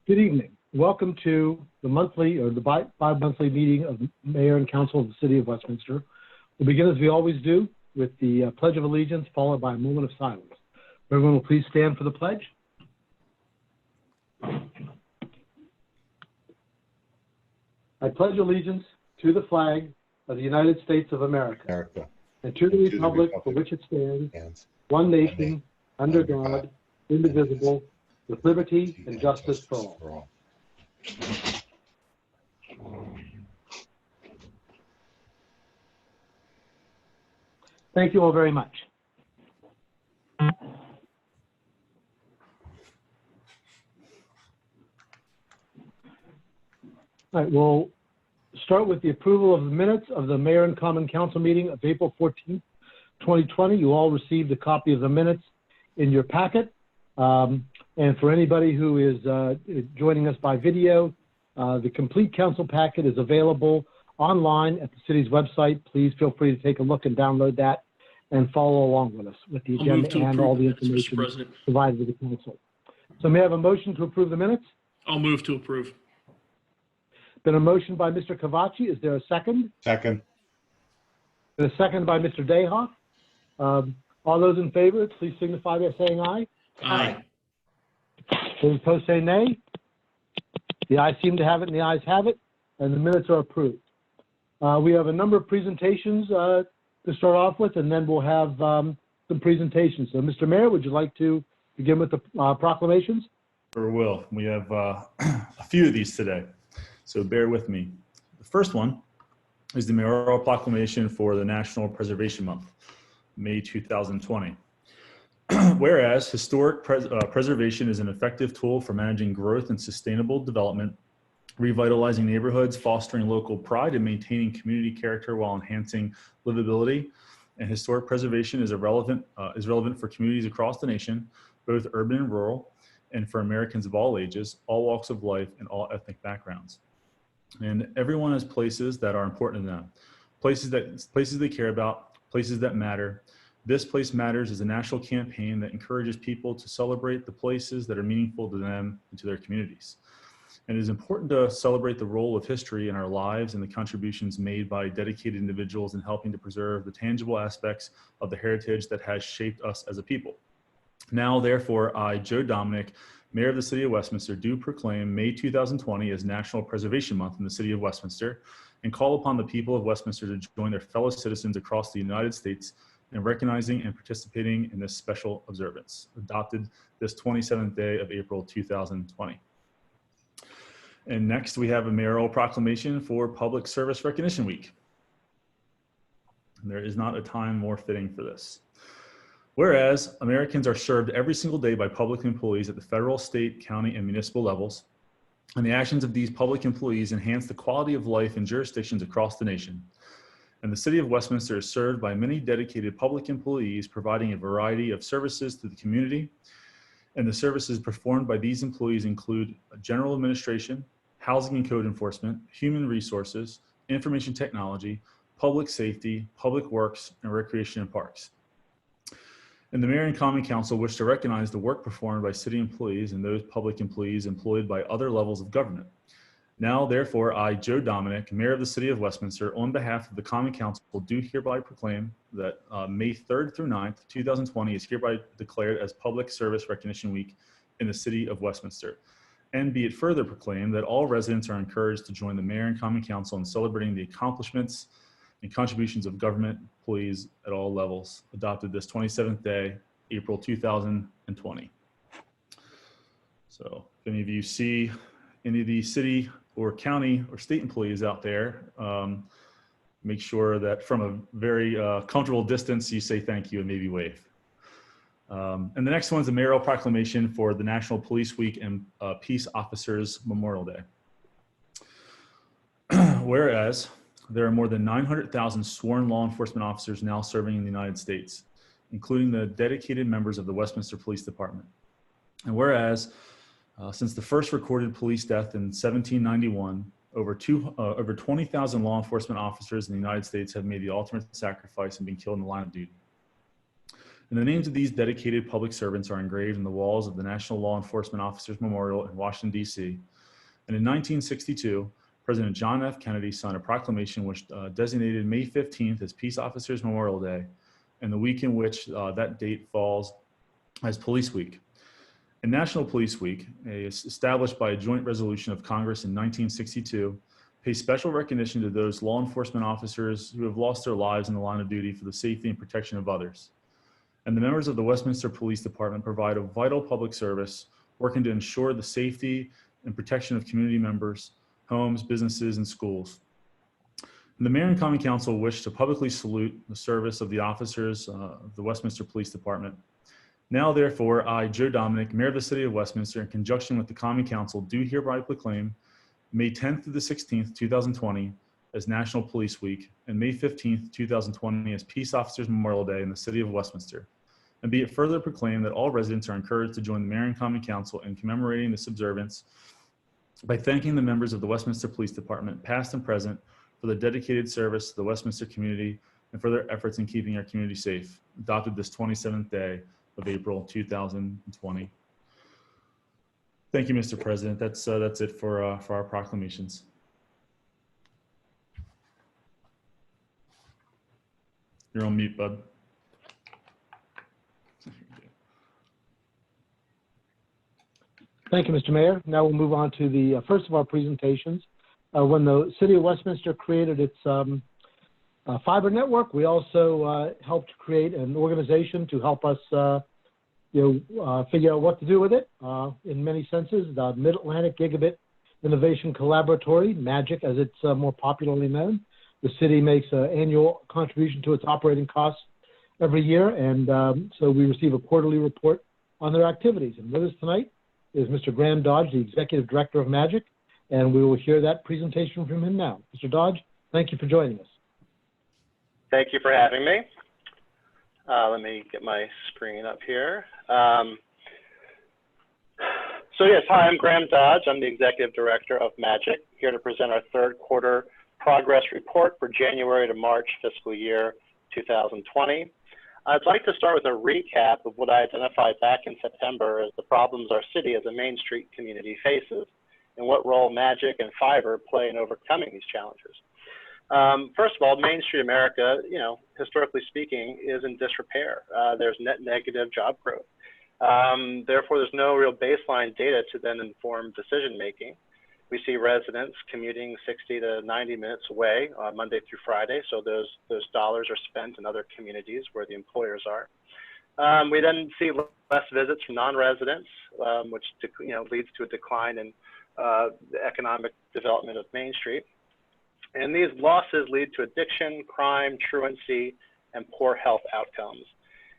Good evening. Welcome to the monthly or the bi-monthly meeting of Mayor and Council of the City of Westminster. We'll begin as we always do with the Pledge of Allegiance, followed by a moment of silence. Everyone will please stand for the pledge. I pledge allegiance to the flag of the United States of America, and to the republic for which it stands, one nation, under God, indivisible, with liberty and justice for all. Thank you all very much. All right, we'll start with the approval of the minutes of the Mayor and Common Council meeting of April 14th, 2020. You all received a copy of the minutes in your packet. And for anybody who is joining us by video, the complete council packet is available online at the city's website. Please feel free to take a look and download that and follow along with us with the agenda and all the information provided to the council. So may I have a motion to approve the minutes? I'll move to approve. Been a motion by Mr. Cavacci. Is there a second? Second. And a second by Mr. Dayhoff. All those in favor, please signify by saying aye. Aye. Those opposed say nay. The ayes seem to have it and the ayes have it, and the minutes are approved. We have a number of presentations to start off with, and then we'll have some presentations. So, Mr. Mayor, would you like to begin with the proclamations? Sure will. We have a few of these today, so bear with me. The first one is the mayoral proclamation for the National Preservation Month, May 2020. Whereas historic preservation is an effective tool for managing growth and sustainable development, revitalizing neighborhoods, fostering local pride, and maintaining community character while enhancing livability. And historic preservation is relevant for communities across the nation, both urban and rural, and for Americans of all ages, all walks of life, and all ethnic backgrounds. And everyone has places that are important to them, places they care about, places that matter. This Place Matters is a national campaign that encourages people to celebrate the places that are meaningful to them and to their communities. And it is important to celebrate the role of history in our lives and the contributions made by dedicated individuals in helping to preserve the tangible aspects of the heritage that has shaped us as a people. Now, therefore, I, Joe Dominic, Mayor of the City of Westminster, do proclaim May 2020 as National Preservation Month in the City of Westminster and call upon the people of Westminster to join their fellow citizens across the United States in recognizing and participating in this special observance, adopted this 27th day of April 2020. And next, we have a mayoral proclamation for Public Service Recognition Week. And there is not a time more fitting for this. Whereas Americans are served every single day by public employees at the federal, state, county, and municipal levels, and the actions of these public employees enhance the quality of life in jurisdictions across the nation. And the City of Westminster is served by many dedicated public employees providing a variety of services to the community. And the services performed by these employees include general administration, housing and code enforcement, human resources, information technology, public safety, public works, and recreation and parks. And the Mayor and Common Council wish to recognize the work performed by city employees and those public employees employed by other levels of government. Now, therefore, I, Joe Dominic, Mayor of the City of Westminster, on behalf of the Common Council, do hereby proclaim that May 3rd through 9th, 2020 is hereby declared as Public Service Recognition Week in the City of Westminster. And be it further proclaimed that all residents are encouraged to join the Mayor and Common Council in celebrating the accomplishments and contributions of government employees at all levels, adopted this 27th day, April 2020. So if any of you see any of the city or county or state employees out there, make sure that from a very comfortable distance, you say thank you and maybe wave. And the next one's a mayoral proclamation for the National Police Week and Peace Officers Memorial Day. Whereas there are more than 900,000 sworn law enforcement officers now serving in the United States, including the dedicated members of the Westminster Police Department. And whereas since the first recorded police death in 1791, over 20,000 law enforcement officers in the United States have made the ultimate sacrifice and been killed in the line of duty. And the names of these dedicated public servants are engraved in the walls of the National Law Enforcement Officers Memorial in Washington, D.C. And in 1962, President John F. Kennedy signed a proclamation which designated May 15th as Peace Officers Memorial Day, and the week in which that date falls as Police Week. And National Police Week, established by a joint resolution of Congress in 1962, pays special recognition to those law enforcement officers who have lost their lives in the line of duty for the safety and protection of others. And the members of the Westminster Police Department provide a vital public service working to ensure the safety and protection of community members, homes, businesses, and schools. And the Mayor and Common Council wish to publicly salute the service of the officers of the Westminster Police Department. Now, therefore, I, Joe Dominic, Mayor of the City of Westminster, in conjunction with the Common Council, do hereby proclaim May 10th to the 16th, 2020 as National Police Week, and May 15th, 2020 as Peace Officers Memorial Day in the City of Westminster. And be it further proclaimed that all residents are encouraged to join the Mayor and Common Council in commemorating this observance by thanking the members of the Westminster Police Department, past and present, for the dedicated service to the Westminster community and for their efforts in keeping our community safe, adopted this 27th day of April 2020. Thank you, Mr. President. That's it for our proclamations. You're on mute, bud. Thank you, Mr. Mayor. Now we'll move on to the first of our presentations. When the City of Westminster created its fiber network, we also helped create an organization to help us figure out what to do with it in many senses. The Mid-Atlantic Gigabit Innovation Collaboratory, MAGIC as it's more popularly known. The city makes an annual contribution to its operating costs every year, and so we receive a quarterly report on their activities. And with us tonight is Mr. Graham Dodge, the Executive Director of MAGIC, and we will hear that presentation from him now. Mr. Dodge, thank you for joining us. Thank you for having me. Let me get my screen up here. So yes, hi, I'm Graham Dodge. I'm the Executive Director of MAGIC, here to present our third quarter progress report for January to March fiscal year 2020. I'd like to start with a recap of what I identified back in September as the problems our city as a Main Street community faces and what role MAGIC and fiber play in overcoming these challenges. First of all, Main Street America, historically speaking, is in disrepair. There's net negative job growth. Therefore, there's no real baseline data to then inform decision making. We see residents commuting 60 to 90 minutes away Monday through Friday, so those dollars are spent in other communities where the employers are. We then see less visits from non-residents, which leads to a decline in the economic development of Main Street. And these losses lead to addiction, crime, truancy, and poor health outcomes.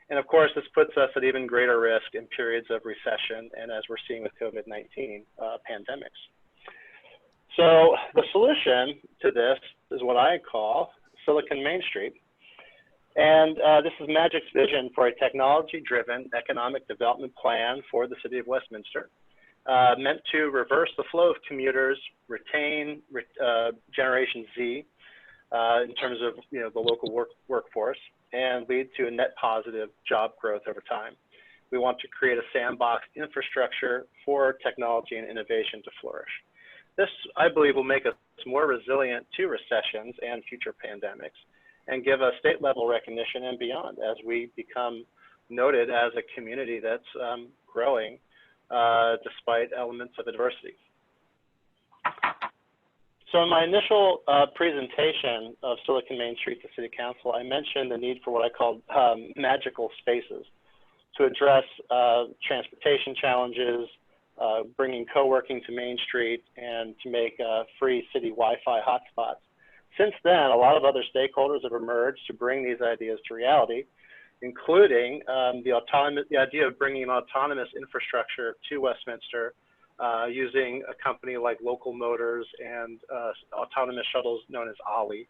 And of course, this puts us at even greater risk in periods of recession and as we're seeing with COVID-19 pandemics. So the solution to this is what I call Silicon Main Street. And this is MAGIC's vision for a technology-driven economic development plan for the City of Westminster, meant to reverse the flow of commuters, retain Generation Z in terms of the local workforce, and lead to a net positive job growth over time. We want to create a sandbox infrastructure for technology and innovation to flourish. This, I believe, will make us more resilient to recessions and future pandemics and give us state-level recognition and beyond as we become noted as a community that's growing despite elements of adversity. So in my initial presentation of Silicon Main Street to City Council, I mentioned the need for what I called magical spaces to address transportation challenges, bringing co-working to Main Street, and to make free city Wi-Fi hotspots. Since then, a lot of other stakeholders have emerged to bring these ideas to reality, including the idea of bringing an autonomous infrastructure to Westminster using a company like Local Motors and autonomous shuttles known as Ollie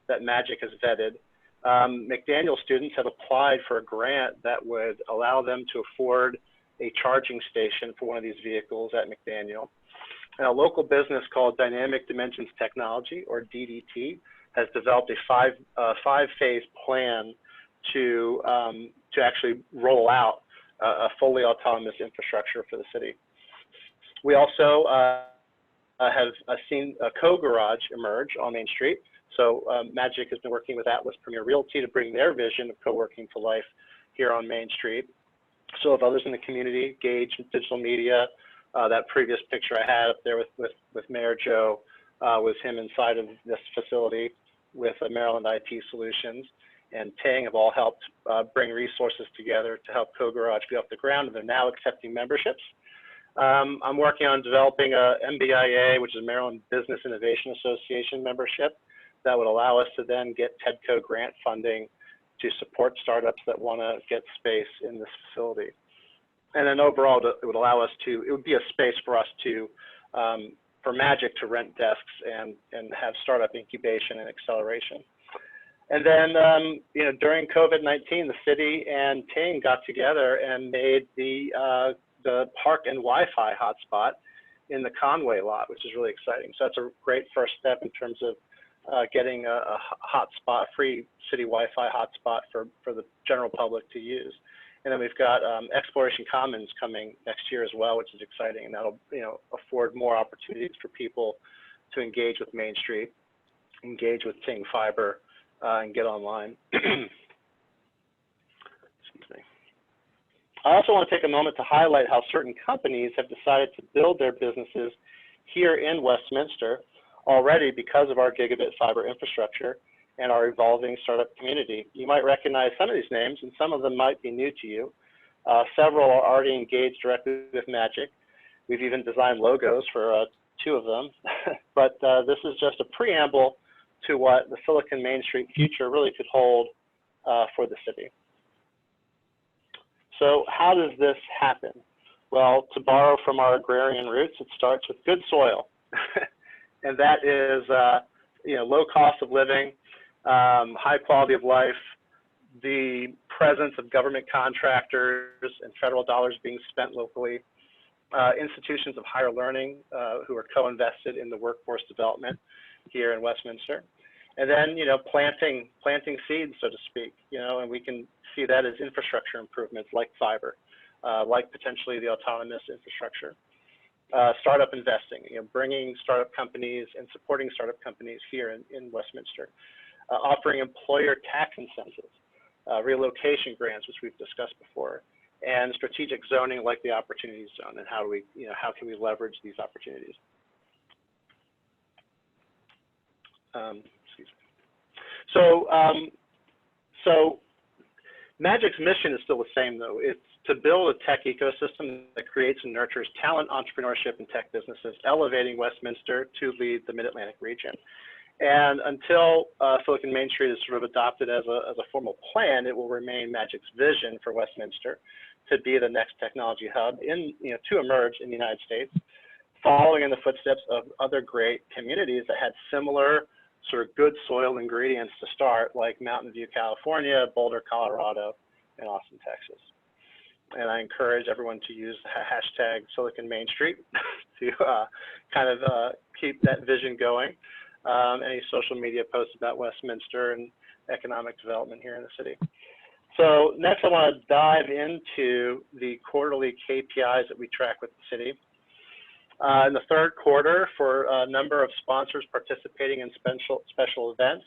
that MAGIC has vetted. McDaniel students have applied for a grant that would allow them to afford a charging station for one of these vehicles at McDaniel. And a local business called Dynamic Dimensions Technology, or DDT, has developed a five-phase plan to to actually roll out a fully autonomous infrastructure for the city. We also have seen a co-garage emerge on Main Street. So Magic has been working with Atlas Premier Realty to bring their vision of co-working to life here on Main Street. So if others in the community engage in digital media, that previous picture I had up there with Mayor Joe was him inside of this facility with Maryland IT Solutions, and Tang have all helped bring resources together to help Co-Garage get off the ground, and they're now accepting memberships. I'm working on developing a MBIA, which is Maryland Business Innovation Association membership, that would allow us to then get TEDCO grant funding to support startups that want to get space in this facility. And then overall, it would allow us to, it would be a space for us to, for Magic to rent desks and have startup incubation and acceleration. And then, you know, during COVID-19, the city and Ting got together and made the park and Wi-Fi hotspot in the Conway lot, which is really exciting. So that's a great first step in terms of getting a hotspot, free city Wi-Fi hotspot for the general public to use. And then we've got Exploration Commons coming next year as well, which is exciting, and that'll, you know, afford more opportunities for people to engage with Main Street, engage with Ting Fiber, and get online. Excuse me. I also want to take a moment to highlight how certain companies have decided to build their businesses here in Westminster already because of our gigabit fiber infrastructure and our evolving startup community. You might recognize some of these names, and some of them might be new to you. Several are already engaged directly with Magic. We've even designed logos for 2 of them. But this is just a preamble to what the Silicon Main Street future really could hold for the city. So how does this happen? Well, to borrow from our agrarian roots, it starts with good soil. And that is, you know, low cost of living, high quality of life, the presence of government contractors and federal dollars being spent locally, institutions of higher learning who are co-invested in the workforce development here in Westminster. And then, you know, planting seeds, so to speak, you know, and we can see that as infrastructure improvements like fiber, like potentially the autonomous infrastructure. Startup investing, you know, bringing startup companies and supporting startup companies here in Westminster, offering employer tax incentives, relocation grants, which we've discussed before, and strategic zoning like the Opportunity Zone, and how do we, you know, how can we leverage these opportunities? Excuse me. So Magic's mission is still the same, though. It's to build a tech ecosystem that creates and nurtures talent, entrepreneurship, and tech businesses, elevating Westminster to lead the Mid-Atlantic region. And until Silicon Main Street is sort of adopted as a formal plan, it will remain Magic's vision for Westminster to be the next technology hub to emerge in the United States, following in the footsteps of other great communities that had similar sort of good soil ingredients to start, like Mountain View, California, Boulder, Colorado, and Austin, Texas. And I encourage everyone to use the hashtag Silicon Main Street to kind of keep that vision going. Any social media posts about Westminster and economic development here in the city. So next I want to dive into the quarterly KPIs that we track with the city. In the third quarter, for a number of sponsors participating in special events,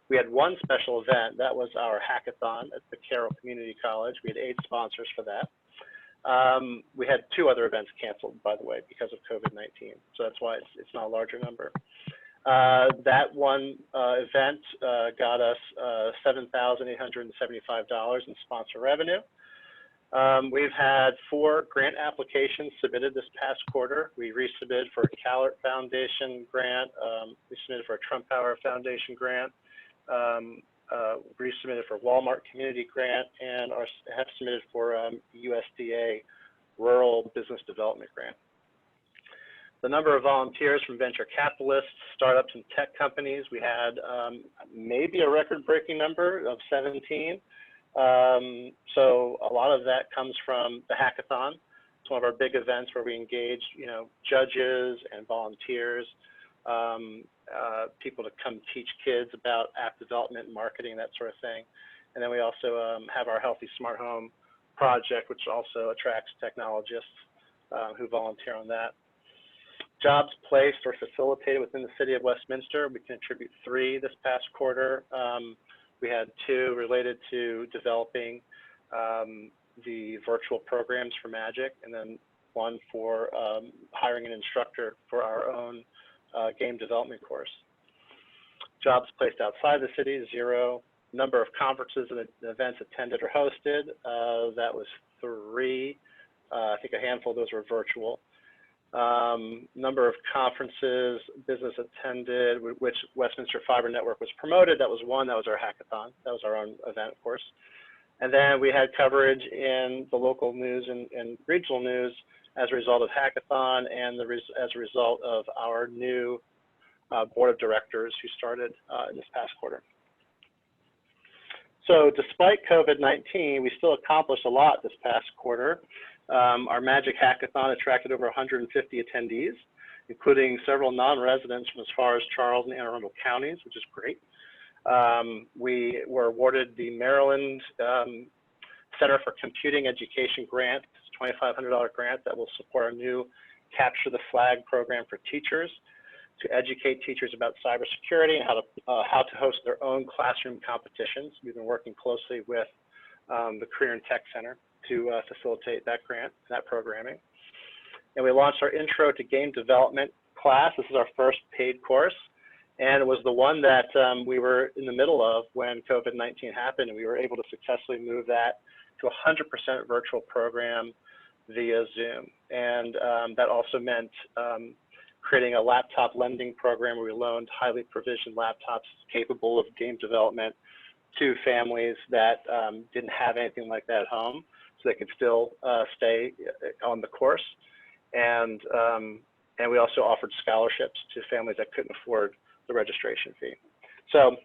we had one special event. That was our hackathon at the Carroll Community College. We had 8 sponsors for that. We had 2 other events canceled, by the way, because of COVID-19. So that's why it's not a larger number. That one event got us $7,875 in sponsor revenue. We've had 4 grant applications submitted this past quarter. We resubmitted for a Callert Foundation grant. We submitted for a Trump Power Foundation grant. Resubmitted for Walmart Community Grant, and have submitted for USDA Rural Business Development Grant. The number of volunteers from venture capitalists, startups, and tech companies, we had maybe a record-breaking number of 17. So a lot of that comes from the hackathon. It's one of our big events where we engage, judges and volunteers, people to come teach kids about app development, marketing, that sort of thing. And then we also have our Healthy Smart Home project, which also attracts technologists who volunteer on that. Jobs placed or facilitated within the city of Westminster, we contribute 3 this past quarter. We had 2 related to developing the virtual programs for Magic, and then 1 for hiring an instructor for our own game development course. Jobs placed outside the city, 0. Number of conferences and events attended or hosted, that was 3. I think a handful of those were virtual. Number of conferences, business attended, which Westminster Fiber Network was promoted, that was 1. That was our hackathon. That was our own event, of course. And then we had coverage in the local news and regional news as a result of hackathon and as a result of our new board of directors who started in this past quarter. So despite COVID-19, we still accomplished a lot this past quarter. Our Magic Hackathon attracted over 150 attendees, including several non-residents from as far as Charles and Anne Arundel counties, which is great. We were awarded the Maryland Center for Computing Education grant, it's a $2,500 grant that will support our new Capture the Flag program for teachers to educate teachers about cybersecurity and how to host their own classroom competitions. We've been working closely with the Career and Tech Center to facilitate that grant, that programming. And we launched our Intro to Game Development class. This is our first paid course, and it was the one that we were in the middle of when COVID-19 happened, and we were able to successfully move that to a 100% virtual program via Zoom. And that also meant creating a laptop lending program where we loaned highly provisioned laptops capable of game development to families that didn't have anything like that at home, so they could still stay on the course. And we also offered scholarships to families that couldn't afford the registration fee. So,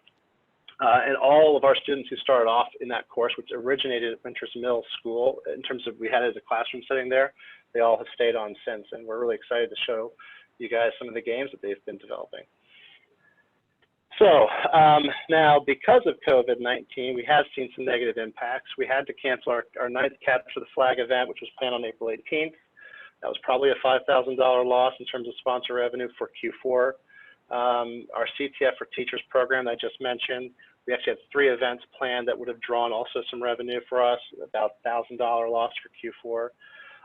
and all of our students who started off in that course, which originated at Winters Mill School, in terms of we had it as a classroom setting there, they all have stayed on since, and we're really excited to show you guys some of the games that they've been developing. So now, because of COVID-19, we have seen some negative impacts. We had to cancel our ninth Capture the Flag event, which was planned on April 18th. That was probably a $5,000 loss in terms of sponsor revenue for Q4. Our CTF for Teachers program that I just mentioned, we actually had 3 events planned that would have drawn also some revenue for us, about $1,000 loss for Q4.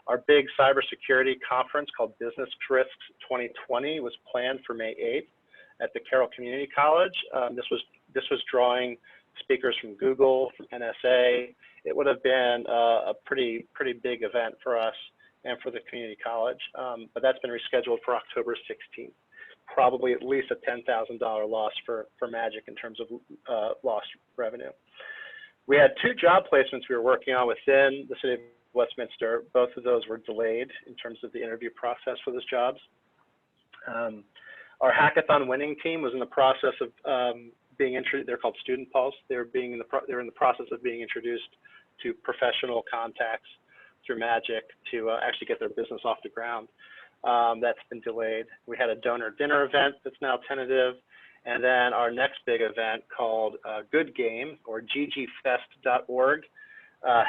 Our big cybersecurity conference called Business Risks 2020 was planned for May 8th at the Carroll Community College. This was drawing speakers from Google, from NSA. It would have been a pretty big event for us and for the community college, but that's been rescheduled for October 16th. Probably at least a $10,000 loss for Magic in terms of lost revenue. We had 2 job placements we were working on within the city of Westminster. Both of those were delayed in terms of the interview process for those jobs. Our hackathon winning team was in the process of being introduced. They're called Student Pulse. They're in the process of being introduced to professional contacts through Magic to actually get their business off the ground. That's been delayed. We had a donor dinner event that's now tentative. And then our next big event called Good Game, or ggfest.org,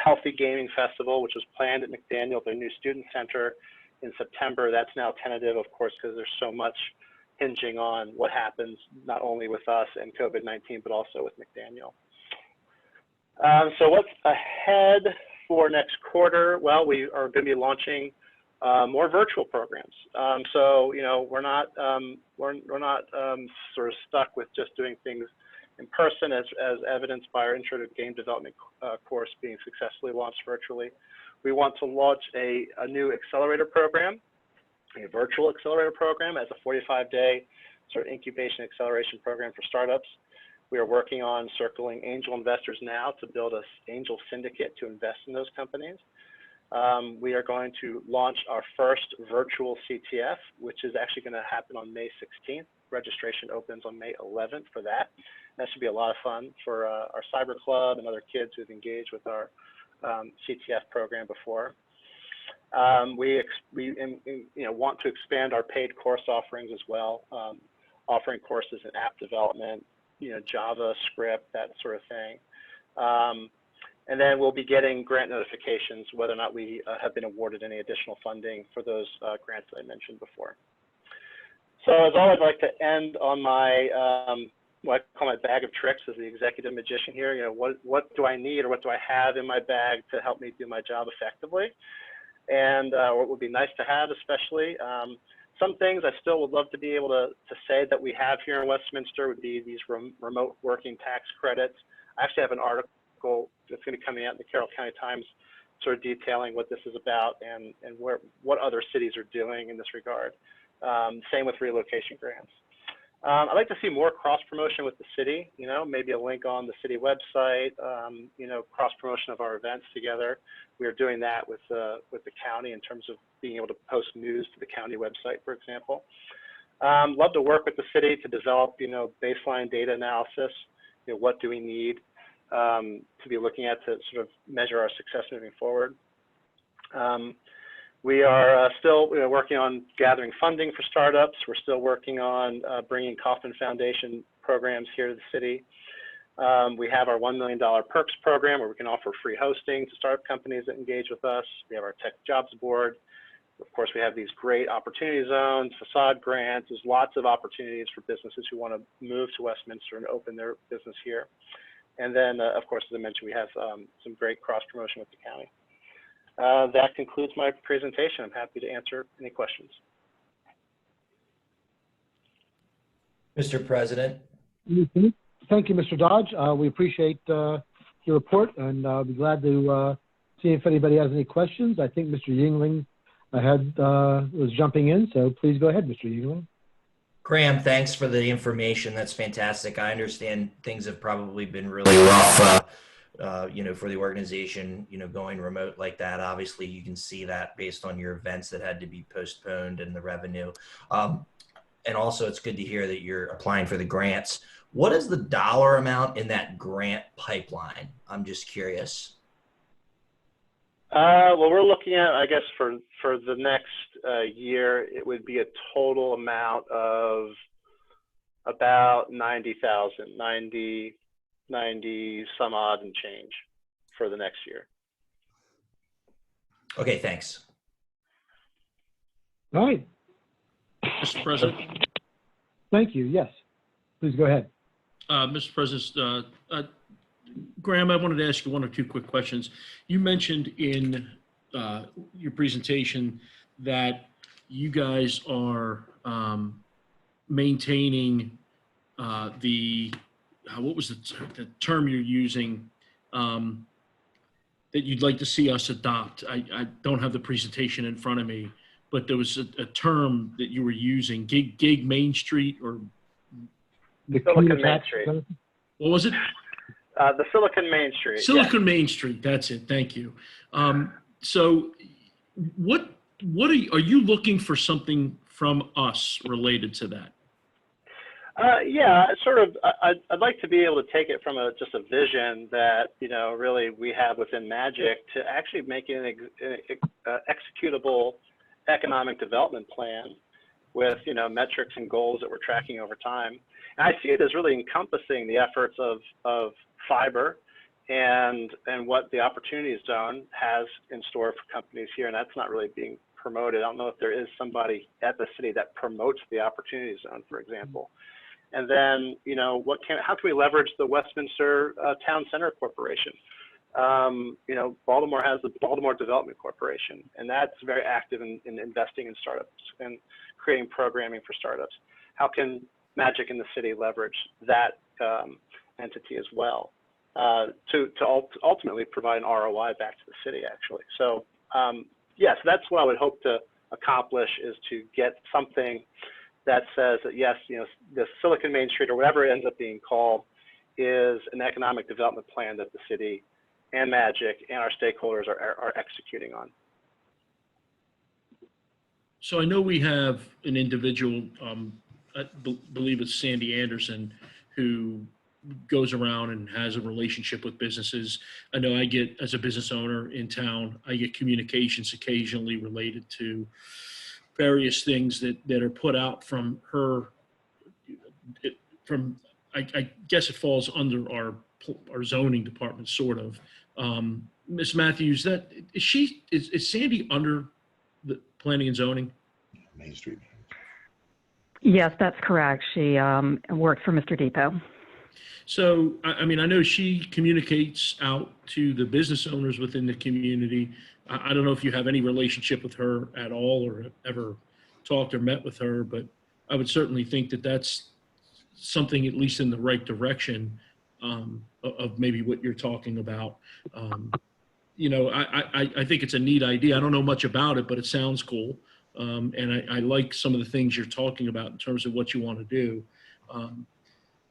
Healthy Gaming Festival, which was planned at McDaniel, their new student center, in September. That's now tentative, of course, because there's so much hinging on what happens not only with us and COVID-19, but also with McDaniel. So what's ahead for next quarter? Well, we are going to be launching more virtual programs. So, you know, we're not sort of stuck with just doing things in person, as evidenced by our Intro to Game Development course being successfully launched virtually. We want to launch a new accelerator program, a virtual accelerator program, as a 45-day sort of incubation acceleration program for startups. We are working on circling angel investors now to build an angel syndicate to invest in those companies. We are going to launch our first virtual CTF, which is actually going to happen on May 16th. Registration opens on May 11th for that. That should be a lot of fun for our cyber club and other kids who've engaged with our CTF program before. We want to expand our paid course offerings as well, offering courses in app development, JavaScript, that sort of thing. And then we'll be getting grant notifications whether or not we have been awarded any additional funding for those grants that I mentioned before. So as always, I'd like to end on my what I call my bag of tricks as the executive magician here. You know, what do I need or what do I have in my bag to help me do my job effectively? And what would be nice to have, especially. Some things I still would love to be able to say that we have here in Westminster would be these remote working tax credits. I actually have an article that's going to be coming out in the Carroll County Times sort of detailing what this is about and what other cities are doing in this regard. Same with relocation grants. I'd like to see more cross promotion with the city, you know, maybe a link on the city website, you know, cross promotion of our events together. We are doing that with the county in terms of being able to post news to the county website, for example. Love to work with the city to develop, you know, baseline data analysis. You know, what do we need to be looking at to sort of measure our success moving forward. We are still working on gathering funding for startups. We're still working on bringing Kauffman Foundation programs here to the city. We have our $1 million perks program where we can offer free hosting to startup companies that engage with us. We have our tech jobs board. Of course, we have these great opportunity zones, facade grants. There's lots of opportunities for businesses who want to move to Westminster and open their business here. And then, of course, as I mentioned, we have some great cross promotion with the county. That concludes my presentation. I'm happy to answer any questions. Mr. President. Thank you, Mr. Dodge. We appreciate your report, and I'll be glad to see if anybody has any questions. I think Mr. Yingling was jumping in, so please go ahead, Mr. Yingling. Graham, thanks for the information. That's fantastic. I understand things have probably been really rough, you know, for the organization, you know, going remote like that. Obviously, you can see that based on your events that had to be postponed and the revenue. And also, it's good to hear that you're applying for the grants. What is the dollar amount in that grant pipeline? I'm just curious. Well, we're looking at, I guess, for the next year, it would be a total amount of about 90,000, 90 some odd and change for the next year. Okay, thanks. All right. Mr. President. Thank you. Yes, please go ahead. Mr. President, Graham, I wanted to ask you one or two quick questions. You mentioned in your presentation that you guys are maintaining what was the term you're using that you'd like to see us adopt? I don't have the presentation in front of me, but there was a term that you were using, gig Main Street, or The Silicon Main Street. what was it? The Silicon Main Street. Silicon Main Street. That's it. Thank you. So what are you looking for something from us related to that? Yeah, sort of. I'd like to be able to take it from just a vision that, you know, really we have within Magic to actually make an executable economic development plan with, you know, metrics and goals that we're tracking over time. And I see it as really encompassing the efforts of fiber and what the Opportunity Zone has in store for companies here, and that's not really being promoted. I don't know if there is somebody at the city that promotes the Opportunity Zone, for example. And then, you know, how can we leverage the Westminster Town Center Corporation? You know, Baltimore has the Baltimore Development Corporation, and that's very active in investing in startups and creating programming for startups. How can Magic in the city leverage that entity as well to ultimately provide an ROI back to the city, actually? So, yes, that's what I would hope to accomplish, is to get something that says that, yes, you know, the Silicon Main Street, or whatever it ends up being called, is an economic development plan that the city and Magic and our stakeholders are executing on. So I know we have an individual, I believe it's Sandy Anderson, who goes around and has a relationship with businesses. I know I get, as a business owner in town, I get communications occasionally related to various things that are put out from her. I guess it falls under our our zoning department, sort of. Ms. Matthews, is Sandy under the planning and zoning? Main Street. Yes, that's correct. She worked for Mr. Depot. So, I mean, I know she communicates out to the business owners within the community. I don't know if you have any relationship with her at all or ever talked or met with her, but I would certainly think that that's something at least in the right direction of maybe what you're talking about. You know, I think it's a neat idea. I don't know much about it, but it sounds cool. And I like some of the things you're talking about in terms of what you want to do.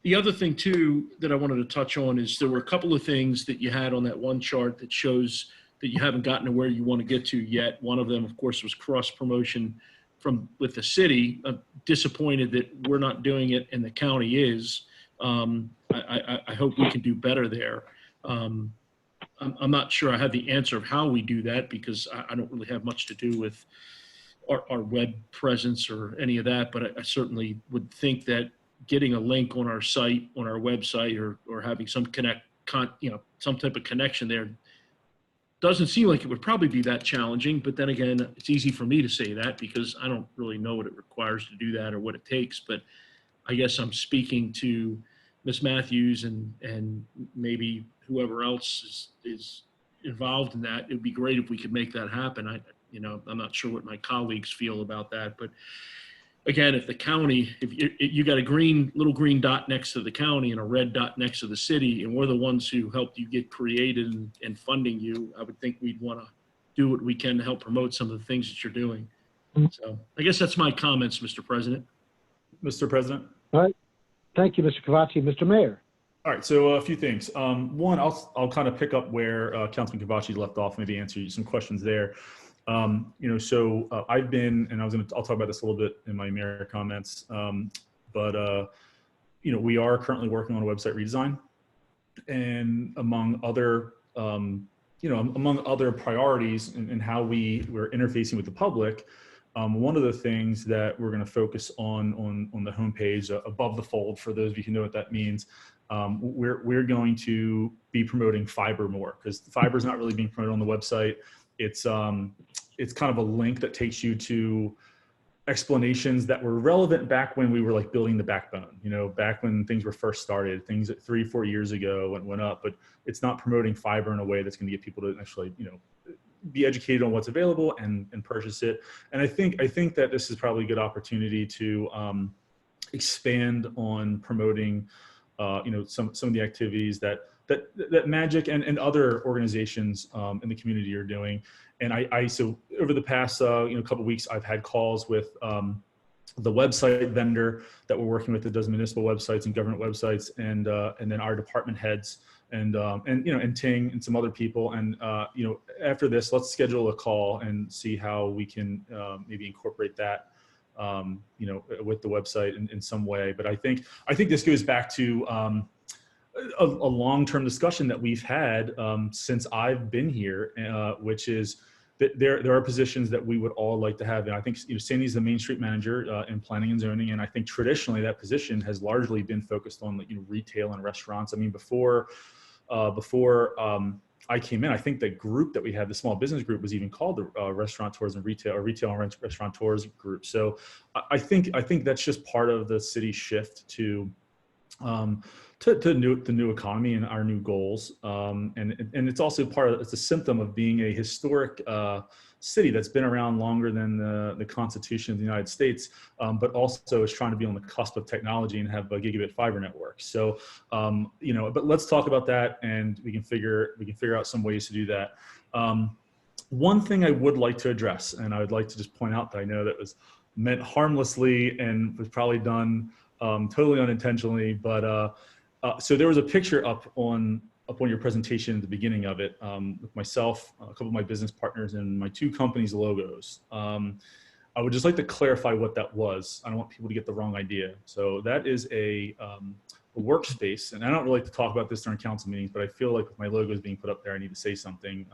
The other thing, too, that I wanted to touch on is there were a couple of things that you had on that one chart that shows that you haven't gotten to where you want to get to yet. One of them, of course, was cross promotion with the city. I'm disappointed that we're not doing it and the county is. I hope we can do better there. I'm not sure I have the answer of how we do that because I don't really have much to do with our web presence or any of that, but I certainly would think that getting a link on our site, on our website, or having some some type of connection there doesn't seem like it would probably be that challenging. But then again, it's easy for me to say that because I don't really know what it requires to do that or what it takes. But I guess I'm speaking to Ms. Matthews and maybe whoever else is involved in that. It'd be great if we could make that happen. I'm not sure what my colleagues feel about that, but again, if the county, if you got a little green dot next to the county and a red dot next to the city, and we're the ones who helped you get created and funding you, I would think we'd want to do what we can to help promote some of the things that you're doing. So I guess that's my comments, Mr. President. Mr. President. All right. Thank you, Mr. Cavacci. Mr. Mayor. All right, so a few things. One, I'll kind of pick up where Councilman Cavacci left off, maybe answer you some questions there. I've been, and I'll talk about this a little bit in my mayor comments, but we are currently working on a website redesign, and among other priorities in how we're interfacing with the public, one of the things that we're going to focus on the homepage above the fold, for those of you who know what that means, we're going to be promoting fiber more, because fiber is not really being promoted on the website. It's kind of a link that takes you to explanations that were relevant back when we were like building the backbone, back when things were first started, things that 3-4 years ago went up, but it's not promoting fiber in a way that's going to get people to actually, be educated on what's available and purchase it. And I think that this is probably a good opportunity to expand on promoting, some of the activities that Magic and other organizations in the community are doing. And so over the past couple of weeks, I've had calls with the website vendor that we're working with that does municipal websites and government websites, and then our department heads and Ting and some other people. And after this, let's schedule a call and see how we can maybe incorporate that with the website in some way. But I think this goes back to a long-term discussion that we've had since I've been here, which is that there are positions that we would all like to have. And I think Sandy's the Main Street manager in planning and zoning, and I think traditionally that position has largely been focused on retail and restaurants. I mean, before I came in, I think the group that we had, the small business group, was even called the restaurateurs and retail, or retail and restaurateurs group. So I think that's just part of the city's shift to the new economy and our new goals, and it's also it's a symptom of being a historic city that's been around longer than the Constitution of the United States, but also is trying to be on the cusp of technology and have a gigabit fiber network. So but let's talk about that, and we can figure out some ways to do that. One thing I would like to address, and I would like to just point out that I know that was meant harmlessly and was probably done totally unintentionally, but so there was a picture up on your presentation at the beginning of it, with myself, a couple of my business partners, and my two companies' logos. I would just like to clarify what that was. I don't want people to get the wrong idea. So that is a workspace, and I don't really like to talk about this during council meetings, but I feel like with my logos being put up there, I need to say something.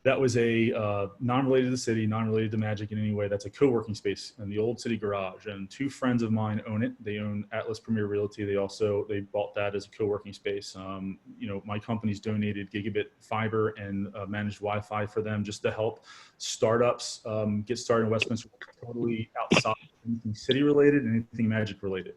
That was a non-related to the city, non-related to Magic in any way. That's a co-working space in the old city garage, and two friends of mine own it. They own Atlas Premier Realty. They bought that as a co-working space. My company's donated gigabit fiber and managed Wi-Fi for them just to help startups get started in Westminster, totally outside anything city related and anything Magic related.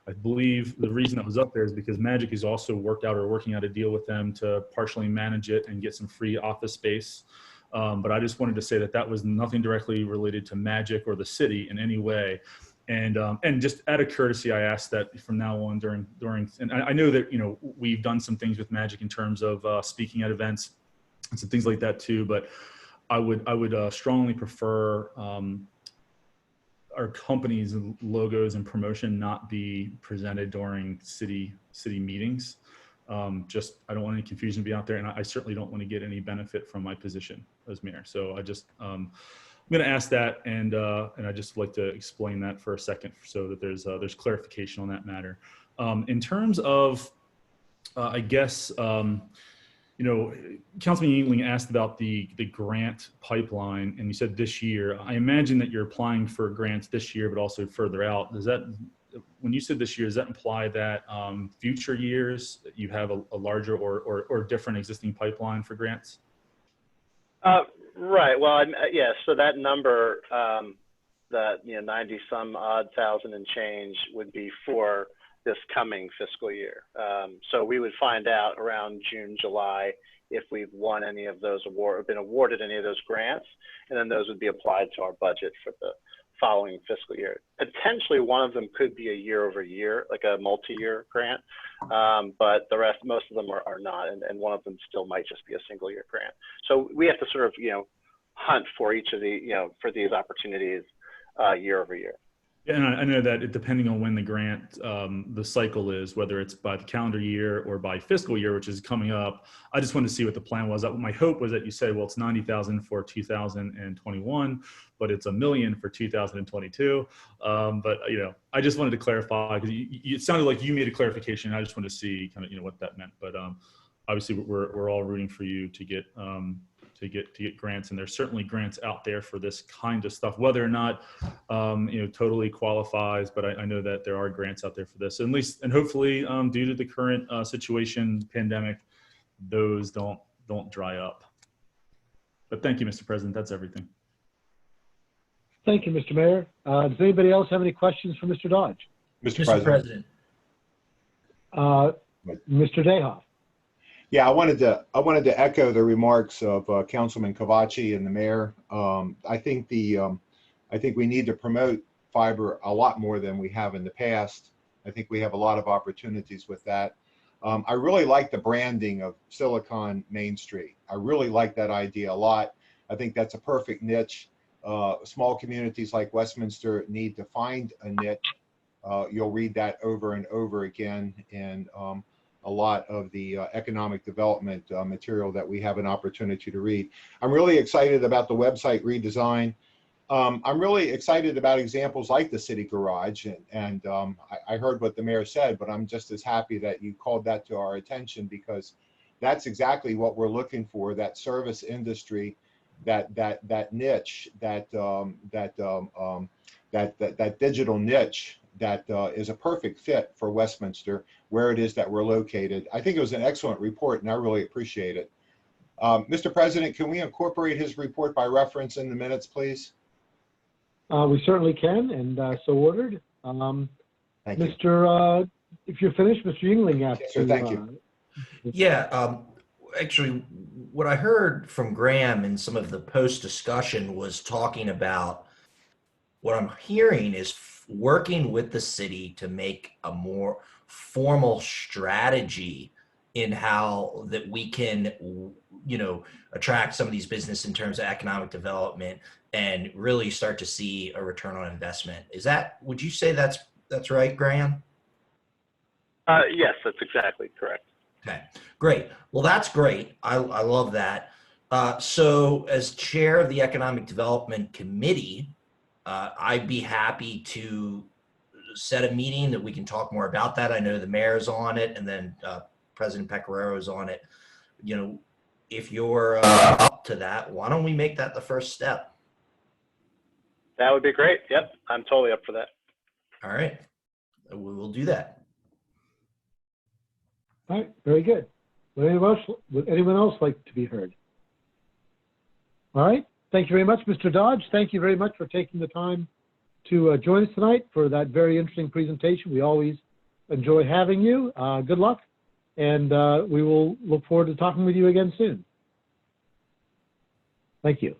I believe the reason that was up there is because Magic has also working out a deal with them to partially manage it and get some free office space. But I just wanted to say that was nothing directly related to Magic or the city in any way. And just out of courtesy, I asked that from now on during, and I know that, we've done some things with Magic in terms of speaking at events and some things like that too, but I would strongly prefer our company's logos and promotion not be presented during city meetings. I don't want any confusion to be out there, and I certainly don't want to get any benefit from my position as mayor. So I'm going to ask that, and I just like to explain that for a second so that there's clarification on that matter. In terms of, I guess, Councilman Yingling asked about the grant pipeline, and you said this year. I imagine that you're applying for grants this year, but also further out. When you said this year, does that imply that future years you have a larger or different existing pipeline for grants? Right. Well, yeah. So that number, that 90 some odd thousand and change, would be for this coming fiscal year. So we would find out around June, July, if we've won any of those been awarded any of those grants, and then those would be applied to our budget for the following fiscal year. Potentially one of them could be a year over year, like a multi-year grant, but most of them are not, and one of them still might just be a single year grant. So we have to sort of, hunt for each of for these opportunities year over year. Yeah, and I know that depending on when the grant, the cycle is, whether it's by the calendar year or by fiscal year, which is coming up, I just wanted to see what the plan was. My hope was that you said, well, it's 90,000 for 2021, but it's $1 million for 2022. But I just wanted to clarify, because it sounded like you made a clarification. I just wanted to see kind of what that meant. But obviously, we're all rooting for you to get grants, and there's certainly grants out there for this kind of stuff, whether or not totally qualifies, but I know that there are grants out there for this, and hopefully due to the current situation, pandemic, those don't dry up. But thank you, Mr. President. That's everything. Thank you, Mr. Mayor. Does anybody else have any questions for Mr. Dodge? Mr. President. Mr. Dehoff. Yeah, I wanted to echo the remarks of Councilman Cavacci and the mayor. I think we need to promote fiber a lot more than we have in the past. I think we have a lot of opportunities with that. I really like the branding of Silicon Main Street. I really like that idea a lot. I think that's a perfect niche. Small communities like Westminster need to find a niche. You'll read that over and over again in a lot of the economic development material that we have an opportunity to read. I'm really excited about the website redesign. I'm really excited about examples like the city garage, and I heard what the mayor said, but I'm just as happy that you called that to our attention, because that's exactly what we're looking for, that service industry, that niche, that digital niche that is a perfect fit for Westminster, where it is that we're located. I think it was an excellent report, and I really appreciate it. Mr. President, can we incorporate his report by reference in the minutes, please? We certainly can, and so ordered. Thank you. Mr. If you're finished, Mr. Yingling asked Yes, sir, thank you. Yeah, actually, what I heard from Graham in some of the post discussion was talking about, what I'm hearing is working with the city to make a more formal strategy in how that we can, attract some of these business in terms of economic development and really start to see a return on investment. Would you say that's right, Graham? Yes, that's exactly correct. Okay, great. Well, that's great. I love that. So as chair of the Economic Development Committee, I'd be happy to set a meeting that we can talk more about that. I know the mayor's on it, and then President Pecoraro is on it. if you're up to that, why don't we make that the first step? That would be great. Yep, I'm totally up for that. All right, we will do that. All right, very good. Would anyone else like to be heard? All right, thank you very much, Mr. Dodge. Thank you very much for taking the time to join us tonight for that very interesting presentation. We always enjoy having you. Good luck, and we will look forward to talking with you again soon. Thank you.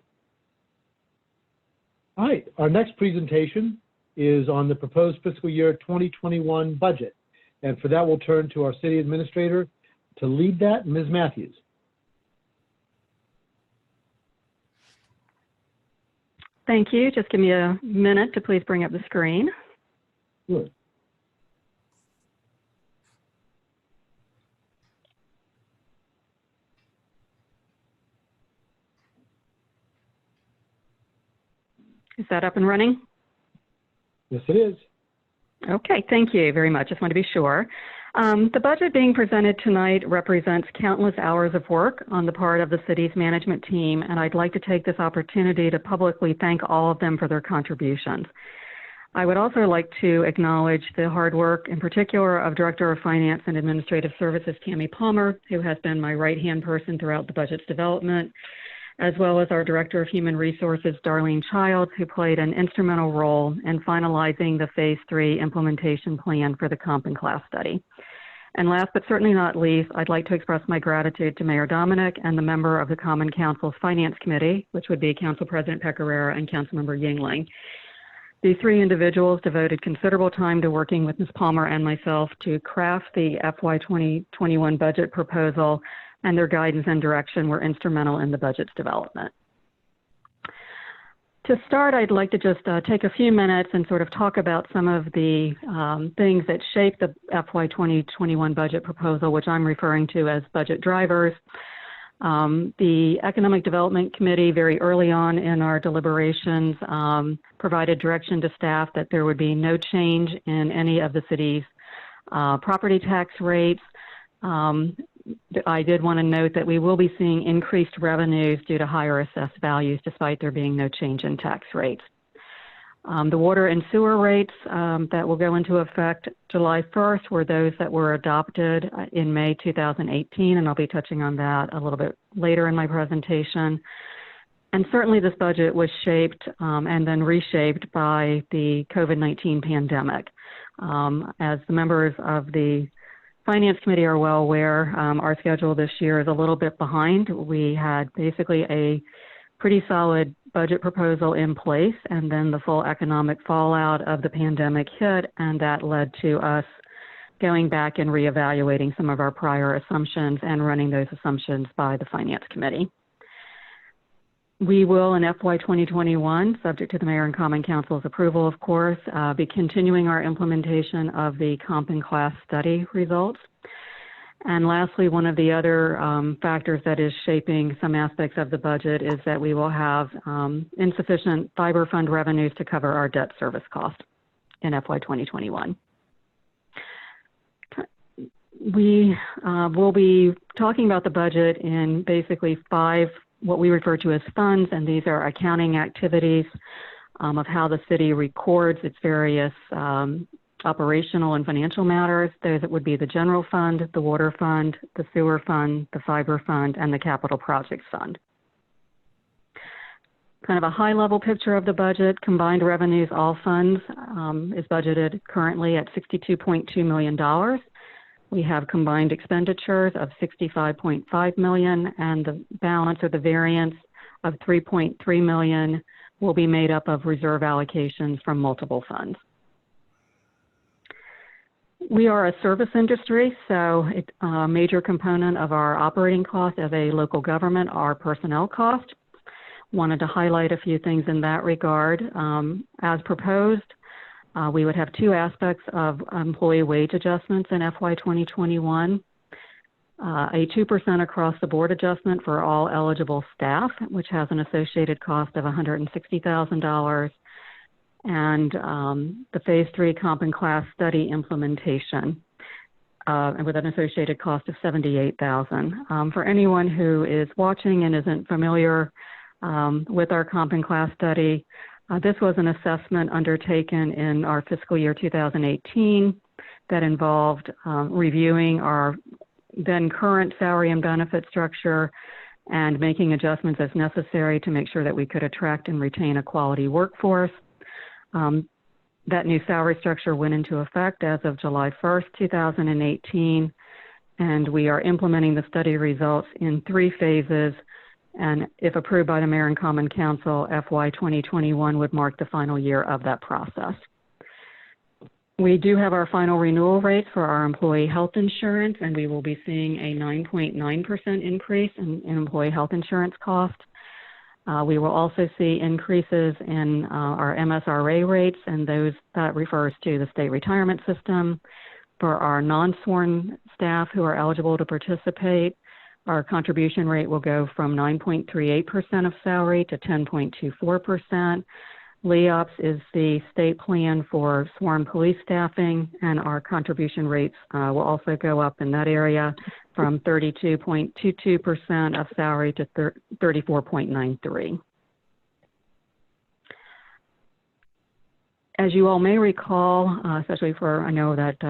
All right, our next presentation is on the proposed fiscal year 2021 budget. And for that, we'll turn to our city administrator to lead that, Ms. Matthews. Thank you. Just give me a minute to please bring up the screen. Good. Is that up and running? Yes, it is. Okay, thank you very much. Just want to be sure. The budget being presented tonight represents countless hours of work on the part of the city's management team, and I'd like to take this opportunity to publicly thank all of them for their contributions. I would also like to acknowledge the hard work, in particular, of Director of Finance and Administrative Services, Tammy Palmer, who has been my right-hand person throughout the budget's development, as well as our Director of Human Resources, Darlene Childs, who played an instrumental role in finalizing the Phase 3 implementation plan for the comp and class study. And last but certainly not least, I'd like to express my gratitude to Mayor Dominic and the member of the Common Council's Finance Committee, which would be Council President Pecoraro and Councilmember Yingling. These three individuals devoted considerable time to working with Ms. Palmer and myself to craft the FY 2021 budget proposal, and their guidance and direction were instrumental in the budget's development. To start, I'd like to just take a few minutes and sort of talk about some of the things that shape the FY 2021 budget proposal, which I'm referring to as budget drivers. The Economic Development Committee, very early on in our deliberations, provided direction to staff that there would be no change in any of the city's property tax rates. I did want to note that we will be seeing increased revenues due to higher assessed values, despite there being no change in tax rates. The water and sewer rates that will go into effect July 1st were those that were adopted in May 2018, and I'll be touching on that a little bit later in my presentation. And certainly this budget was shaped and then reshaped by the COVID-19 pandemic. As the members of the Finance Committee are well aware, our schedule this year is a little bit behind. We had basically a pretty solid budget proposal in place, and then the full economic fallout of the pandemic hit, and that led to us going back and reevaluating some of our prior assumptions and running those assumptions by the Finance Committee. We will, in FY 2021, subject to the Mayor and Common Council's approval, of course, be continuing our implementation of the comp and class study results. And lastly, one of the other factors that is shaping some aspects of the budget is that we will have insufficient fiber fund revenues to cover our debt service cost in FY 2021. We will be talking about the budget in basically 5 what we refer to as funds, and these are accounting activities of how the city records its various operational and financial matters. Those would be the general fund, the water fund, the sewer fund, the fiber fund, and the capital projects fund. Kind of a high-level picture of the budget. Combined revenues, all funds, is budgeted currently at $62.2 million. We have combined expenditures of $65.5 million, and the balance or the variance of $3.3 million will be made up of reserve allocations from multiple funds. We are a service industry, so a major component of our operating costs as a local government are personnel costs. Wanted to highlight a few things in that regard. As proposed, we would have 2 aspects of employee wage adjustments in FY 2021. A 2% across the board adjustment for all eligible staff, which has an associated cost of $160,000, and the Phase 3 comp and class study implementation. and with an associated cost of $78,000. For anyone who is watching and isn't familiar with our comp and class study, this was an assessment undertaken in our fiscal year 2018 that involved reviewing our then current salary and benefit structure and making adjustments as necessary to make sure that we could attract and retain a quality workforce. That new salary structure went into effect as of July 1st, 2018, and we are implementing the study results in 3 phases. And if approved by the Mayor and Common Council, FY 2021 would mark the final year of that process. We do have our final renewal rates for our employee health insurance, and we will be seeing a 9.9% increase in employee health insurance cost. We will also see increases in our MSRA rates, and that refers to the state retirement system. For our non-sworn staff who are eligible to participate, our contribution rate will go from 9.38% of salary to 10.24%. LEOPS is the state plan for sworn police staffing, and our contribution rates will also go up in that area from 32.22% of salary to 34.93%. As you all may recall, especially I know that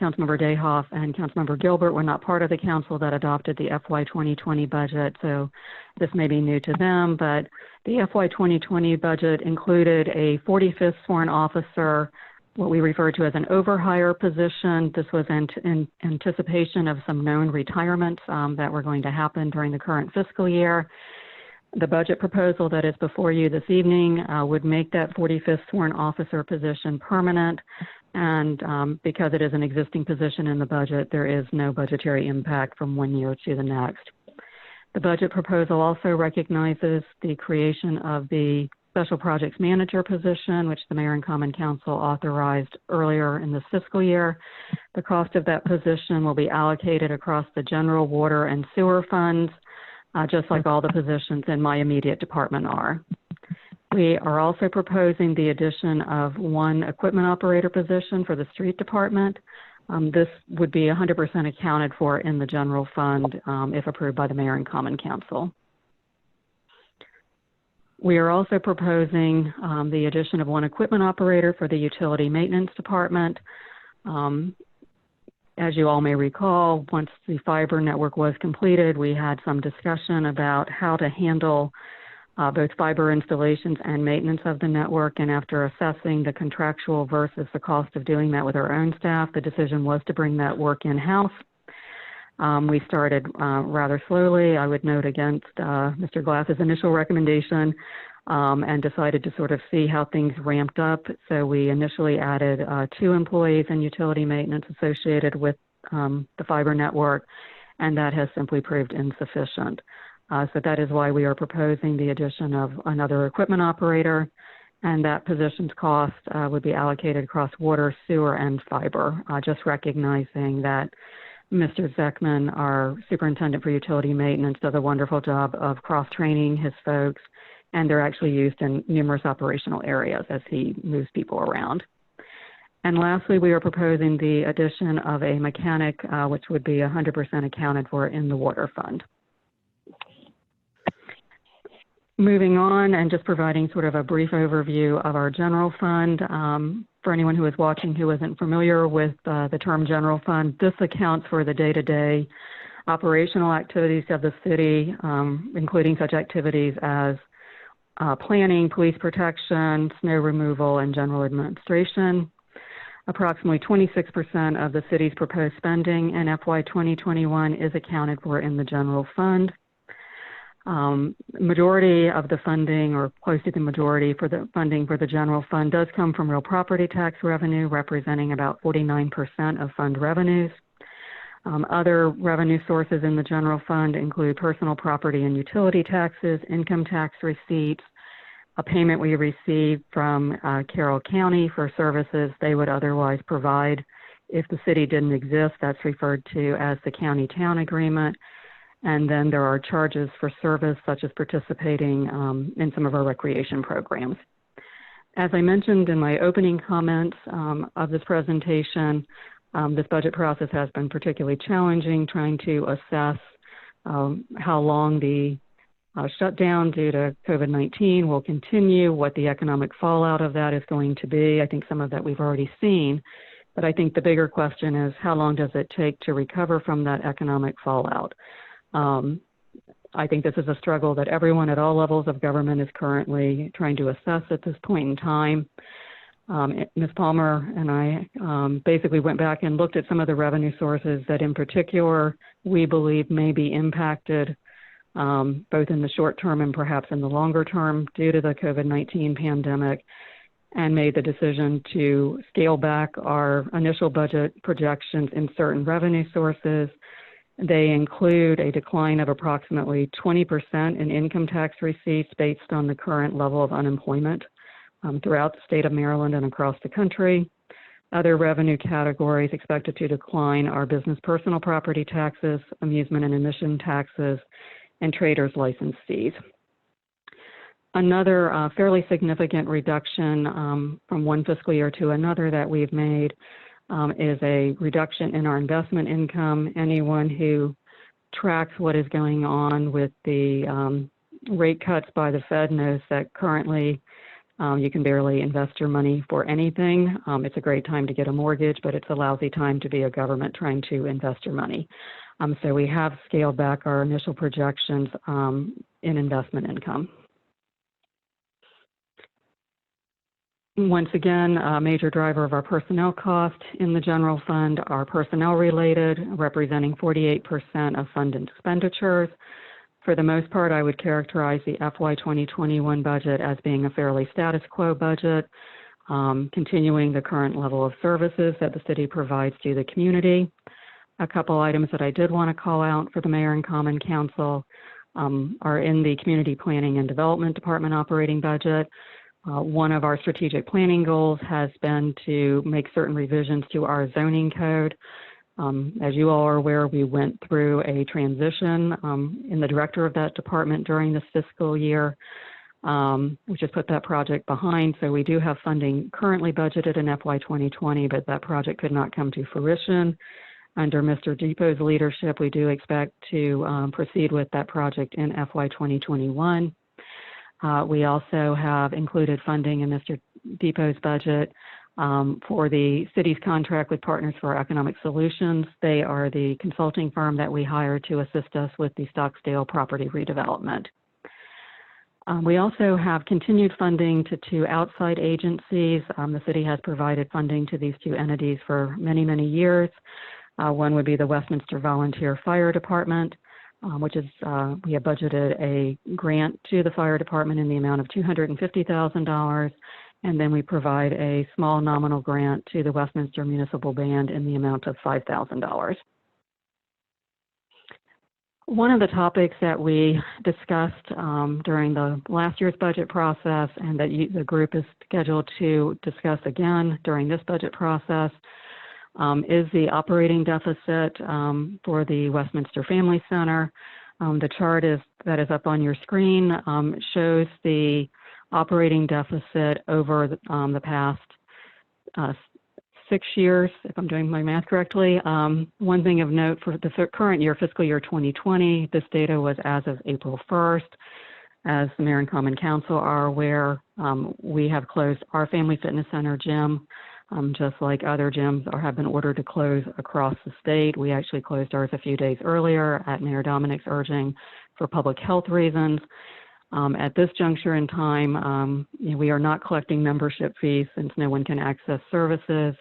Councilmember Dayhoff and Councilmember Gilbert were not part of the council that adopted the FY 2020 budget, so this may be new to them, but the FY 2020 budget included a 45th sworn officer, what we refer to as an overhire position. This was in anticipation of some known retirements that were going to happen during the current fiscal year. The budget proposal that is before you this evening would make that 45th sworn officer position permanent. And because it is an existing position in the budget, there is no budgetary impact from one year to the next. The budget proposal also recognizes the creation of the Special Projects Manager position, which the Mayor and Common Council authorized earlier in this fiscal year. The cost of that position will be allocated across the general water and sewer funds, just like all the positions in my immediate department are. We are also proposing the addition of 1 equipment operator position for the street department. This would be 100% accounted for in the general fund if approved by the Mayor and Common Council. We are also proposing the addition of 1 equipment operator for the utility maintenance department. As you all may recall, once the fiber network was completed, we had some discussion about how to handle both fiber installations and maintenance of the network, and after assessing the contractual versus the cost of doing that with our own staff, the decision was to bring that work in-house. We started rather slowly, I would note, against Mr. Glass's initial recommendation, and decided to sort of see how things ramped up. So we initially added 2 employees in utility maintenance associated with the fiber network, and that has simply proved insufficient. So that is why we are proposing the addition of another equipment operator, and that position's cost would be allocated across water, sewer, and fiber, just recognizing that Mr. Zeckman, our superintendent for utility maintenance, does a wonderful job of cross-training his folks, and they're actually used in numerous operational areas as he moves people around. And lastly, we are proposing the addition of a mechanic, which would be 100% accounted for in the water fund. Moving on and just providing sort of a brief overview of our general fund. For anyone who is watching who isn't familiar with the term general fund, this accounts for the day-to-day operational activities of the city, including such activities as planning, police protection, snow removal, and general administration. Approximately 26% of the city's proposed spending in FY 2021 is accounted for in the general fund. Majority of the funding, or close to the majority for the funding for the general fund, does come from real property tax revenue, representing about 49% of fund revenues. Other revenue sources in the general fund include personal property and utility taxes, income tax receipts, a payment we received from Carroll County for services they would otherwise provide if the city didn't exist. That's referred to as the county-town agreement. And then there are charges for service, such as participating in some of our recreation programs. As I mentioned in my opening comments of this presentation, This budget process has been particularly challenging, trying to assess how long the shutdown due to COVID-19 will continue, what the economic fallout of that is going to be. I think some of that we've already seen, but I think the bigger question is how long does it take to recover from that economic fallout? I think this is a struggle that everyone at all levels of government is currently trying to assess at this point in time. Ms. Palmer and I basically went back and looked at some of the revenue sources that in particular we believe may be impacted both in the short term and perhaps in the longer term due to the COVID-19 pandemic, and made the decision to scale back our initial budget projections in certain revenue sources. They include a decline of approximately 20% in income tax receipts based on the current level of unemployment throughout the state of Maryland and across the country. Other revenue categories expected to decline are business personal property taxes, amusement and admission taxes, and traders license fees. Another fairly significant reduction from one fiscal year to another that we've made is a reduction in our investment income. Anyone who tracks what is going on with the rate cuts by the Fed knows that currently you can barely invest your money for anything. It's a great time to get a mortgage, but it's a lousy time to be a government trying to invest your money. So we have scaled back our initial projections in investment income. Once again, a major driver of our personnel cost in the general fund are personnel related, representing 48% of fund expenditures. For the most part, I would characterize the FY 2021 budget as being a fairly status quo budget, continuing the current level of services that the city provides to the community. A couple items that I did want to call out for the Mayor and Common Council are in the Community Planning and Development Department operating budget. One of our strategic planning goals has been to make certain revisions to our zoning code. As you all are aware, we went through a transition in the director of that department during this fiscal year. We just put that project behind, so we do have funding currently budgeted in FY 2020, but that project could not come to fruition. Under Mr. Depot's leadership, we do expect to proceed with that project in FY 2021. We also have included funding in Mr. Depot's budget for the city's contract with Partners for Economic Solutions. They are the consulting firm that we hired to assist us with the Stocksdale property redevelopment. We also have continued funding to two outside agencies. The city has provided funding to these two entities for many, many years. One would be the Westminster Volunteer Fire Department, which is, we have budgeted a grant to the fire department in the amount of $250,000, and then we provide a small nominal grant to the Westminster Municipal Band in the amount of $5,000. One of the topics that we discussed during the last year's budget process, and that the group is scheduled to discuss again during this budget process, is the operating deficit for the Westminster Family Center. The chart that is up on your screen shows the operating deficit over the past 6 years, if I'm doing my math correctly. One thing of note for the current year, fiscal year 2020, this data was as of April 1st. As the Mayor and Common Council are aware, we have closed our Family Fitness Center gym, just like other gyms have been ordered to close across the state. We actually closed ours a few days earlier at Mayor Dominic's urging for public health reasons. At this juncture in time, we are not collecting membership fees since no one can access services.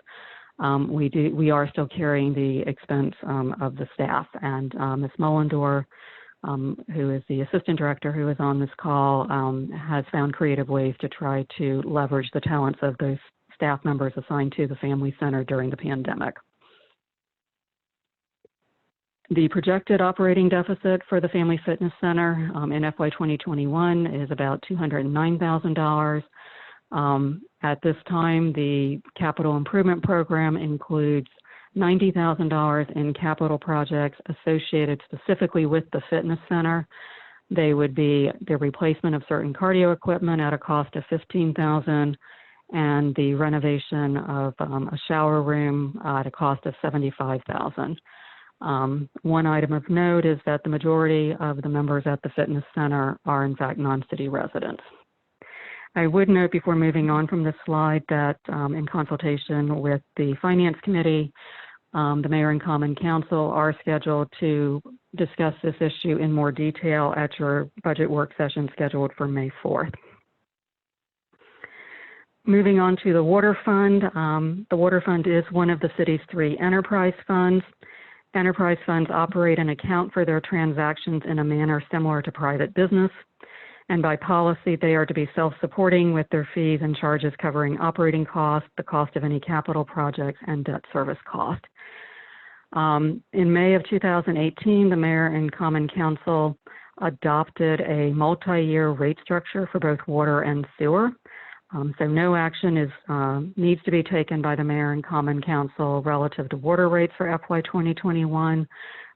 We are still carrying the expense of the staff, and Ms. Mullendorf, who is the assistant director who is on this call, has found creative ways to try to leverage the talents of those staff members assigned to the Family Center during the pandemic. The projected operating deficit for the Family Fitness Center in FY 2021 is about $209,000. At this time, the capital improvement program includes $90,000 in capital projects associated specifically with the fitness center. They would be the replacement of certain cardio equipment at a cost of $15,000, and the renovation of a shower room at a cost of $75,000. One item of note is that the majority of the members at the fitness center are in fact non-city residents. I would note before moving on from this slide that in consultation with the Finance Committee, the Mayor and Common Council are scheduled to discuss this issue in more detail at your budget work session scheduled for May 4th. Moving on to the Water Fund. The Water Fund is one of the city's 3 enterprise funds. Enterprise funds operate and account for their transactions in a manner similar to private business, and by policy, they are to be self-supporting with their fees and charges covering operating costs, the cost of any capital projects, and debt service cost. In May of 2018, the Mayor and Common Council adopted a multi-year rate structure for both water and sewer. So no action needs to be taken by the Mayor and Common Council relative to water rates for FY 2021.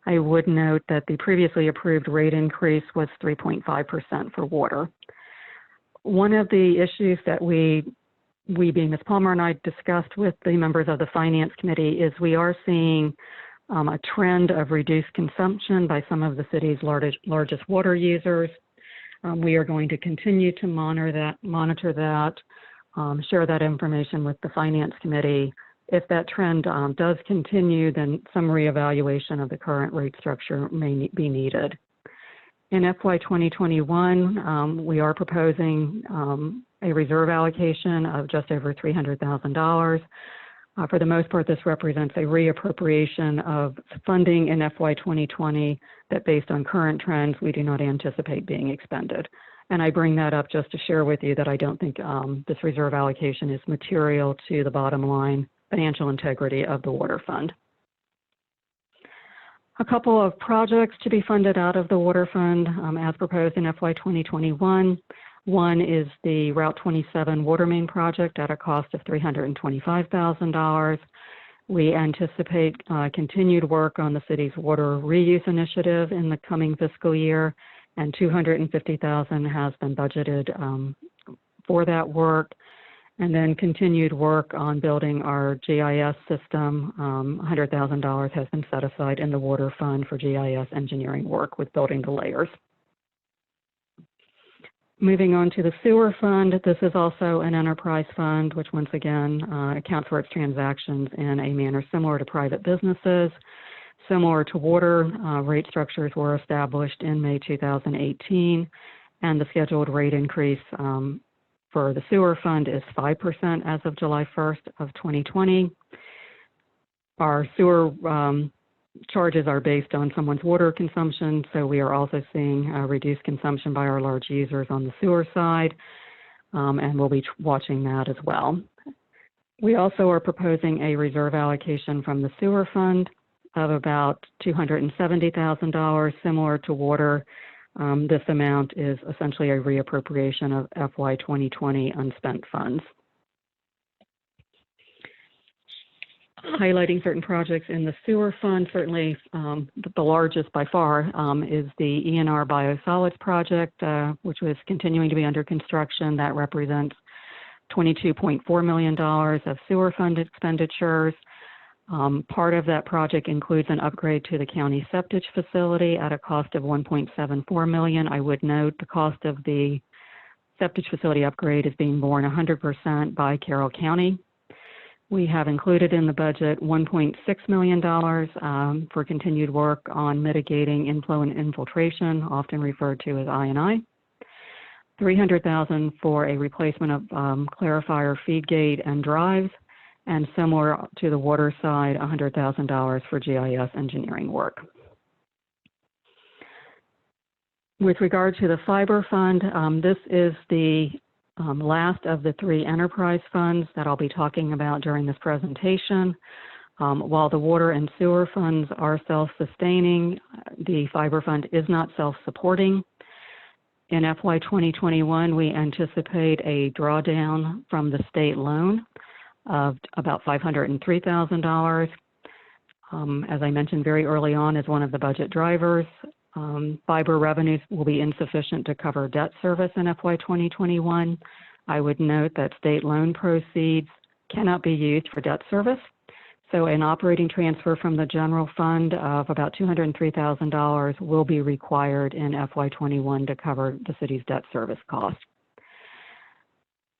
I would note that the previously approved rate increase was 3.5% for water. One of the issues that we being Ms. Palmer and I discussed with the members of the Finance Committee is we are seeing a trend of reduced consumption by some of the city's largest water users. We are going to continue to monitor that, share that information with the Finance Committee. If that trend does continue, then some reevaluation of the current rate structure may be needed. In FY 2021, we are proposing a reserve allocation of just over $300,000. For the most part, this represents a reappropriation of funding in FY 2020 that, based on current trends, we do not anticipate being expended. And I bring that up just to share with you that I don't think this reserve allocation is material to the bottom line financial integrity of the Water Fund. A couple of projects to be funded out of the Water Fund as proposed in FY 2021. One is the Route 27 water main project at a cost of $325,000. We anticipate continued work on the city's water reuse initiative in the coming fiscal year, and $250,000 has been budgeted for that work. And then continued work on building our GIS system. $100,000 has been set aside in the Water Fund for GIS engineering work with building the layers. Moving on to the Sewer Fund, this is also an enterprise fund, which once again accounts for its transactions in a manner similar to private businesses. Similar to water, rate structures were established in May 2018, and the scheduled rate increase for the Sewer Fund is 5% as of July 1st of 2020. Our sewer charges are based on someone's water consumption, so we are also seeing reduced consumption by our large users on the sewer side, and we'll be watching that as well. We also are proposing a reserve allocation from the Sewer Fund of about $270,000, similar to water. This amount is essentially a reappropriation of FY 2020 unspent funds. Highlighting certain projects in the Sewer Fund, certainly the largest by far is the ENR Biosolids project, which was continuing to be under construction. That represents $22.4 million of Sewer Fund expenditures. Part of that project includes an upgrade to the county septic facility at a cost of $1.74 million. I would note the cost of the septic facility upgrade is being borne 100% by Carroll County. We have included in the budget $1.6 million for continued work on mitigating inflow and infiltration, often referred to as I&I. $300,000 for a replacement of clarifier feed gate and drives, and similar to the water side, $100,000 for GIS engineering work. With regard to the Fiber Fund, this is the last of the three enterprise funds that I'll be talking about during this presentation. While the water and sewer funds are self-sustaining, the Fiber Fund is not self-supporting. In FY 2021, we anticipate a drawdown from the state loan of about $503,000. As I mentioned very early on as one of the budget drivers, fiber revenues will be insufficient to cover debt service in FY 2021. I would note that state loan proceeds cannot be used for debt service. So an operating transfer from the general fund of about $203,000 will be required in FY21 to cover the city's debt service cost.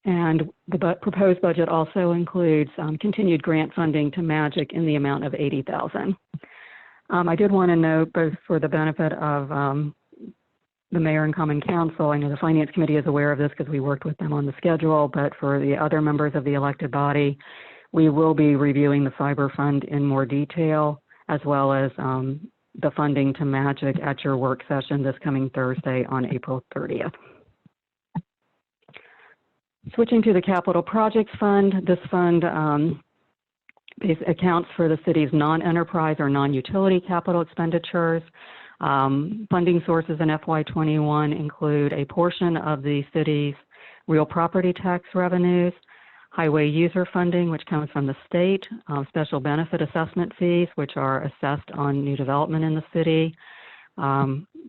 And the proposed budget also includes continued grant funding to Magic in the amount of $80,000. I did want to note, both for the benefit of the mayor and common council, I know the finance committee is aware of this because we worked with them on the schedule, but for the other members of the elected body, we will be reviewing the fiber fund in more detail, as well as the funding to Magic at your work session this coming Thursday on April 30th. Switching to the Capital Projects Fund, this fund accounts for the city's non-enterprise or non-utility capital expenditures. Funding sources in FY21 include a portion of the city's real property tax revenues, highway user funding, which comes from the state, special benefit assessment fees, which are assessed on new development in the city,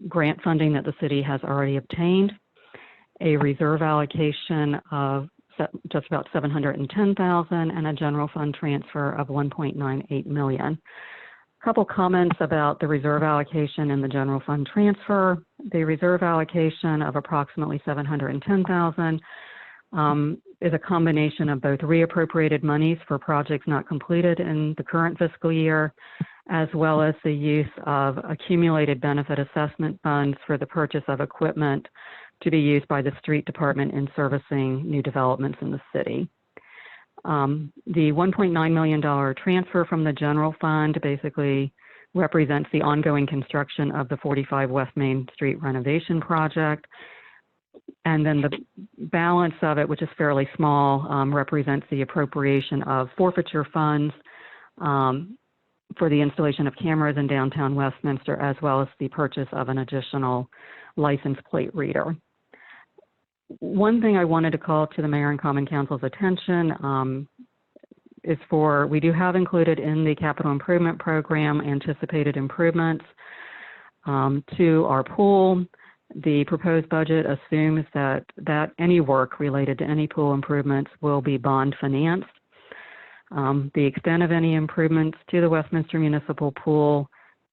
grant funding that the city has already obtained, a reserve allocation of just about $710,000, and a general fund transfer of $1.98 million. A couple comments about the reserve allocation and the general fund transfer. The reserve allocation of approximately $710,000 is a combination of both reappropriated monies for projects not completed in the current fiscal year, as well as the use of accumulated benefit assessment funds for the purchase of equipment to be used by the street department in servicing new developments in the city. The $1.9 million transfer from the general fund basically represents the ongoing construction of the 45 West Main Street renovation project. And then the balance of it, which is fairly small, represents the appropriation of forfeiture funds for the installation of cameras in downtown Westminster, as well as the purchase of an additional license plate reader. One thing I wanted to call to the Mayor and Common Council's attention is we do have included in the capital improvement program anticipated improvements to our pool. The proposed budget assumes that any work related to any pool improvements will be bond financed. The extent of any improvements to the Westminster Municipal Pool,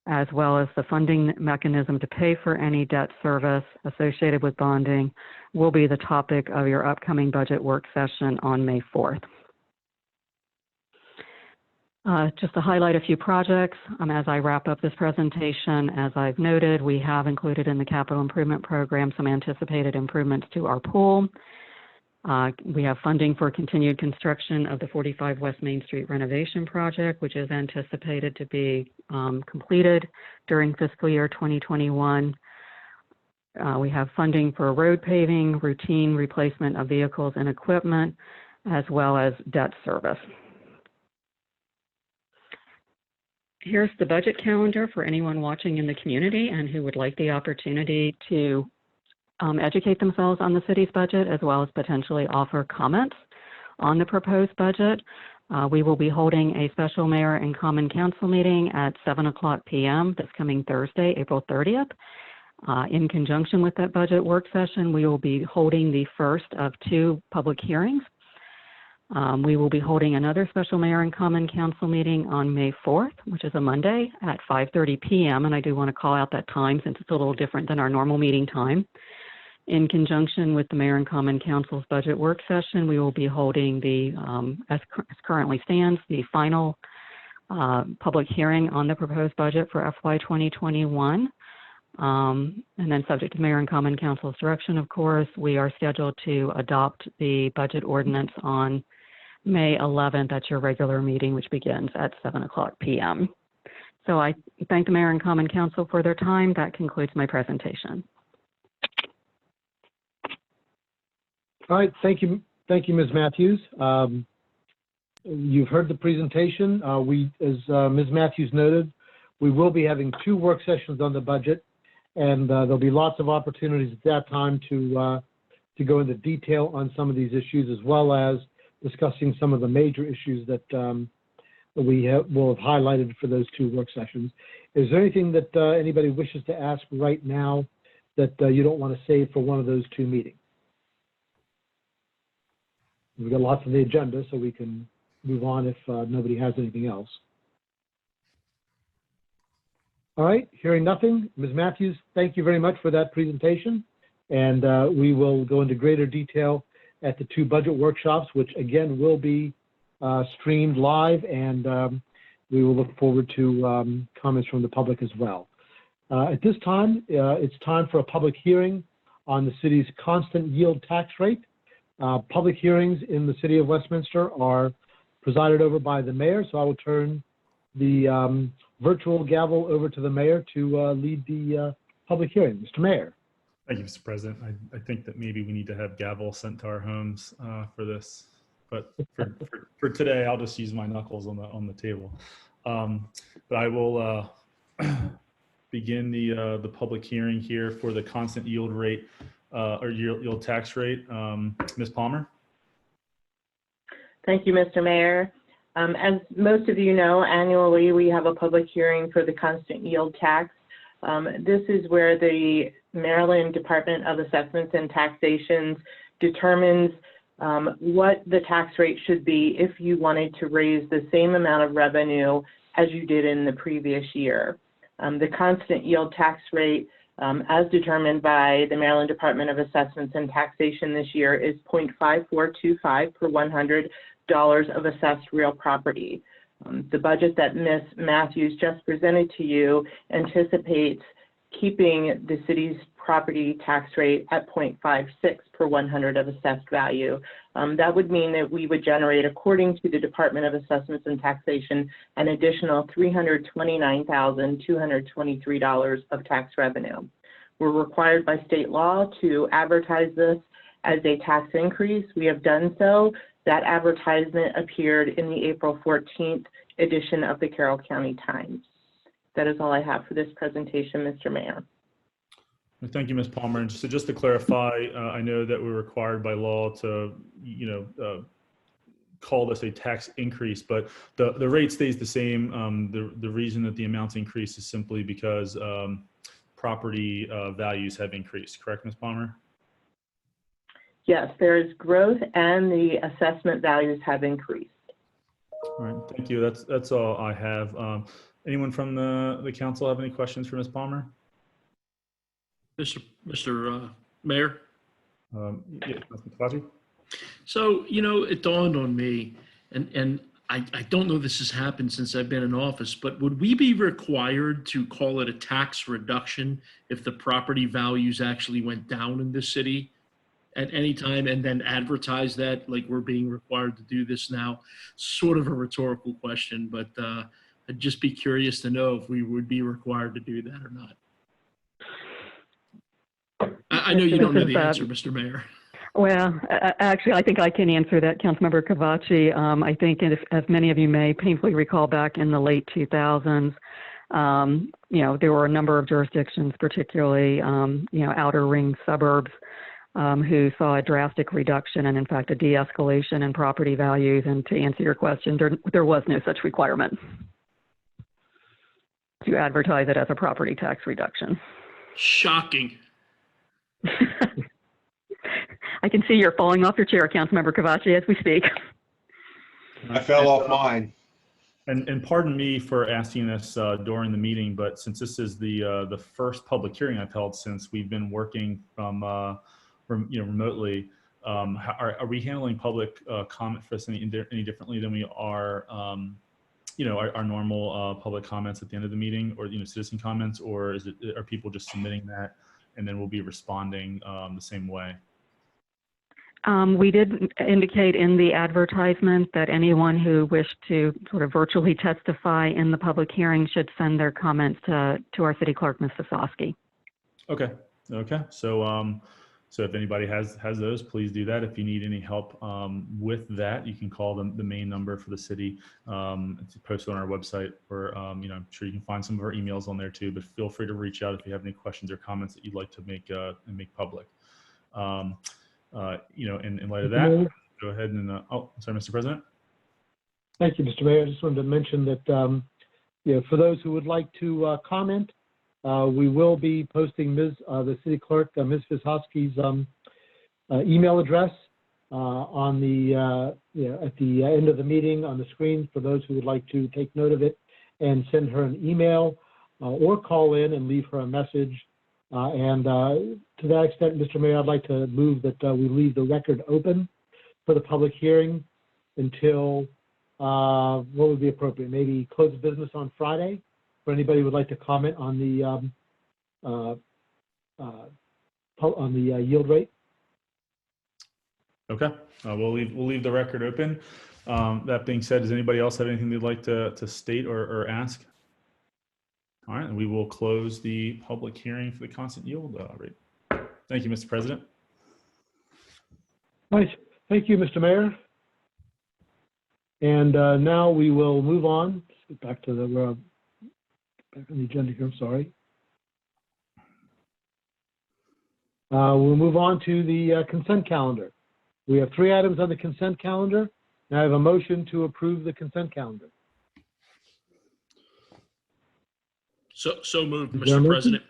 as well as the funding mechanism to pay for any debt service associated with bonding, will be the topic of your upcoming budget work session on May 4th. Just to highlight a few projects, as I wrap up this presentation, as I've noted, we have included in the capital improvement program some anticipated improvements to our pool. We have funding for continued construction of the 45 West Main Street renovation project, which is anticipated to be completed during fiscal year 2021. We have funding for road paving, routine replacement of vehicles and equipment, as well as debt service. Here's the budget calendar for anyone watching in the community and who would like the opportunity to educate themselves on the city's budget, as well as potentially offer comments on the proposed budget. We will be holding a special mayor and common council meeting at 7:00 p.m. this coming Thursday, April 30th. In conjunction with that budget work session, we will be holding the first of 2 public hearings. We will be holding another special mayor and common council meeting on May 4th, which is a Monday at 5:30 p.m. And I do want to call out that time since it's a little different than our normal meeting time. In conjunction with the Mayor and Common Council's budget work session, we will be holding the, as currently stands, the final public hearing on the proposed budget for FY 2021. And then subject to Mayor and Common Council's direction, of course, we are scheduled to adopt the budget ordinance on May 11th at your regular meeting, which begins at 7:00 p.m. So I thank the Mayor and Common Council for their time. That concludes my presentation. All right, thank you, Ms. Matthews. You've heard the presentation. As Ms. Matthews noted, we will be having 2 work sessions on the budget, and there'll be lots of opportunities at that time to go into detail on some of these issues, as well as discussing some of the major issues that will have highlighted for those 2 work sessions. Is there anything that anybody wishes to ask right now that you don't want to save for one of those 2 meetings? We've got lots on the agenda, so we can move on if nobody has anything else. All right, hearing nothing, Ms. Matthews, thank you very much for that presentation. And we will go into greater detail at the 2 budget workshops, which again will be streamed live, and we will look forward to comments from the public as well. At this time, it's time for a public hearing on the city's constant yield tax rate. Public hearings in the city of Westminster are presided over by the mayor, so I will turn the virtual gavel over to the mayor to lead the public hearing. Mr. Mayor. Thank you, Mr. President. I think that maybe we need to have gavel sent to our homes for this, but for today, I'll just use my knuckles on the table. But I will begin the public hearing here for the constant yield rate or yield tax rate. Ms. Palmer. Thank you, Mr. Mayor. As most of you know, annually we have a public hearing for the constant yield tax. This is where the Maryland Department of Assessments and Taxation determines what the tax rate should be if you wanted to raise the same amount of revenue as you did in the previous year. The constant yield tax rate, as determined by the Maryland Department of Assessments and Taxation this year, is 0.5425 per $100 of assessed real property. The budget that Ms. Matthews just presented to you anticipates keeping the city's property tax rate at 0.56 per 100 of assessed value. That would mean that we would generate, according to the Department of Assessments and Taxation, an additional $329,223 of tax revenue. We're required by state law to advertise this as a tax increase. We have done so. That advertisement appeared in the April 14th edition of the Carroll County Times. That is all I have for this presentation, Mr. Mayor. Thank you, Ms. Palmer. And so just to clarify, I know that we're required by law to, call this a tax increase, but the rate stays the same. The reason that the amounts increase is simply because property values have increased. Correct, Ms. Palmer? Yes, there is growth and the assessment values have increased. All right, thank you. That's all I have. Anyone from the council have any questions for Ms. Palmer? Mr. Mayor. Yeah, Mr. Kavachi? So, it dawned on me, and I don't know this has happened since I've been in office, but would we be required to call it a tax reduction if the property values actually went down in this city at any time, and then advertise that like we're being required to do this now? Sort of a rhetorical question, but I'd just be curious to know if we would be required to do that or not. I know you don't know the answer, Mr. Mayor. Well, actually, I think I can answer that, Councilmember Kavachi. I think, as many of you may painfully recall, back in the late 2000s, there were a number of jurisdictions, particularly, outer ring suburbs, who saw a drastic reduction and, in fact, a de-escalation in property values. And to answer your question, there was no such requirement to advertise it as a property tax reduction. Shocking. I can see you're falling off your chair, Councilmember Kavachi, as we speak. I fell off mine. And pardon me for asking this during the meeting, but since this is the first public hearing I've held since we've been working from remotely, are we handling public comment for this any differently than we are our normal public comments at the end of the meeting, or citizen comments, or are people just submitting that and then we'll be responding the same way? We did indicate in the advertisement that anyone who wished to sort of virtually testify in the public hearing should send their comments to our city clerk, Ms. Sosowski. Okay. So if anybody has those, please do that. If you need any help with that, you can call the main number for the city. It's posted on our website, or I'm sure you can find some of our emails on there too. But feel free to reach out if you have any questions or comments that you'd like to make public. In light of that, go ahead and sorry, Mr. President. Thank you, Mr. Mayor. I just wanted to mention that for those who would like to comment, we will be posting the city clerk, Ms. Vishoski's email address on the, at the end of the meeting on the screen for those who would like to take note of it and send her an email or call in and leave her a message. To that extent, Mr. Mayor, I'd like to move that we leave the record open for the public hearing until, what would be appropriate? Maybe close business on Friday for anybody who would like to comment on the yield rate. Okay, we'll leave the record open. That being said, does anybody else have anything they'd like to state or ask? All right, and we will close the public hearing for the constant yield rate. Thank you, Mr. President. Nice. Thank you, Mr. Mayor. And now we will move on. Let's get back to the back on the agenda here. I'm sorry. We'll move on to the consent calendar. We have 3 items on the consent calendar. And I have a motion to approve the consent calendar. So moved, Mr. President.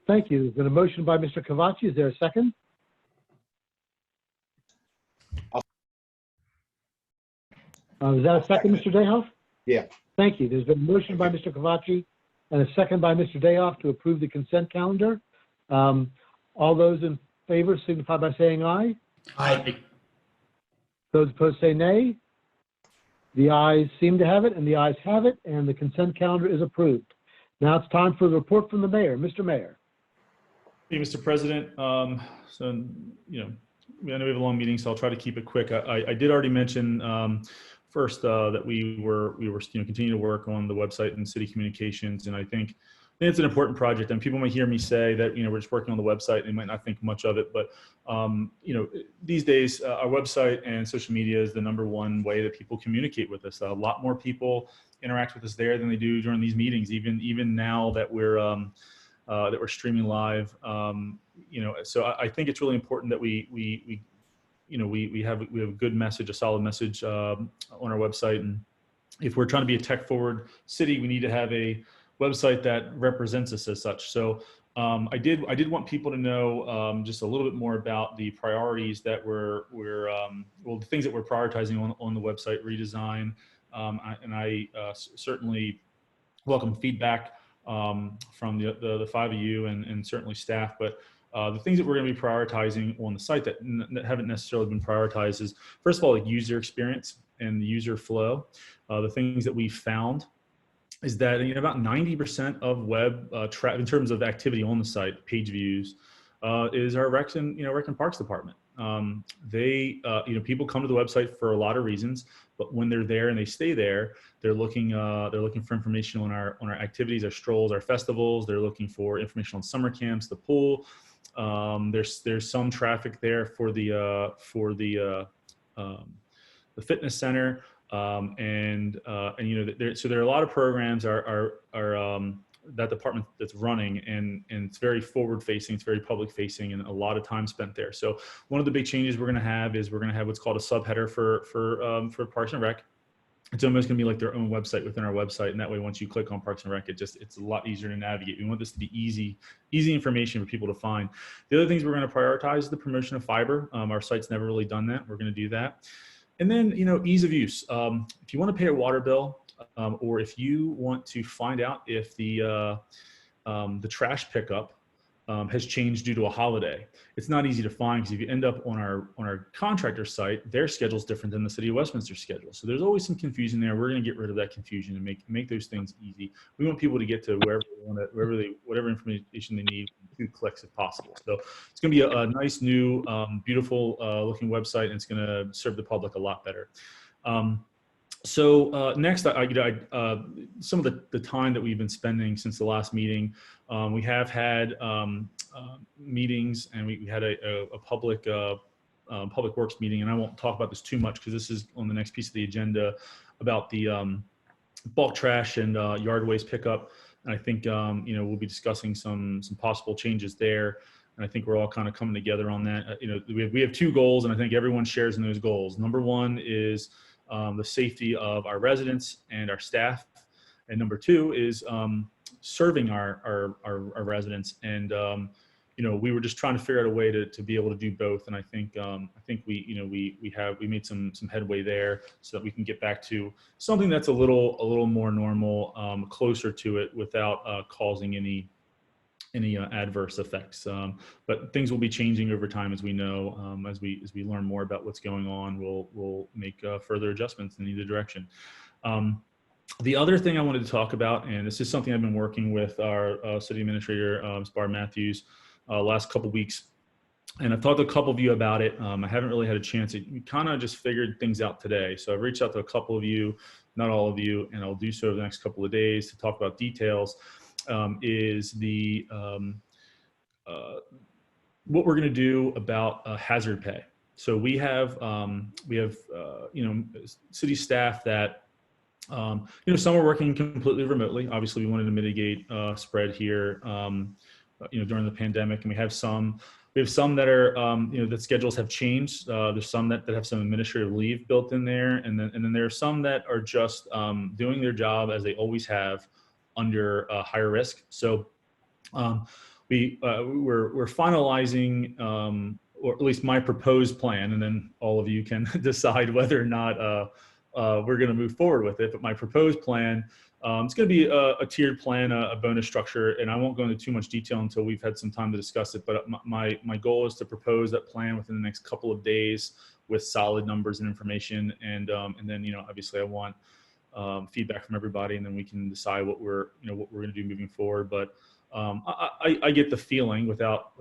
Thank you. There's been a motion by Mr. Cavacci. Is there a second? Is that a second, Mr. Dayhoff? Yeah. Thank you. There's been a motion by Mr. Cavacci and a second by Mr. Dayhoff to approve the consent calendar. All those in favor signify by saying aye. Aye. Those opposed say nay. The ayes seem to have it, and the ayes have it, and the consent calendar is approved. Now it's time for the report from the mayor. Mr. Mayor. Hey, Mr. President. I know we have a long meeting, so I'll try to keep it quick. I did already mention first that we were continuing to work on the website and city communications, and I think it's an important project. And people might hear me say that we're just working on the website, and they might not think much of it, but these days our website and social media is the #1 way that people communicate with us. A lot more people interact with us there than they do during these meetings, even now that we're streaming live. So I think it's really important that we have a good message, a solid message on our website. And if we're trying to be a tech forward city, we need to have a website that represents us as such. So I did want people to know just a little bit more about the priorities that the things that we're prioritizing on the website redesign. I certainly welcome feedback from the 5 of you and certainly staff, but the things that we're going to be prioritizing on the site that haven't necessarily been prioritized is, first of all, user experience and the user flow. The things that we found is that about 90% of web traffic in terms of activity on the site, page views, is our Rec and Parks department. People come to the website for a lot of reasons, but when they're there and they stay there, they're looking for information on our activities, our strolls, our festivals. They're looking for information on summer camps, the pool. There's some traffic there for the fitness center. So there are a lot of programs that department that's running, and it's very forward facing, it's very public facing, and a lot of time spent there. So one of the big changes we're going to have is what's called a subheader for Parks and Rec. It's almost going to be like their own website within our website, and that way once you click on Parks and Rec, it's a lot easier to navigate. We want this to be easy information for people to find. The other things we're going to prioritize is the promotion of fiber. Our site's never really done that. We're going to do that. And then, ease of use. If you want to pay a water bill, or if you want to find out if the trash pickup has changed due to a holiday, it's not easy to find, because if you end up on our contractor site, their schedule is different than the City of Westminster schedule. So there's always some confusion there. We're going to get rid of that confusion and make those things easy. We want people to get to whatever information they need in 2 clicks if possible. So it's going to be a nice new, beautiful looking website, and it's going to serve the public a lot better. Next, some of the time that we've been spending since the last meeting, we have had meetings, and we had a public works meeting, and I won't talk about this too much because this is on the next piece of the agenda about the bulk trash and yard waste pickup. And I think we'll be discussing some possible changes there. And I think we're all kind of coming together on that. We have 2 goals, and I think everyone shares in those goals. Number 1 is the safety of our residents and our staff, and number 2 is serving our residents and we were just trying to figure out a way to be able to do both. And I think we made some headway there so that we can get back to something that's a little more normal, closer to it without causing any adverse effects. But things will be changing over time, as we know. As we learn more about what's going on, we'll make further adjustments in either direction. The other thing I wanted to talk about, and this is something I've been working with our city administrator, Barb Matthews, last couple weeks, and I've talked to a couple of you about it. I haven't really had a chance. We kind of just figured things out today. So I've reached out to a couple of you, not all of you, and I'll do so over the next couple of days to talk about details. Is the what we're going to do about hazard pay. So we have city staff that some are working completely remotely. Obviously, we wanted to mitigate spread here, during the pandemic, and we have some that are that schedules have changed. There's some that have some administrative leave built in there, and then there are some that are just doing their job as they always have under higher risk. So we're finalizing, or at least my proposed plan, and then all of you can decide whether or not we're going to move forward with it. But my proposed plan, it's going to be a tiered plan, a bonus structure, and I won't go into too much detail until we've had some time to discuss it. But my goal is to propose that plan within the next couple of days with solid numbers and information, and then obviously I want feedback from everybody, and then we can decide what we're going to do moving forward. But I get the feeling, without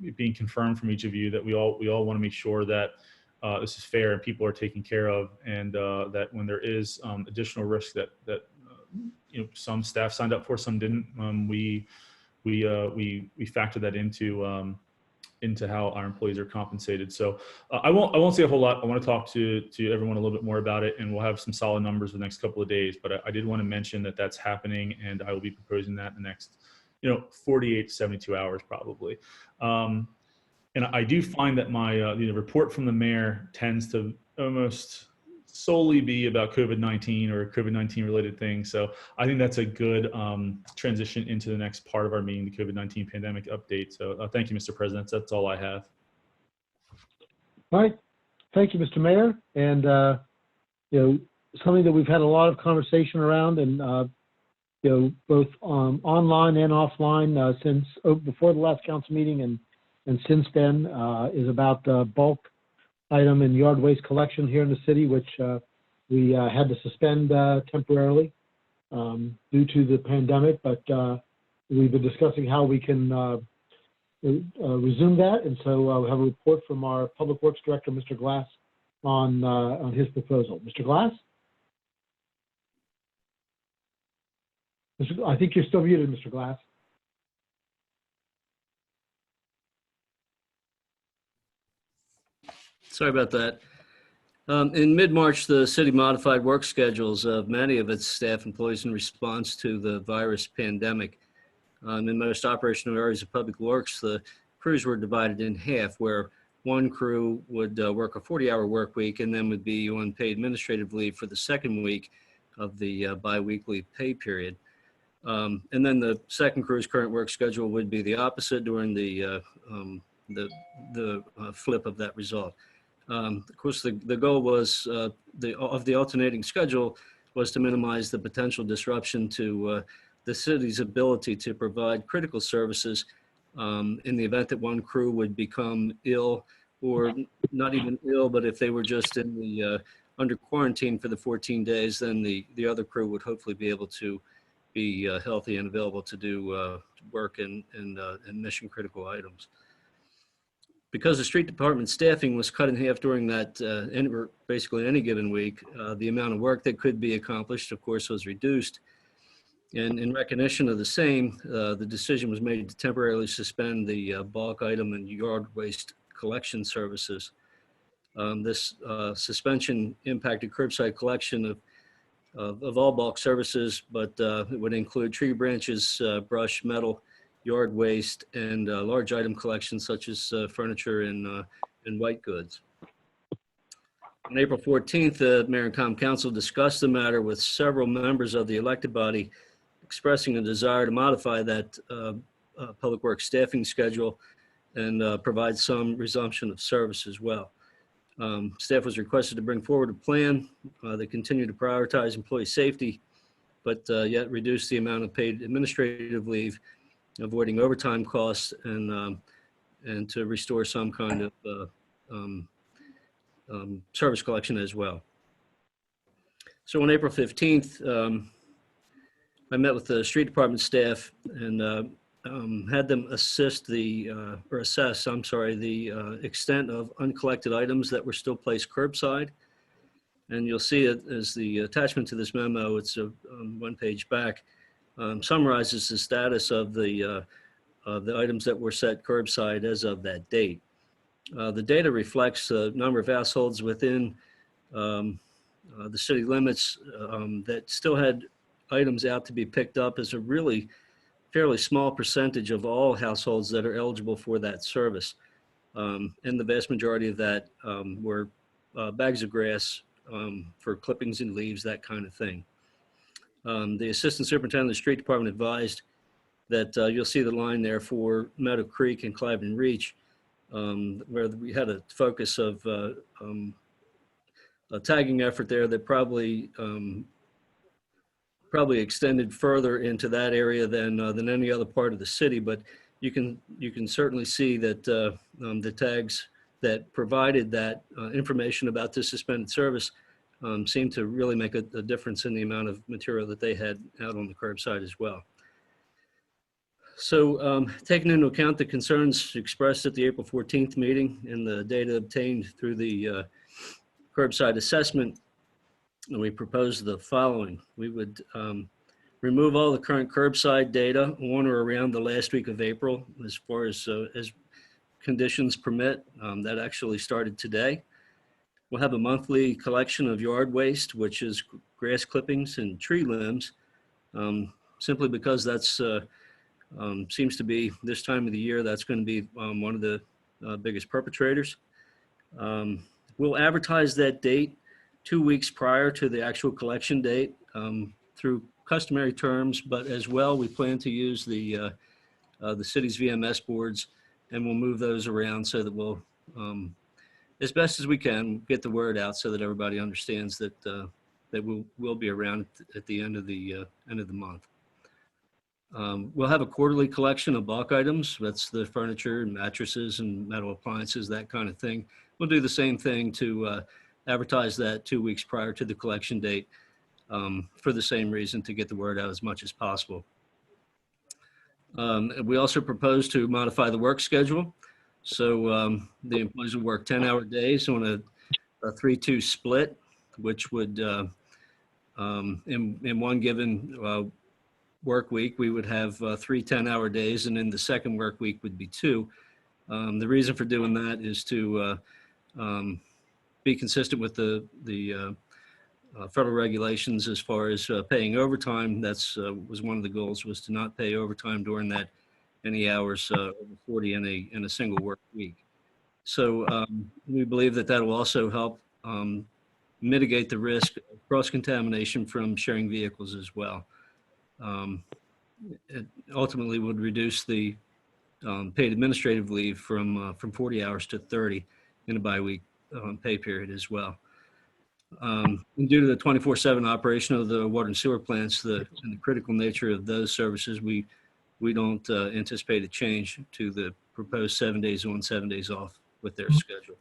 it being confirmed from each of you, that we all want to make sure that this is fair and people are taken care of, and that when there is additional risk that some staff signed up for, some didn't, we factor that into how our employees are compensated. So I won't say a whole lot. I want to talk to everyone a little bit more about it, and we'll have some solid numbers the next couple of days. But I did want to mention that that's happening, and I will be proposing that in the next 48 to 72 hours probably. And I do find that my report from the mayor tends to almost solely be about COVID-19 or COVID-19 related things. So I think that's a good transition into the next part of our meeting, the COVID-19 pandemic update. So thank you, Mr. President. That's all I have. All right. Thank you, Mr. Mayor. And, something that we've had a lot of conversation around, and, both online and offline since before the last council meeting and since then, is about bulk item and yard waste collection here in the city, which we had to suspend temporarily due to the pandemic. But we've been discussing how we can resume that. And so we have a report from our Public Works Director, Mr. Glass, on his proposal. Mr. Glass? I think you're still muted, Mr. Glass. Sorry about that. In mid-March, the city modified work schedules of many of its staff employees in response to the virus pandemic. In most operational areas of public works, the crews were divided in half, where one crew would work a 40-hour work week and then would be on paid administrative leave for the second week of the biweekly pay period. And then the second crew's current work schedule would be the opposite during the flip of that result. Of course, the goal was of the alternating schedule was to minimize the potential disruption to the city's ability to provide critical services in the event that one crew would become ill, or not even ill, but if they were just in the under quarantine for the 14 days, then the other crew would hopefully be able to be healthy and available to do work in mission critical items. Because the street department staffing was cut in half during that, basically any given week, the amount of work that could be accomplished, of course, was reduced. And in recognition of the same, the decision was made to temporarily suspend the bulk item and yard waste collection services. This suspension impacted curbside collection of all bulk services, but it would include tree branches, brush, metal, yard waste, and large item collections such as furniture and white goods. On April 14th, the Mayor and Common Council discussed the matter with several members of the elected body, expressing a desire to modify that Public Works staffing schedule and provide some resumption of service as well. Staff was requested to bring forward a plan that continued to prioritize employee safety, but yet reduce the amount of paid administrative leave, avoiding overtime costs, and to restore some kind of service collection as well. So on April 15th, I met with the street department staff and had them assess the extent of uncollected items that were still placed curbside. And you'll see it as the attachment to this memo. It's one page back, summarizes the status of the items that were set curbside as of that date. The data reflects the number of households within the city limits that still had items out to be picked up as a really fairly small percentage of all households that are eligible for that service. And the vast majority of that were bags of grass for clippings and leaves, that kind of thing. The Assistant Superintendent of the Street Department advised that you'll see the line there for Meadow Creek and Cliven Reach, where we had a focus of a tagging effort there that probably extended further into that area than any other part of the city. But you can certainly see that the tags that provided that information about this suspended service seemed to really make a difference in the amount of material that they had out on the curbside as well. So taking into account the concerns expressed at the April 14th meeting and the data obtained through the curbside assessment, we proposed the following. We would remove all the current curbside data on or around the last week of April as far as conditions permit. That actually started today. We'll have a monthly collection of yard waste, which is grass clippings and tree limbs, simply because that's seems to be this time of the year, that's going to be one of the biggest perpetrators. We'll advertise that date 2 weeks prior to the actual collection date through customary terms, but as well, we plan to use the city's VMS boards, and we'll move those around so that we'll, as best as we can, get the word out so that everybody understands that that we'll be around at the end of the month. We'll have a quarterly collection of bulk items. That's the furniture and mattresses and metal appliances, that kind of thing. We'll do the same thing to advertise that 2 weeks prior to the collection date for the same reason, to get the word out as much as possible. We also propose to modify the work schedule. So the employees will work 10-hour days on a 3-2 split, which would, in one given work week, we would have 3 10-hour days, and in the second work week would be 2. The reason for doing that is to be consistent with the federal regulations as far as paying overtime. That's was one of the goals, was to not pay overtime during that any hours over 40 in a single work week. So we believe that that will also help mitigate the risk of cross-contamination from sharing vehicles as well. It ultimately would reduce the paid administrative leave from 40 hours to 30 in a bi-week pay period as well. And due to the 24/7 operation of the water and sewer plants and the critical nature of those services, we don't anticipate a change to the proposed 7 days on, 7 days off with their schedule.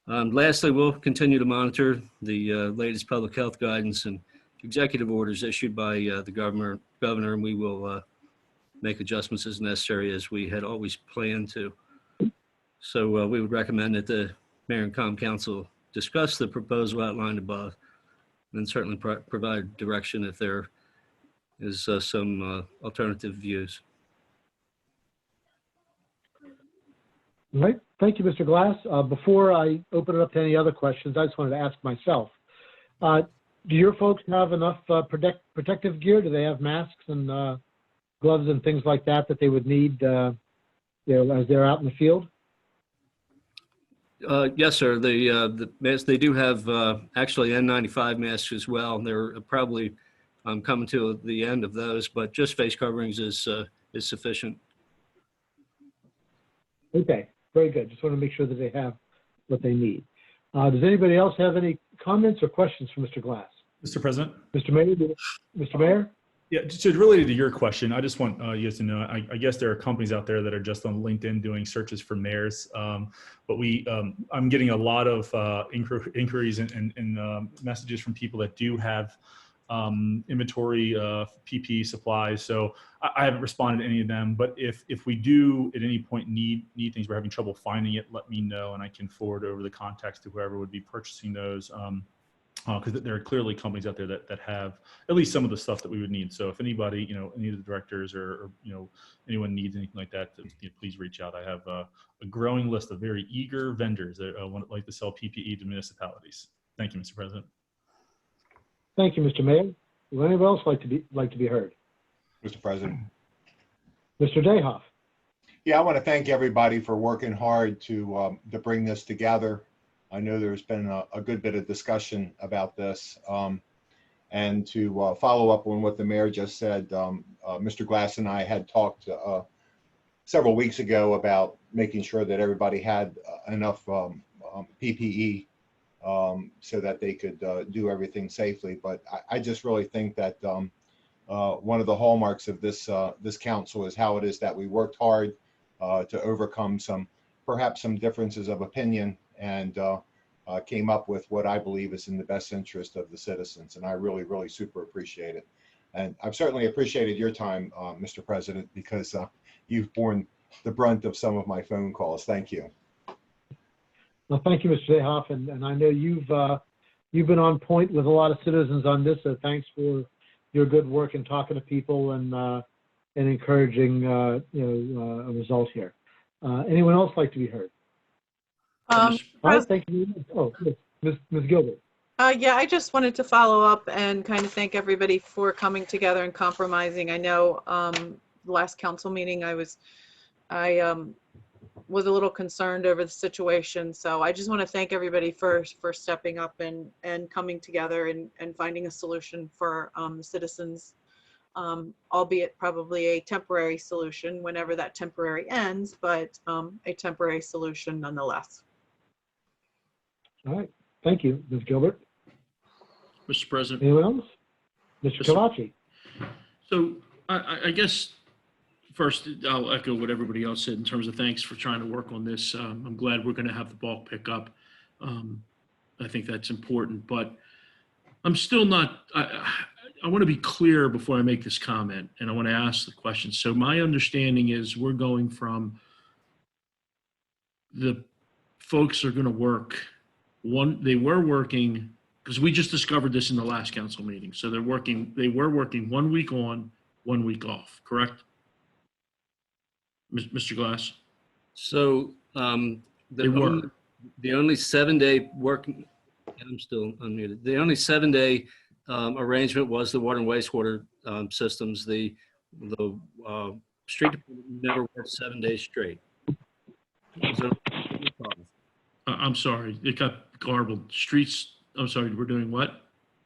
Lastly, we'll continue to monitor the latest public health guidance and executive orders issued by the governor, and we will make adjustments as necessary, as we had always planned to. So we would recommend that the Mayor and Common Council discuss the proposal outlined above, and certainly provide direction if there is some alternative views. All right. Thank you, Mr. Glass. Before I open it up to any other questions, I just wanted to ask myself, do your folks have enough protective gear? Do they have masks and gloves and things like that that they would need as they're out in the field? Yes, sir. The masks, they do have actually N95 masks as well. They're probably coming to the end of those, but just face coverings is sufficient Okay, very good. Just want to make sure that they have what they need. Does anybody else have any comments or questions for Mr. Glass? Mr. President? Mr. Mayor? Mr. Mayor? Yeah, just related to your question, I just want you guys to know, I guess there are companies out there that are just on LinkedIn doing searches for mayors, but I'm getting a lot of inquiries and messages from people that do have inventory PPE supplies. So I haven't responded to any of them, but if we do at any point need things, we're having trouble finding it, let me know and I can forward over the contacts to whoever would be purchasing those. Because there are clearly companies out there that have at least some of the stuff that we would need. So if anybody, any of the directors or anyone needs anything like that, please reach out. I have a growing list of very eager vendors that like to sell PPE to municipalities. Thank you, Mr. President. Thank you, Mr. Mayor. Would anyone else like to be heard? Mr. President. Mr. Dayhoff. Yeah, I want to thank everybody for working hard to bring this together. I know there's been a good bit of discussion about this. And to follow up on what the mayor just said, Mr. Glass and I had talked several weeks ago about making sure that everybody had enough PPE so that they could do everything safely. But I just really think that one of the hallmarks of this council is how it is that we worked hard to overcome perhaps some differences of opinion and came up with what I believe is in the best interest of the citizens. And I really, really super appreciate it. And I've certainly appreciated your time, Mr. President, because you've borne the brunt of some of my phone calls. Thank you. Well, thank you, Mr. Dayhoff. And I know you've been on point with a lot of citizens on this. So thanks for your good work in talking to people and encouraging a result here. Anyone else like to be heard? All right, thank you. Oh, Ms. Gilbert. Yeah, I just wanted to follow up and kind of thank everybody for coming together and compromising. I know the last council meeting I was a little concerned over the situation. So I just want to thank everybody for stepping up and coming together and finding a solution for the citizens, albeit probably a temporary solution whenever that temporary ends, but a temporary solution nonetheless. All right, thank you, Ms. Gilbert. Mr. President. Anyone else? Mr. Kavachi. So I guess first I'll echo what everybody else said in terms of thanks for trying to work on this. I'm glad we're going to have the bulk pick up. I think that's important, but I'm still not, I want to be clear before I make this comment, and I want to ask the question. So my understanding is we're going from the folks are going to work they were working, because we just discovered this in the last council meeting. So they were working 1 week on, 1 week off, correct? Mr. Glass? So the only 7-day work, I'm still unmuted. The only 7-day arrangement was the water and wastewater systems. The street department never worked 7 days straight. I'm sorry, it got garbled. Streets, I'm sorry, we're doing what?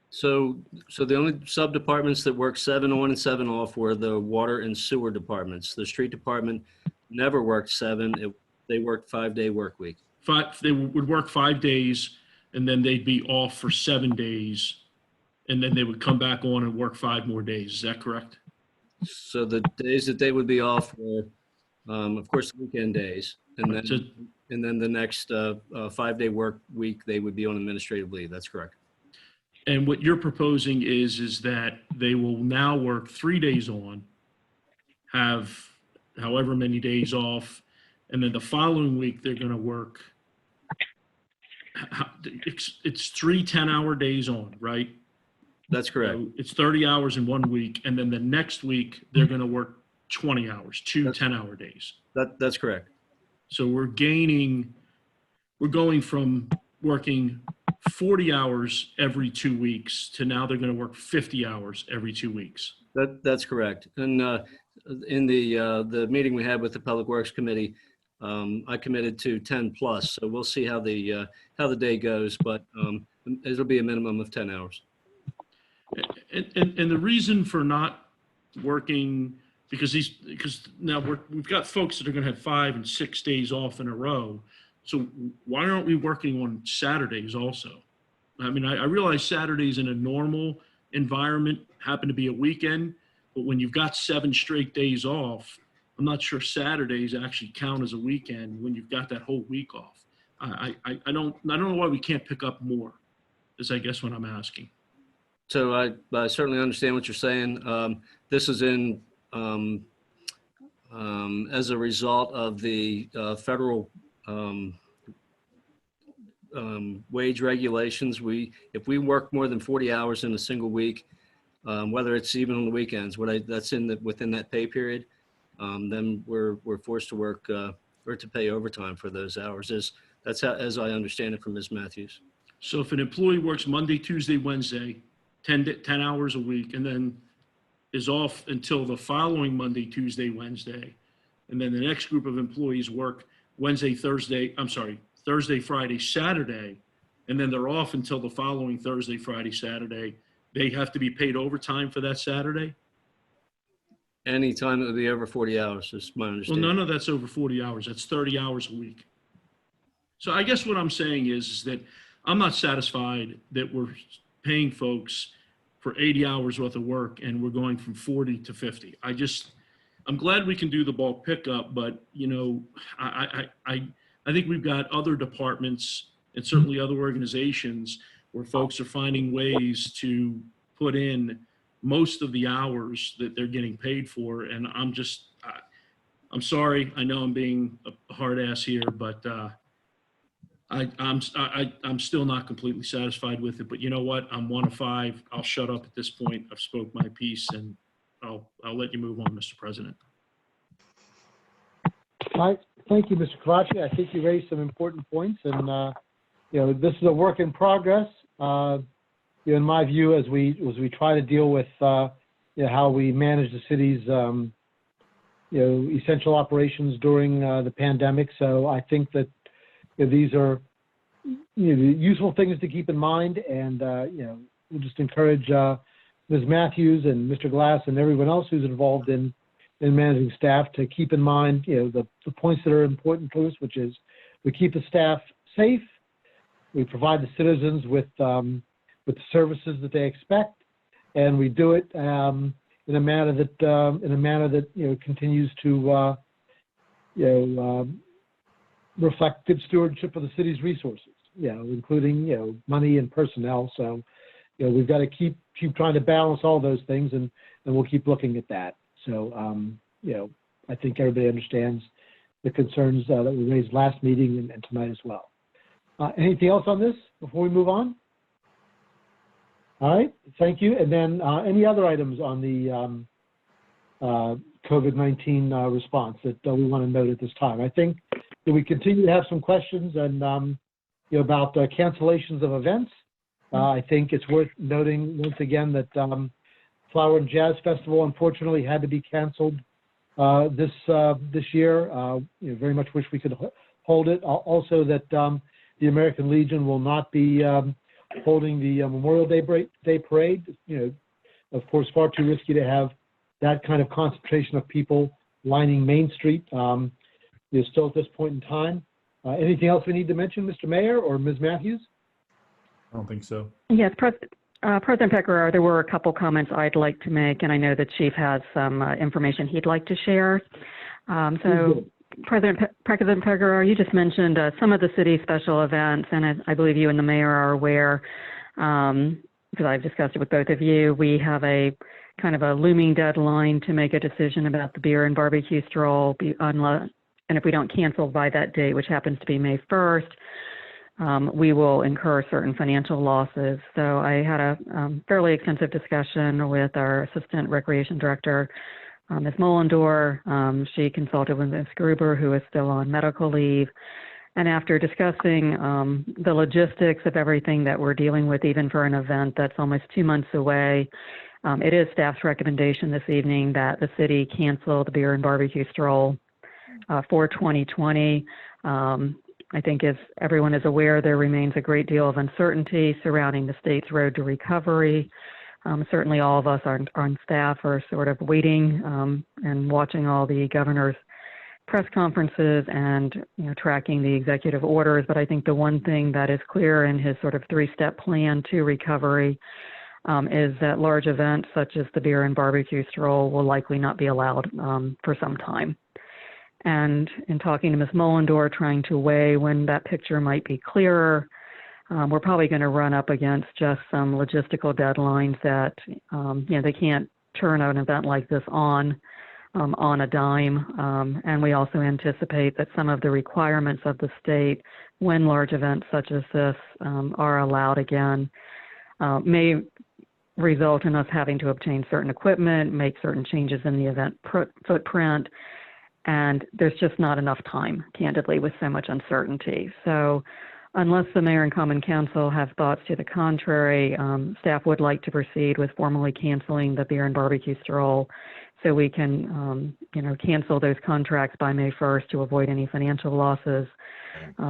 So the only sub-departments that worked 7 on and 7 off were the water and sewer departments. The street department never worked 7. They worked 5-day work week. They would work 5 days and then they'd be off for 7 days. And then they would come back on and work 5 more days. Is that correct? So the days that they would be off were, of course, the weekend days. And then the next 5-day work week, they would be on administrative leave. That's correct. And what you're proposing is that they will now work 3 days on, have however many days off, and then the following week they're going to work. It's 3 10-hour days on, right? That's correct. So it's 30 hours in 1 week, and then the next week they're going to work 20 hours, 2 10-hour days. That's correct. So we're going from working 40 hours every 2 weeks to now they're going to work 50 hours every 2 weeks. That's correct. And in the meeting we had with the Public Works Committee, I committed to 10 plus. So we'll see how the day goes, but it'll be a minimum of 10 hours. And the reason for not working because now we've got folks that are going to have 5 and 6 days off in a row. So why aren't we working on Saturdays also? I mean, I realize Saturdays in a normal environment happen to be a weekend, but when you've got 7 straight days off, I'm not sure Saturdays actually count as a weekend when you've got that whole week off. I don't know why we can't pick up more, is I guess what I'm asking. So I certainly understand what you're saying. This is in as a result of the federal wage regulations. If we work more than 40 hours in a single week, whether it's even on the weekends, that's within that pay period, then we're forced to work or to pay overtime for those hours. That's how, as I understand it from Ms. Matthews. So if an employee works Monday, Tuesday, Wednesday, 10 hours a week, and then is off until the following Monday, Tuesday, Wednesday, and then the next group of employees work Thursday, Friday, Saturday, and then they're off until the following Thursday, Friday, Saturday, they have to be paid overtime for that Saturday? Any time it would be over 40 hours is my Well, understanding. none of that's over 40 hours. That's 30 hours a week. So I guess what I'm saying is that I'm not satisfied that we're paying folks for 80 hours worth of work and we're going from 40 to 50. I'm glad we can do the bulk pickup, but I think we've got other departments and certainly other organizations where folks are finding ways to put in most of the hours that they're getting paid for. And I'm sorry, I know I'm being a hard ass here, but I'm still not completely satisfied with it, but you know what? I'm 1 of 5. I'll shut up at this point. I've spoke my piece, and I'll let you move on, Mr. President. Thank you, Mr. Kavachi. I think you raised some important points, and this is a work in progress. In my view, as we try to deal with how we manage the city's essential operations during the pandemic. So I think that these are useful things to keep in mind, and we'll just encourage Ms. Matthews and Mr. Glass and everyone else who's involved in managing staff to keep in mind the points that are important to us, which is we keep the staff safe, we provide the citizens with the services that they expect, and we do it in a manner that continues to reflect good stewardship of the city's resources, including money and personnel. So we've got to keep trying to balance all those things, and we'll keep looking at that. So I think everybody understands the concerns that we raised last meeting and tonight as well. Anything else on this before we move on? All right, thank you. And then any other items on the COVID-19 response that we want to note at this time? I think that we continue to have some questions and about cancellations of events. I think it's worth noting once again that Flower and Jazz Festival unfortunately had to be canceled this year. Very much wish we could hold it. Also that the American Legion will not be holding the Memorial Day parade. Of course, far too risky to have that kind of concentration of people lining Main Street. Still at this point in time. Anything else we need to mention, Mr. Mayor or Ms. Matthews? I don't think so. Yes, President Pecoraro, there were a couple comments I'd like to make, and I know the chief has some information he'd like to share. President Pecoraro, you just mentioned some of the city's special events, and I believe you and the mayor are aware, because I've discussed it with both of you. We have a kind of a looming deadline to make a decision about the beer and barbecue stroll, and if we don't cancel by that date, which happens to be May 1st, we will incur certain financial losses. So I had a fairly extensive discussion with our Assistant Recreation Director, Ms. Mollendor. She consulted with Ms. Gruber, who is still on medical leave. And after discussing the logistics of everything that we're dealing with, even for an event that's almost 2 months away, it is staff's recommendation this evening that the city cancel the beer and barbecue stroll for 2020. I think as everyone is aware, there remains a great deal of uncertainty surrounding the state's road to recovery. Certainly all of us on staff are sort of waiting and watching all the governor's press conferences and tracking the executive orders. But I think the one thing that is clear in his sort of three-step plan to recovery is that large events such as the beer and barbecue stroll will likely not be allowed for some time. And in talking to Ms. Mullendor, trying to weigh when that picture might be clearer, we're probably going to run up against just some logistical deadlines that, they can't turn an event like this on a dime. And we also anticipate that some of the requirements of the state, when large events such as this are allowed again, may result in us having to obtain certain equipment, make certain changes in the event footprint, and there's just not enough time, candidly, with so much uncertainty. So unless the mayor and common council have thoughts to the contrary, staff would like to proceed with formally canceling the beer and barbecue stroll so we can, cancel those contracts by May 1st to avoid any financial losses,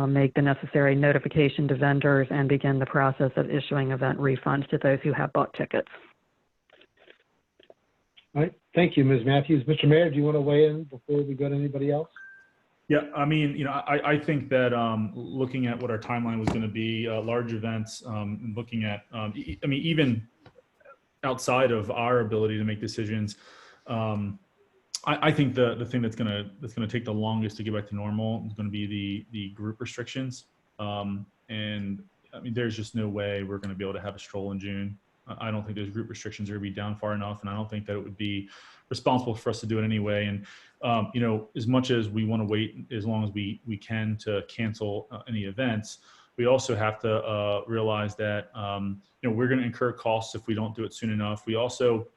make the necessary notification to vendors, and begin the process of issuing event refunds to those who have bought tickets. All right. Thank you, Ms. Matthews. Mr. Mayor, do you want to weigh in before we go to anybody else? Yeah, I mean, I think that looking at what our timeline was going to be, large events, and looking at, even outside of our ability to make decisions, I think the thing that's going to take the longest to get back to normal is going to be the group restrictions. And I mean, there's just no way we're going to be able to have a stroll in June. I don't think those group restrictions are going to be down far enough, and I don't think that it would be responsible for us to do it anyway. And as much as we want to wait as long as we can to cancel any events, we also have to realize that we're going to incur costs if we don't do it soon enough. We also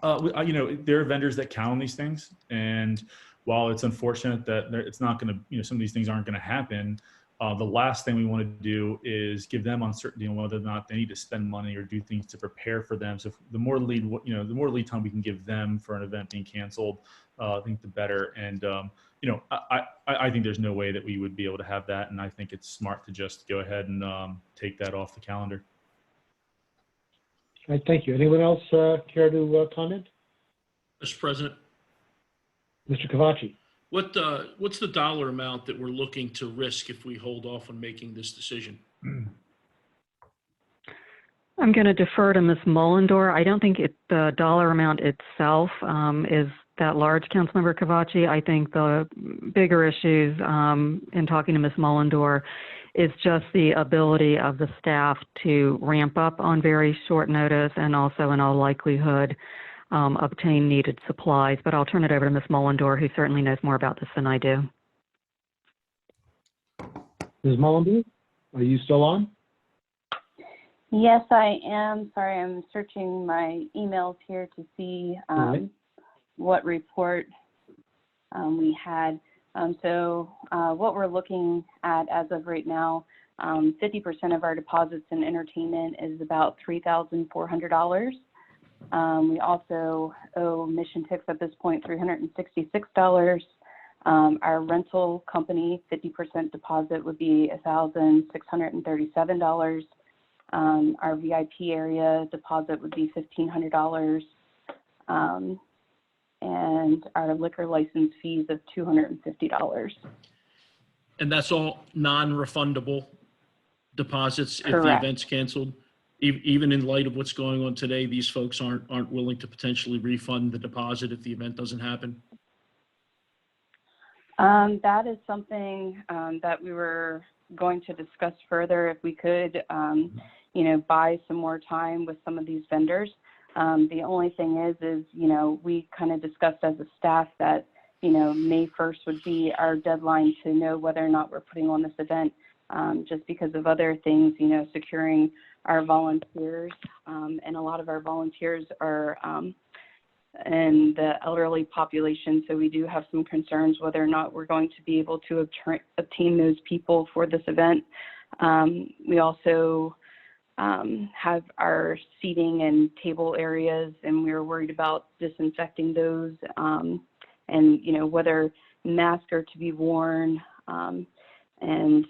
there are vendors that count on these things, and while it's unfortunate that it's not going to, some of these things aren't going to happen, the last thing we want to do is give them uncertainty on whether or not they need to spend money or do things to prepare for them. So the more lead time we can give them for an event being canceled, I think the better. And I think there's no way that we would be able to have that, and I think it's smart to just go ahead and take that off the calendar. All right, thank you. Anyone else care to comment? Mr. President, Mr. Cavacci. What's the dollar amount that we're looking to risk if we hold off on making this decision? I'm going to defer to Ms. Mullendor. I don't think the dollar amount itself is that large, Councilmember Cavacci. I think the bigger issues in talking to Ms. Mullendor is just the ability of the staff to ramp up on very short notice and also in all likelihood obtain needed supplies. But I'll turn it over to Ms. Mullendor, who certainly knows more about this than I do. Ms. Mullendor, are you still on? Yes, I am. Sorry, I'm searching my emails here to see what report we had. So what we're looking at as of right now, 50% of our deposits in entertainment is about $3,400. We also owe Mission Tix at this point $366. Our rental company 50% deposit would be $1,637. Our VIP area deposit would be $1,500. And our liquor license fees of $250. And that's all non-refundable deposits if the Correct. event's canceled? Even in light of what's going on today, these folks aren't willing to potentially refund the deposit if the event doesn't happen? That is something that we were going to discuss further if we could, buy some more time with some of these vendors. The only thing is, we kind of discussed as a staff that, May 1st would be our deadline to know whether or not we're putting on this event, just because of other things, securing our volunteers. And a lot of our volunteers are in the elderly population, so we do have some concerns whether or not we're going to be able to obtain those people for this event. We also have our seating and table areas, and we were worried about disinfecting those, and whether masks are to be worn. And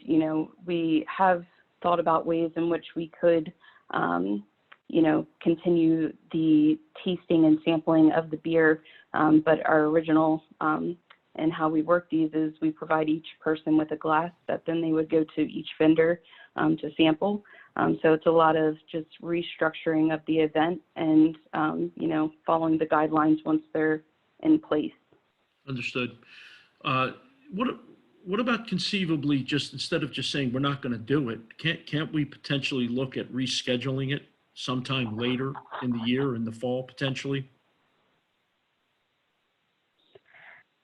we have thought about ways in which we could continue the tasting and sampling of the beer. But our original and how we work these is we provide each person with a glass that then they would go to each vendor to sample. So it's a lot of just restructuring of the event and, following the guidelines once they're in place. Understood. What about conceivably, just instead of just saying we're not going to do it, can't we potentially look at rescheduling it sometime later in the year, in the fall, potentially?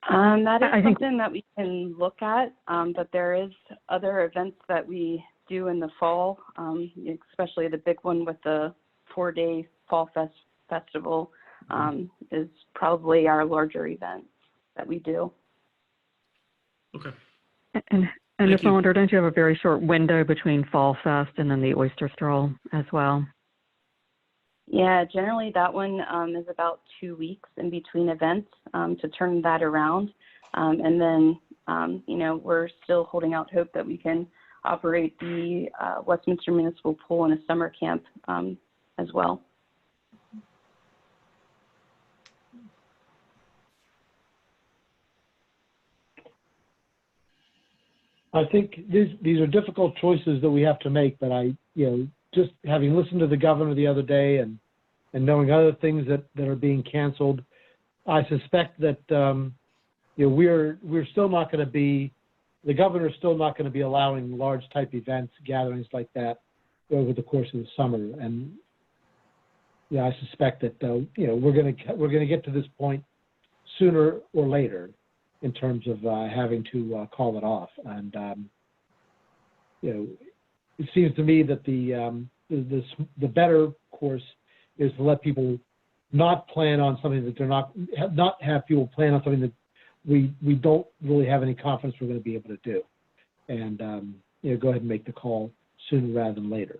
That is something that we can look at, but there is other events that we do in the fall, especially the big one with the 4-day fall festival is probably our larger event that we do. Okay. And Ms. Mullender, don't you have a very short window between Fall Fest and then the Oyster Stroll as well? Yeah, generally that one is about 2 weeks in between events to turn that around. And then, we're still holding out hope that we can operate the Westminster Municipal Pool in a summer camp as well. I think these are difficult choices that we have to make, but just having listened to the governor the other day and knowing other things that are being canceled, I suspect that we're still not going to be, the governor's still not going to be allowing large type events, gatherings like that over the course of the summer. And I suspect that we're going to get to this point sooner or later in terms of having to call it off. And it seems to me that the better course is to let people not plan on something that they're not have people plan on something that we don't really have any confidence we're going to be able to do, and go ahead and make the call sooner rather than later.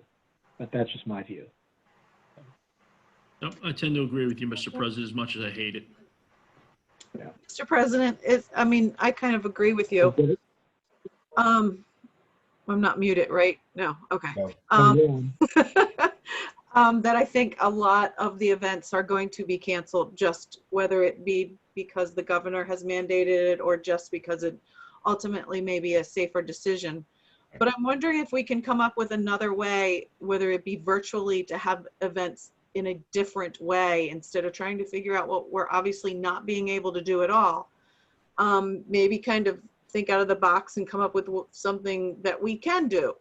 But that's just my view. No, I tend to agree with you, Mr. President, as much as I hate it. Yeah. Mr. President, I kind of agree with you. I'm not muted, right? No, okay. That I think a lot of the events are going to be canceled, just whether it be because the governor has mandated it or just because it ultimately may be a safer decision. But I'm wondering if we can come up with another way, whether it be virtually, to have events in a different way instead of trying to figure out what we're obviously not being able to do at all. Maybe kind of think out of the box and come up with something that we can do.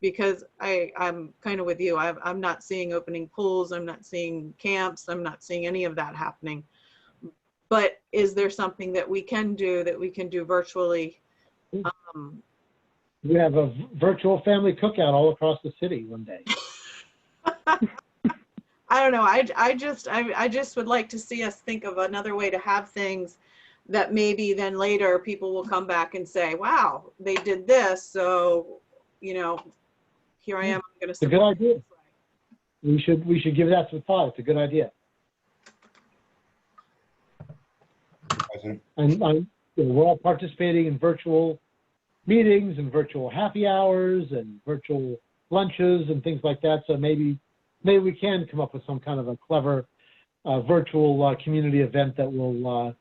Because I'm kind of with you. I'm not seeing opening pools. I'm not seeing camps. I'm not seeing any of that happening. But is there something that we can do virtually? We have a virtual family cookout all across the city one day. I don't know. I just would like to see us think of another way to have things that maybe then later people will come back and say, wow, they did this. So, here I am. I'm going to. It's a good idea. We should give that some thought. It's a good idea. And we're all participating in virtual meetings and virtual happy hours and virtual lunches and things like that. So maybe we can come up with some kind of a clever virtual community event that will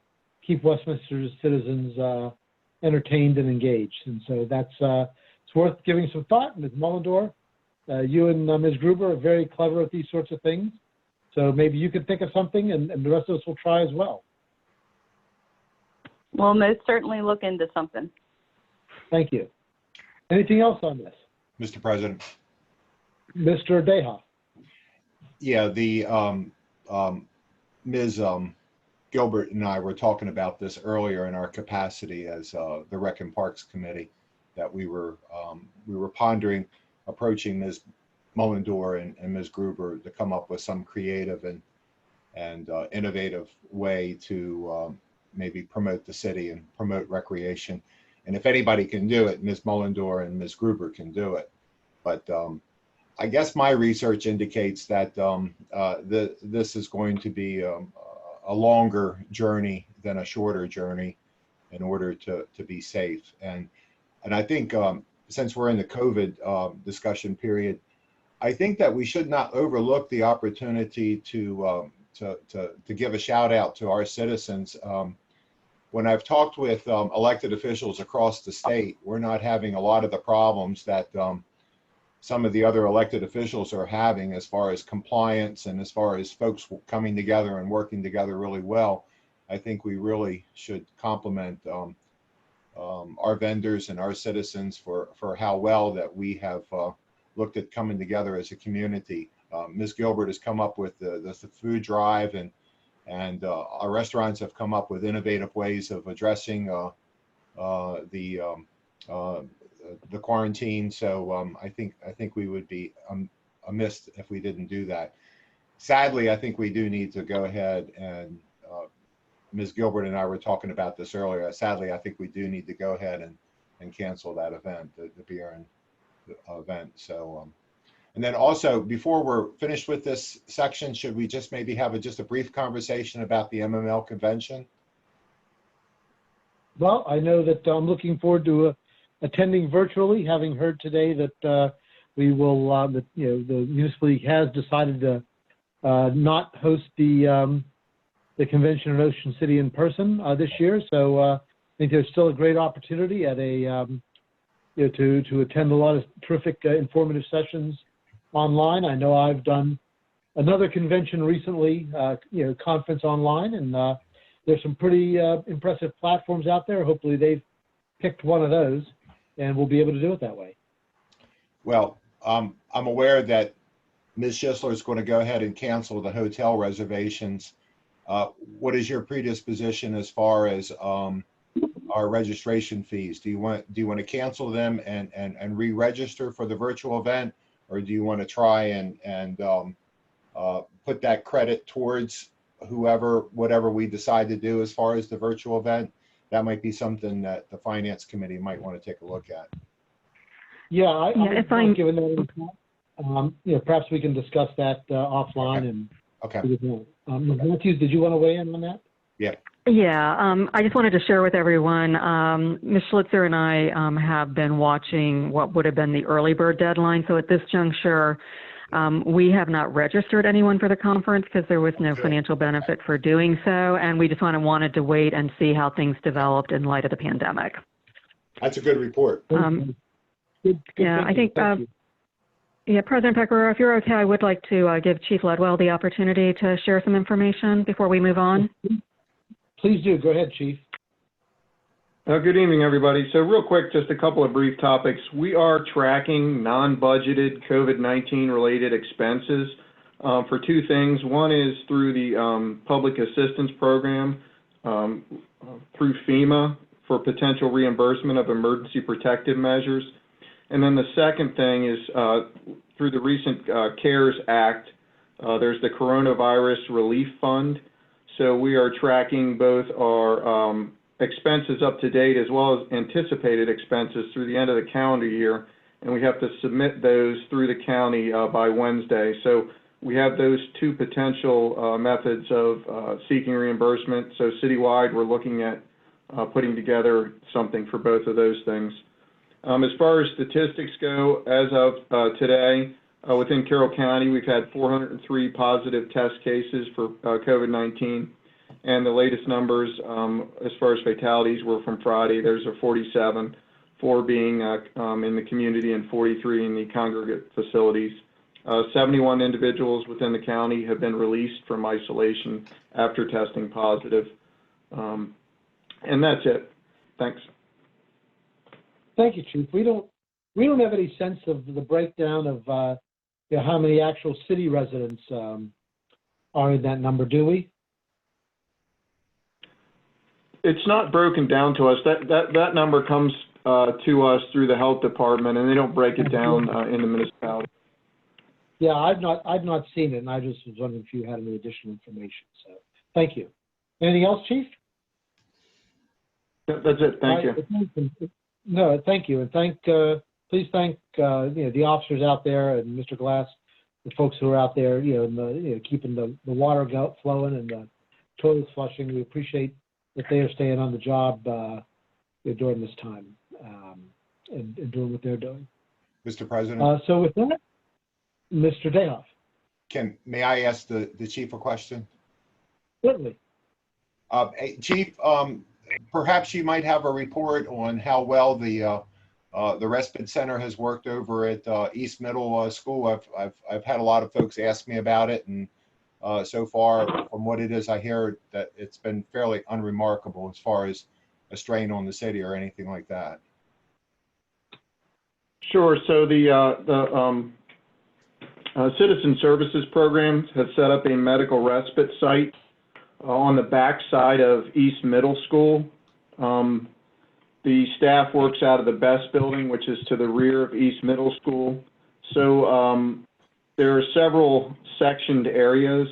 keep Westminster's citizens entertained and engaged. And so that's it's worth giving some thought. Ms. Mullendorf, you and Ms. Gruber are very clever at these sorts of things. So maybe you could think of something and the rest of us will try as well. We'll most certainly look into something. Thank you. Anything else on this? Mr. President. Mr. Deha. Yeah, the Ms. Gilbert and I were talking about this earlier in our capacity as the Rec and Parks Committee, that we were pondering approaching Ms. Mullendorf and Ms. Gruber to come up with some creative and innovative way to maybe promote the city and promote recreation. And if anybody can do it, Ms. Mullendorf and Ms. Gruber can do it. But I guess my research indicates that this is going to be a longer journey than a shorter journey in order to be safe. And I think since we're in the COVID discussion period, I think that we should not overlook the opportunity to give a shout out to our citizens. When I've talked with elected officials across the state, we're not having a lot of the problems that some of the other elected officials are having as far as compliance and as far as folks coming together and working together really well. I think we really should compliment our vendors and our citizens for how well that we have looked at coming together as a community. Ms. Gilbert has come up with the food drive, and our restaurants have come up with innovative ways of addressing the quarantine. So I think we would be amiss if we didn't do that. Sadly, I think we do need to go ahead and Ms. Gilbert and I were talking about this earlier. Sadly, I think we do need to go ahead and cancel that event, the beer and event. So, and then also, before we're finished with this section, should we just maybe have just a brief conversation about the MML convention? Well, I know that I'm looking forward to attending virtually, having heard today that we will, the municipality has decided to not host the convention in Ocean City in person this year. So I think there's still a great opportunity at to attend a lot of terrific informative sessions online. I know I've done another convention recently, conference online, and there's some pretty impressive platforms out there. Hopefully they've picked one of those and we'll be able to do it that way. Well, I'm aware that Ms. Schisler is going to go ahead and cancel the hotel reservations. What is your predisposition as far as our registration fees? Do you want to cancel them and re-register for the virtual event, or do you want to try and put that credit towards whatever we decide to do as far as the virtual event? That might be something that the Finance Committee might want to take a look at. Yeah, I'm given that. Perhaps we can discuss that offline. Okay. Matthews, did you want to weigh in on that? Yeah. Yeah, I just wanted to share with everyone, Ms. Schlitzer and I have been watching what would have been the early bird deadline. So at this juncture, we have not registered anyone for the conference because there was no financial benefit for doing so. And we just wanted to wait and see how things developed in light of the pandemic. That's a good report. Yeah, I think, yeah, President Pecoraro, if you're okay, I would like to give Chief Ledwell the opportunity to share some information before we move on. Please do. Go ahead, Chief. Good evening, everybody. So real quick, just a couple of brief topics. We are tracking non-budgeted COVID-19 related expenses for two things. One is through the Public Assistance Program through FEMA for potential reimbursement of emergency protective measures. And then the second thing is through the recent CARES Act, there's the Coronavirus Relief Fund. So we are tracking both our expenses up to date as well as anticipated expenses through the end of the calendar year, and we have to submit those through the county by Wednesday. So we have those two potential methods of seeking reimbursement. So citywide, we're looking at putting together something for both of those things. As far as statistics go, as of today, within Carroll County, we've had 403 positive test cases for COVID-19. And the latest numbers, as far as fatalities, were from Friday. There's a 47, 4 being in the community and 43 in the congregate facilities. 71 individuals within the county have been released from isolation after testing positive. And that's it. Thanks. Thank you, Chief. We don't have any sense of the breakdown of how many actual city residents are in that number, do we? It's not broken down to us. That number comes to us through the health department, and they don't break it down in the municipality. Yeah, I've not seen it, and I just was wondering if you had any additional information. So, thank you. Anything else, Chief? That's it. Thank you. No, thank you, and please thank the officers out there and Mr. Glass, the folks who are out there, keeping the water flowing and the toilets flushing. We appreciate that they are staying on the job during this time and doing what they're doing. Mr. President. So with that, Mr. Dayhoff. May I ask the chief a question? Certainly. Hey, Chief, perhaps you might have a report on how well the respite center has worked over at East Middle School. I've had a lot of folks ask me about it, and so far, from what it is I hear, that it's been fairly unremarkable as far as a strain on the city or anything like that. Sure. So the Citizen Services Program has set up a medical respite site on the back side of East Middle School. The staff works out of the Best Building, which is to the rear of East Middle School. So there are several sectioned areas.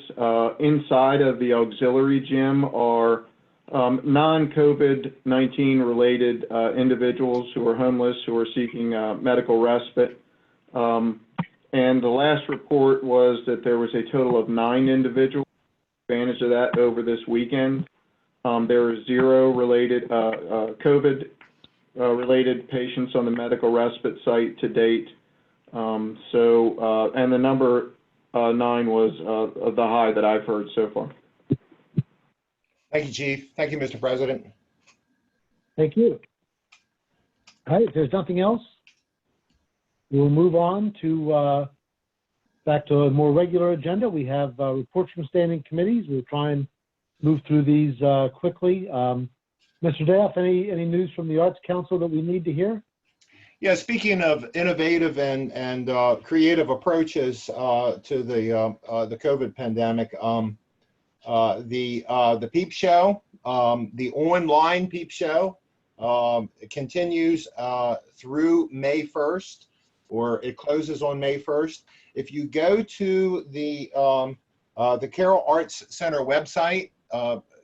Inside of the auxiliary gym are non-COVID-19 related individuals who are homeless, who are seeking medical respite. And the last report was that there was a total of 9 individuals who took advantage of that over this weekend. There are 0 related COVID related patients on the medical respite site to date. And the number 9 was the high that I've heard so far. Thank you, Chief. Thank you, Mr. President. Thank you. All right, if there's nothing else, we'll move on to back to a more regular agenda. We have reports from standing committees. We'll try and move through these quickly. Mr. Dayoff, any news from the Arts Council that we need to hear? Yeah, speaking of innovative and creative approaches to the COVID pandemic, the Peep Show, the online Peep Show, continues through May 1st, or it closes on May 1st. If you go to the Carroll Arts Center website,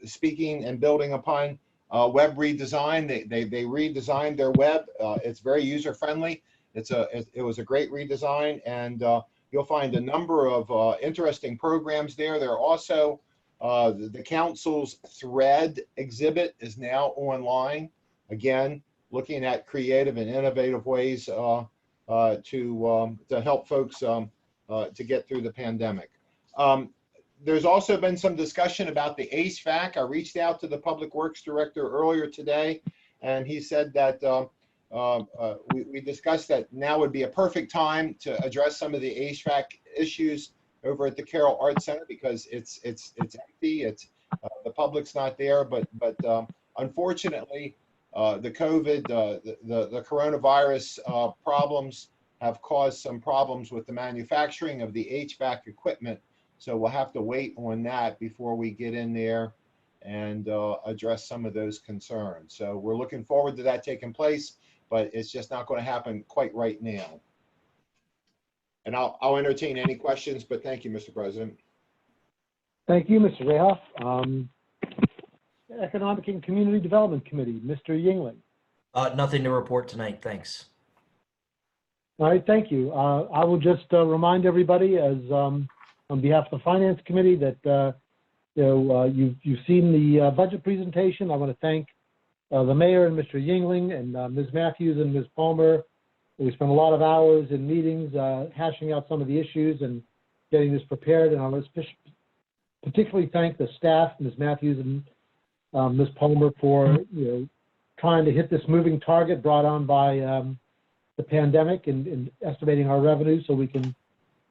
speaking and building upon web redesign, they redesigned their web. It's very user friendly. It was a great redesign, and you'll find a number of interesting programs there. There are also the council's thread exhibit is now online. Again, looking at creative and innovative ways to help folks to get through the pandemic. There's also been some discussion about the HVAC. I reached out to the Public Works Director earlier today, and he said that we discussed that now would be a perfect time to address some of the HVAC issues over at the Carroll Arts Center, because it's empty. The public's not there, but unfortunately, the COVID, the coronavirus problems have caused some problems with the manufacturing of the HVAC equipment. So we'll have to wait on that before we get in there and address some of those concerns. So we're looking forward to that taking place, but it's just not going to happen quite right now. And I'll entertain any questions, but thank you, Mr. President. Thank you, Mr. Rahoff. Economic and Community Development Committee, Mr. Yingling. Nothing to report tonight, thanks. All right, thank you. I will just remind everybody, as on behalf of the Finance Committee, that you've seen the budget presentation. I want to thank the mayor and Mr. Yingling and Ms. Matthews and Ms. Palmer. We spent a lot of hours in meetings hashing out some of the issues and getting this prepared. And I want to particularly thank the staff, Ms. Matthews and Ms. Palmer, for trying to hit this moving target brought on by the pandemic and estimating our revenue so we can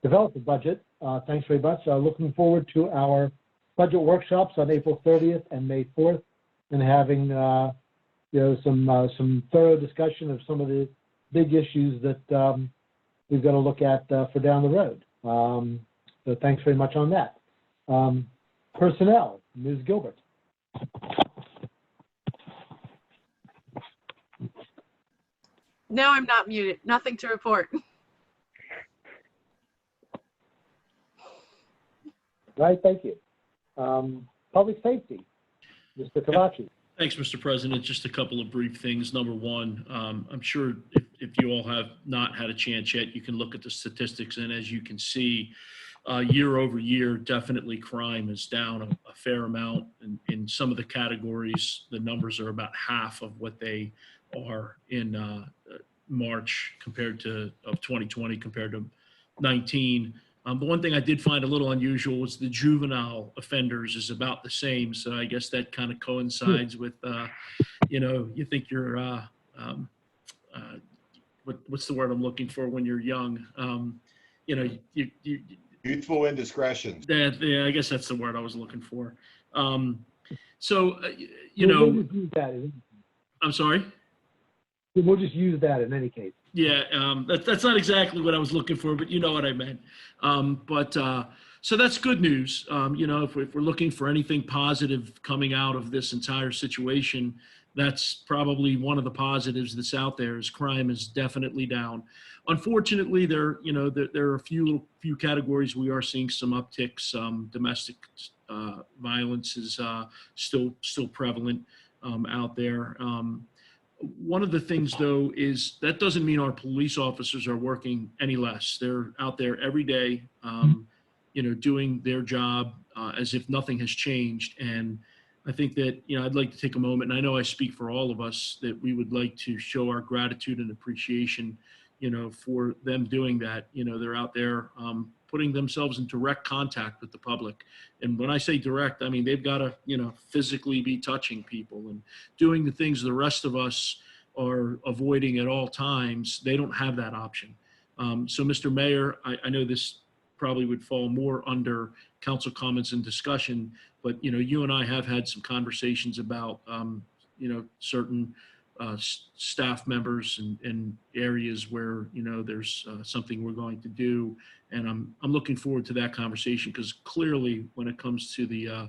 develop the budget. Thanks very much. Looking forward to our budget workshops on April 30th and May 4th, and having some thorough discussion of some of the big issues that we've got to look at for down the road. So thanks very much on that. Personnel, Ms. Gilbert. No, I'm not muted. Nothing to report. Right, thank you. Public safety, Mr. Cavacci. Thanks, Mr. President. Just a couple of brief things. Number one, I'm sure if you all have not had a chance yet, you can look at the statistics, and as you can see, year over year, definitely crime is down a fair amount. In some of the categories, the numbers are about half of what they are in March of 2020 compared to 19. But one thing I did find a little unusual was the juvenile offenders is about the same. So I guess that kind of coincides with, you think you're, what's the word I'm looking for when you're young? You Youthful indiscretions. yeah, I guess that's the word I was looking for. We'll just use that. I'm sorry? We'll just use that in any case. Yeah, that's not exactly what I was looking for, but you know what I meant. So that's good news. If we're looking for anything positive coming out of this entire situation, that's probably one of the positives that's out there. Is crime is definitely down. Unfortunately, there are a few categories we are seeing some upticks. Domestic violence is still prevalent out there. One of the things, though, is that doesn't mean our police officers are working any less. They're out there every day, doing their job as if nothing has changed. And I think that, I'd like to take a moment, and I know I speak for all of us, that we would like to show our gratitude and appreciation, for them doing that. They're out there putting themselves in direct contact with the public. And when I say direct, I mean, they've got to, physically be touching people and doing the things the rest of us are avoiding at all times. They don't have that option. So Mr. Mayor, I know this probably would fall more under council comments and discussion, but, you and I have had some conversations about, certain staff members and areas where, there's something we're going to do. And I'm looking forward to that conversation, because clearly when it comes to the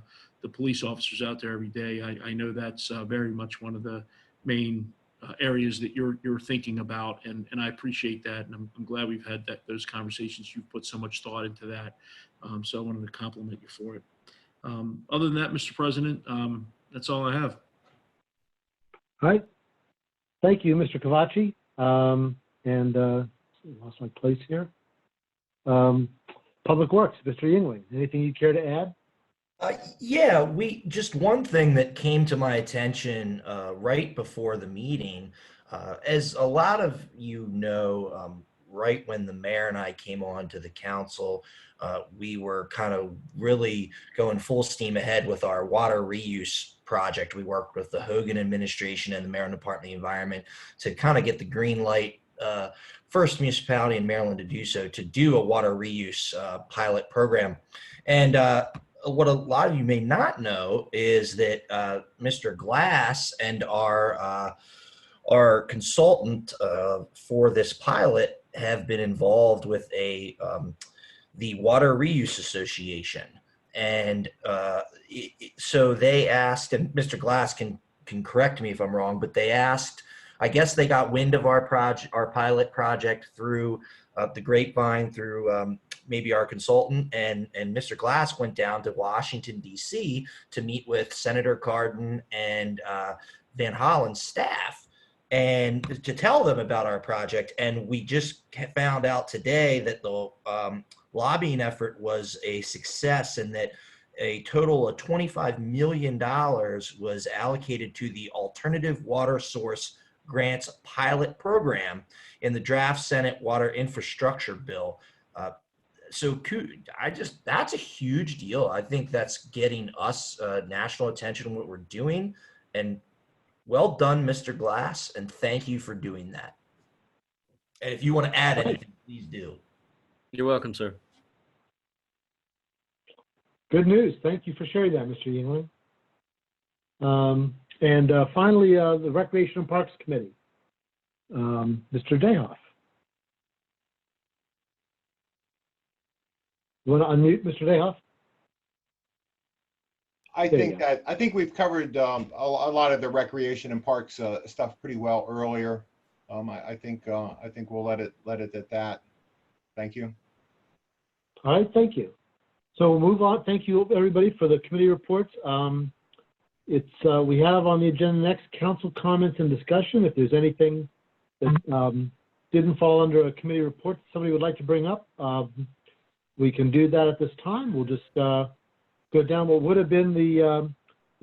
police officers out there every day, I know that's very much one of the main areas that you're thinking about. And I appreciate that. And I'm glad we've had those conversations. You've put so much thought into that. So I wanted to compliment you for it. Other than that, Mr. President, that's all I have. All right. Thank you, Mr. Cavacci. Lost my place here. Public Works, Mr. Yingling, anything you care to add? Yeah, just one thing that came to my attention right before the meeting, as a lot of right when the mayor and I came on to the council, we were kind of really going full steam ahead with our water reuse project. We worked with the Hogan administration and the Maryland Department of the Environment to kind of get the green light, first municipality in Maryland to do so, to do a water reuse pilot program. And what a lot of you may not know is that Mr. Glass and our consultant for this pilot have been involved with the Water Reuse Association. And so they asked, and Mr. Glass can correct me if I'm wrong, but they asked, I guess they got wind of our pilot project through the grapevine, through maybe our consultant, and Mr. Glass went down to Washington, D.C. to meet with Senator Cardin and Van Hollen's staff, and to tell them about our project. And we just found out today that the lobbying effort was a success, and that a total of $25 million was allocated to the Alternative Water Source Grants Pilot Program in the draft Senate Water Infrastructure Bill. So that's a huge deal. I think that's getting us national attention on what we're doing. And well done, Mr. Glass, and thank you for doing that. And if you want to add anything, please do. You're welcome, sir. Good news. Thank you for sharing that, Mr. Yingling. And finally, the Recreation and Parks Committee, Mr. Dayhoff. You want to unmute, Mr. Dayhoff? I think we've covered a lot of the recreation and parks stuff pretty well earlier. I think we'll let it at that. Thank you. All right, thank you. So we'll move on. Thank you, everybody, for the committee reports. We have on the agenda next council comments and discussion. If there's anything that didn't fall under a committee report that somebody would like to bring up, we can do that at this time. We'll just go down what would have been the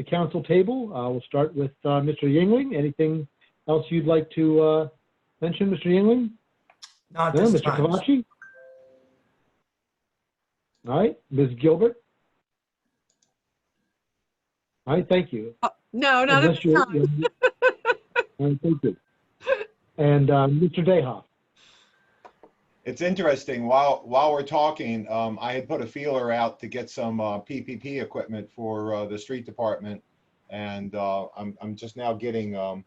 council table. We'll start with Mr. Yingling. Anything else you'd like to mention, Mr. Yingling? Not this Mr. time. Cavacci? All right, Ms. Gilbert? All right, thank you. No, not at Unless this you're, time. all right, thank you. And Mr. Dayhoff? It's interesting. While we're talking, I had put a feeler out to get some PPP equipment for the street department, and I'm just now getting a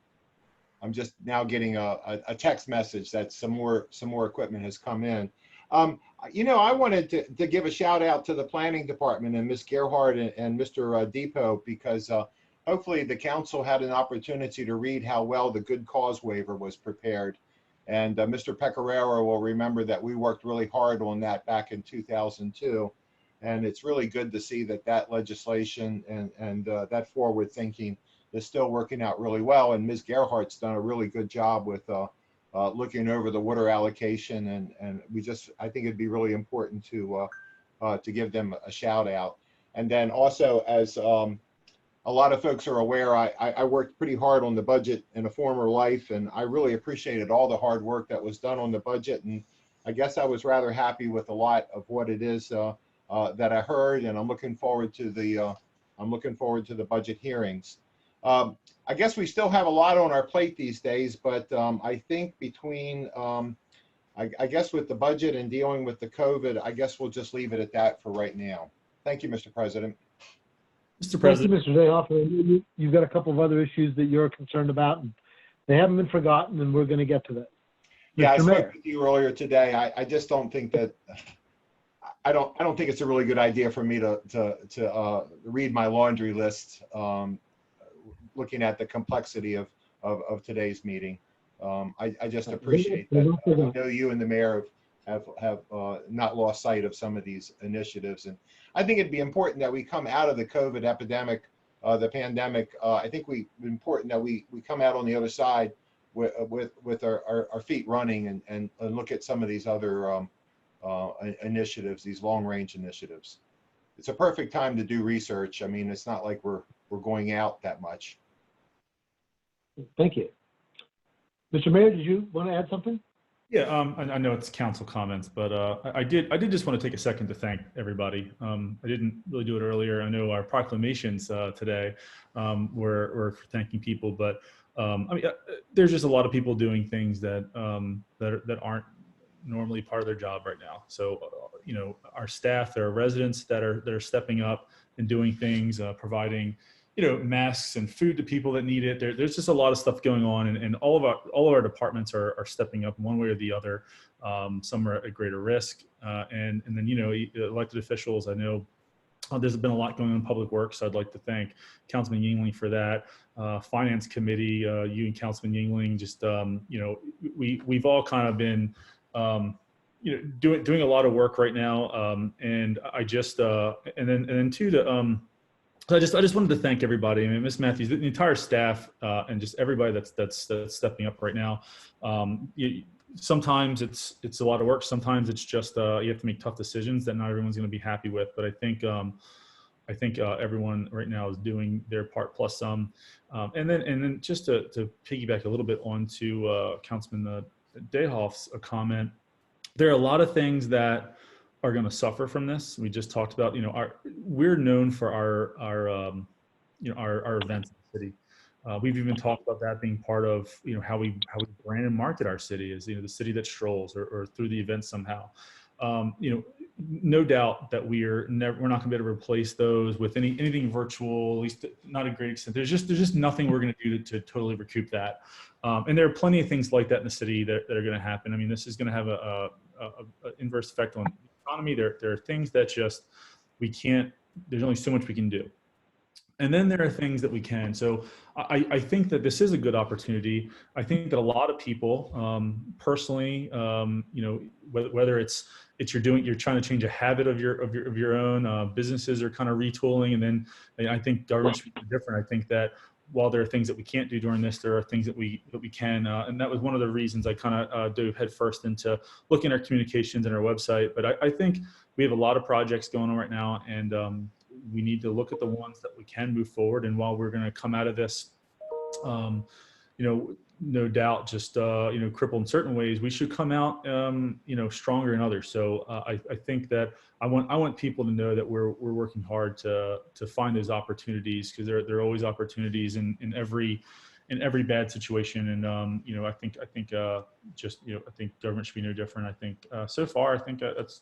text message that some more equipment has come in. I wanted to give a shout out to the planning department and Ms. Gerhardt and Mr. Depot, because hopefully the council had an opportunity to read how well the good cause waiver was prepared. And Mr. Pecoraro will remember that we worked really hard on that back in 2002. And it's really good to see that legislation and that forward thinking is still working out really well. And Ms. Gerhardt's done a really good job with looking over the water allocation. And I think it'd be really important to give them a shout out. And then also, as a lot of folks are aware, I worked pretty hard on the budget in a former life, and I really appreciated all the hard work that was done on the budget. And I guess I was rather happy with a lot of what it is that I heard, and I'm looking forward to the budget hearings. I guess we still have a lot on our plate these days, but I think between I guess with the budget and dealing with the COVID, I guess we'll just leave it at that for right now. Thank you, Mr. President. Mr. President. Thank you, Mr. Dayhoff. You've got a couple of other issues that you're concerned about, and they haven't been forgotten, and we're going to get to that. Yeah, I Mr. spoke Mayor. with you earlier today. I just don't think that I don't think it's a really good idea for me to read my laundry list, looking at the complexity of today's meeting. I just appreciate that. I know you and the mayor have not lost sight of some of these initiatives, and I think it'd be important that we come out of the COVID epidemic, the pandemic. I think important that we come out on the other side with our feet running and look at some of these other initiatives, these long range initiatives. It's a perfect time to do research. I mean, it's not like we're going out that much. Thank you. Mr. Mayor, did you want to add something? Yeah, I know it's council comments, but I did just want to take a second to thank everybody. I didn't really do it earlier. I know our proclamations today were for thanking people, but I mean, there's just a lot of people doing things that aren't normally part of their job right now. So, our staff, there are residents that are stepping up and doing things, providing masks and food to people that need it. There's just a lot of stuff going on, and all of our departments are stepping up in one way or the other. Some are at greater risk, and then elected officials. I know there's been a lot going on in public works. So I'd like to thank Councilman Yingling for that. Finance committee, you and Councilman Yingling, just we've all kind of been doing a lot of work right now, and I just and then too the. So I just wanted to thank everybody. I mean, Ms. Matthews, the entire staff, and just everybody that's stepping up right now. Sometimes it's a lot of work. Sometimes it's just you have to make tough decisions that not everyone's going to be happy with. But I think everyone right now is doing their part plus some. And then just to piggyback a little bit onto Councilman Dayhoff's comment, there are a lot of things that are going to suffer from this. We just talked about, we're known for our events in the city. We've even talked about that being part of, how we brand and market our city as, the city that strolls or through the event somehow. No doubt that we're not going to be able to replace those with anything virtual, at least not a great extent. There's just nothing we're going to do to totally recoup that. And there are plenty of things like that in the city that are going to happen. I mean, this is going to have a inverse effect on the economy. There are things that just we can't. There's only so much we can do. And then there are things that we can. So I think that this is a good opportunity. I think that a lot of people, personally, whether it's you're trying to change a habit of your own, businesses are kind of retooling, and then I think government should be different. I think that while there are things that we can't do during this, there are things that we can, and that was one of the reasons I kind of dove headfirst into looking at our communications and our website. But I think we have a lot of projects going on right now, and we need to look at the ones that we can move forward. And while we're going to come out of this, no doubt just crippled in certain ways, we should come out stronger in others. So I think that I want people to know that we're working hard to find those opportunities, because there are always opportunities in every bad situation. And I think government should be no different. I think so far I think that's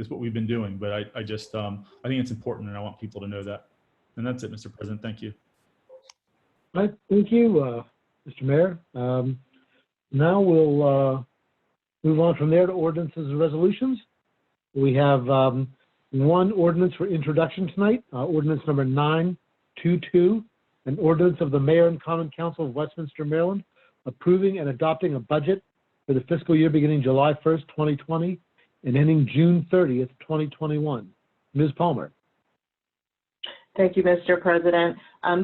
what we've been doing. But I think it's important, and I want people to know that. And that's it, Mr. President. Thank you. All right, thank you, Mr. Mayor. Now we'll move on from there to ordinances and resolutions. We have one ordinance for introduction tonight, ordinance number 922, an ordinance of the Mayor and Common Council of Westminster, Maryland, approving and adopting a budget for the fiscal year beginning July 1st, 2020, and ending June 30th, 2021. Ms. Palmer. Thank you, Mr. President.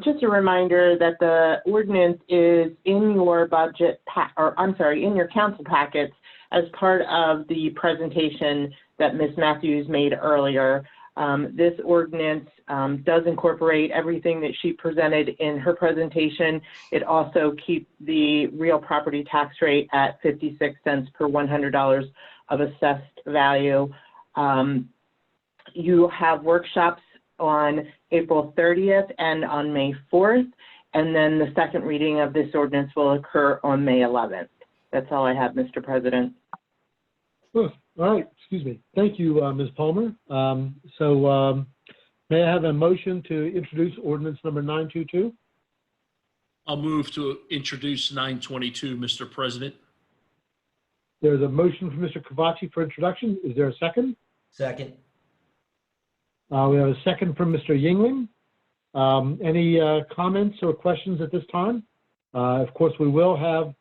Just a reminder that the ordinance is in your in your council packets as part of the presentation that Ms. Matthews made earlier. This ordinance does incorporate everything that she presented in her presentation. It also keeps the real property tax rate at 56 cents per $100 of assessed value. You have workshops on April 30th and on May 4th, and then the second reading of this ordinance will occur on May 11th. That's all I have, Mr. President. Oh, all right, excuse me. Thank you, Ms. Palmer. May I have a motion to introduce ordinance number 922? I'll move to introduce 922, Mr. President. There's a motion from Mr. Cavacci for introduction. Is there a second? Second. We have a second from Mr. Yingling. Any comments or questions at this time? Of course, we will have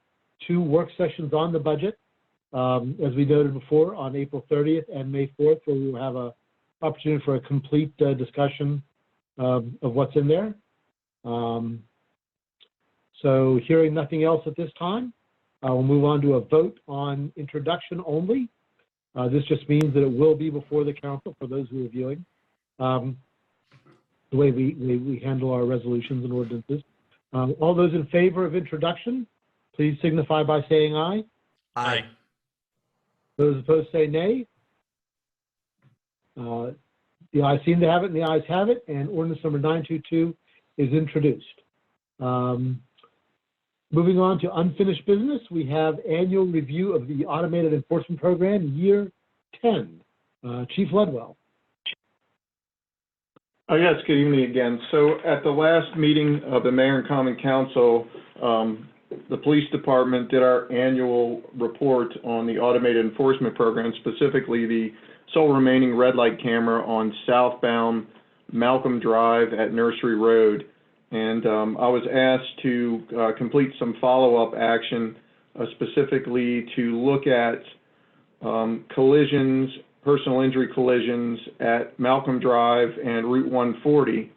2 work sessions on the budget, as we noted before, on April 30th and May 4th, where we will have an opportunity for a complete discussion of what's in there. So hearing nothing else at this time, we'll move on to a vote on introduction only. This just means that it will be before the council for those who are viewing. The way we handle our resolutions and ordinances. All those in favor of introduction, please signify by saying aye. Aye. Those opposed say nay. The ayes seem to have it, and the ayes have it, and ordinance number 922 is introduced. Moving on to unfinished business, we have annual review of the Automated Enforcement Program, year 10. Chief Ledwell. Yes, good evening again. So at the last meeting of the Mayor and Common Council, the police department did our annual report on the automated enforcement program, specifically the sole remaining red light camera on southbound Malcolm Drive at Nursery Road. And I was asked to complete some follow-up action, specifically to look at collisions, personal injury collisions at Malcolm Drive and Route 140,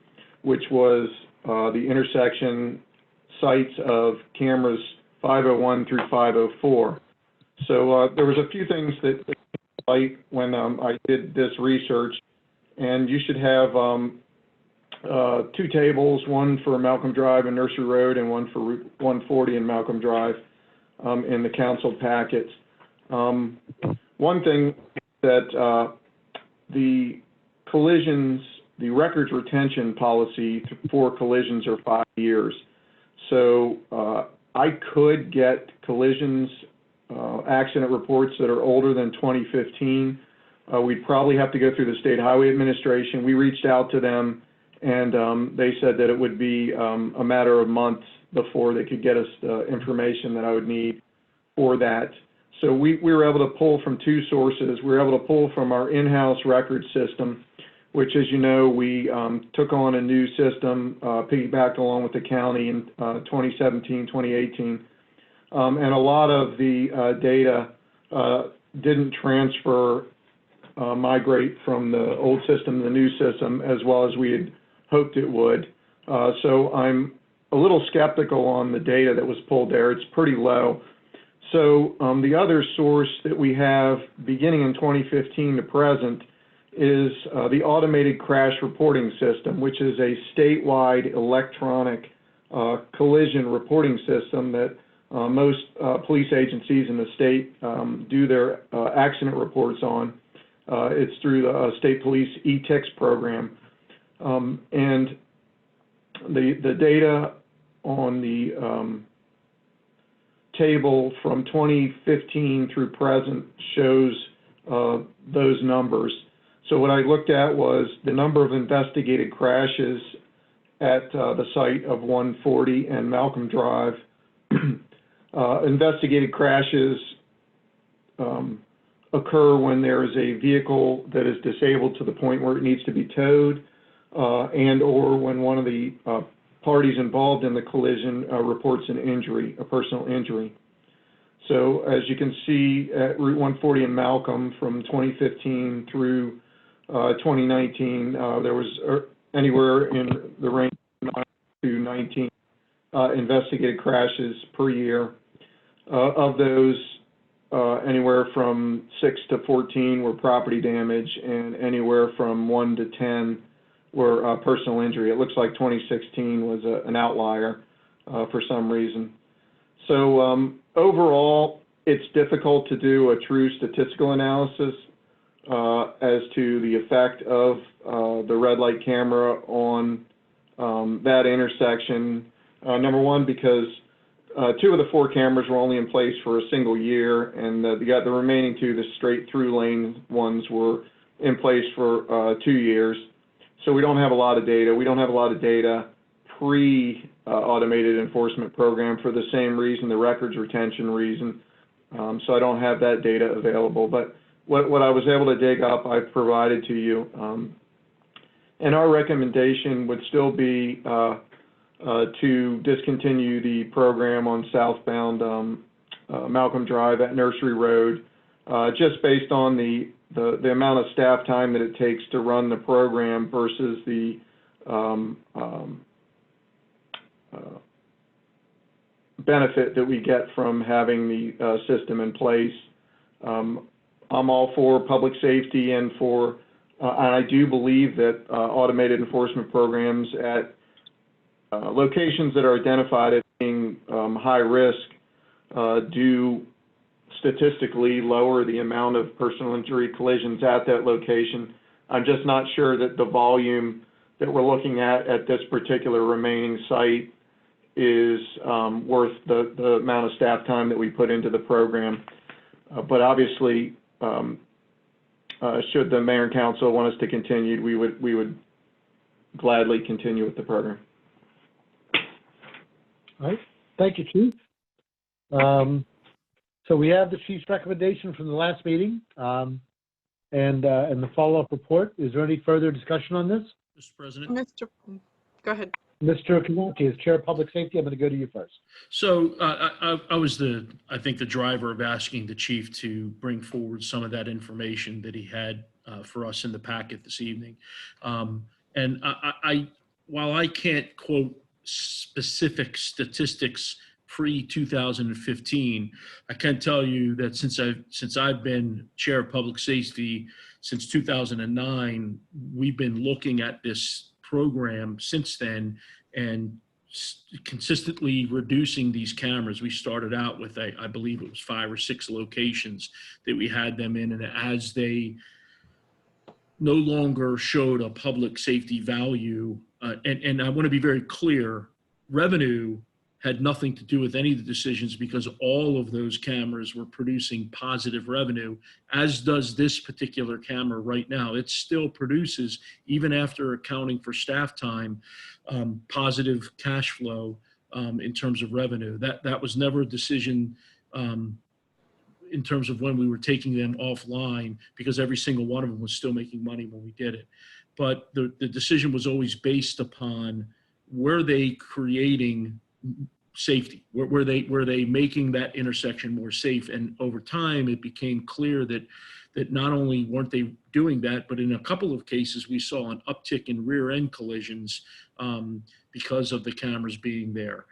which was the intersection sites of cameras 501 through 504. So there was a few things that light when I did this research, and you should have 2 tables, one for Malcolm Drive and Nursery Road and one for Route 140 and Malcolm Drive in the council packets. One thing that the collisions, the records retention policy for collisions are 5 years. So I could get collisions accident reports that are older than 2015. We'd probably have to go through the State Highway Administration. We reached out to them, and they said that it would be a matter of months before they could get us the information that I would need for that. So we were able to pull from 2 sources. We were able to pull from our in-house record system, which, as you know, we took on a new system, piggybacked along with the county in 2017, 2018. And a lot of the data didn't migrate from the old system to the new system as well as we had hoped it would. So I'm a little skeptical on the data that was pulled there. It's pretty low. So the other source that we have beginning in 2015 to present is the Automated Crash Reporting System, which is a statewide electronic collision reporting system that most police agencies in the state do their accident reports on. It's through the state police e-TICS program. And the data on the table from 2015 through present shows those numbers. So what I looked at was the number of investigated crashes at the site of 140 and Malcolm Drive. Investigated crashes occur when there is a vehicle that is disabled to the point where it needs to be towed, and or when one of the parties involved in the collision reports an injury, a personal injury. So as you can see at Route 140 in Malcolm from 2015 through 2019, there was anywhere in the range of 9 to 19 investigated crashes per year. Of those, anywhere from 6 to 14 were property damage, and anywhere from 1 to 10 were personal injury. It looks like 2016 was an outlier for some reason. So overall, it's difficult to do a true statistical analysis as to the effect of the red light camera on that intersection. Number one, because 2 of the 4 cameras were only in place for a single year, and the remaining 2, the straight through lane ones, were in place for 2 years. So we don't have a lot of data. We don't have a lot of data pre-automated enforcement program for the same reason, the records retention reason. So I don't have that data available. But what I was able to dig up, I've provided to you. And our recommendation would still be to discontinue the program on southbound Malcolm Drive at Nursery Road, just based on the amount of staff time that it takes to run the program versus the benefit that we get from having the system in place. I'm all for public safety and for, and I do believe that automated enforcement programs at locations that are identified as being high risk do statistically lower the amount of personal injury collisions at that location. I'm just not sure that the volume that we're looking at this particular remaining site is worth the amount of staff time that we put into the program. But obviously, should the mayor and council want us to continue, we would gladly continue with the program. All right. Thank you, Chief. So we have the chief's recommendation from the last meeting and the follow-up report. Is there any further discussion on this? Mr. President. Go ahead. Mr. Kawaki, as Chair of Public Safety, I'm going to go to you first. So I was I think the driver of asking the chief to bring forward some of that information that he had for us in the packet this evening. And while I can't quote specific statistics pre-2015, I can tell you that since I've been Chair of Public Safety since 2009, we've been looking at this program since then and consistently reducing these cameras. We started out with, I believe it was 5 or 6 locations that we had them in, and as they no longer showed a public safety value, and I want to be very clear, revenue had nothing to do with any of the decisions because all of those cameras were producing positive revenue, as does this particular camera right now. It still produces, even after accounting for staff time, positive cash flow in terms of revenue. That was never a decision in terms of when we were taking them offline, because every single one of them was still making money when we did it. But the decision was always based upon, were they creating safety? Were they making that intersection more safe? And over time, it became clear that not only weren't they doing that, but in a couple of cases, we saw an uptick in rear end collisions because of the cameras being there.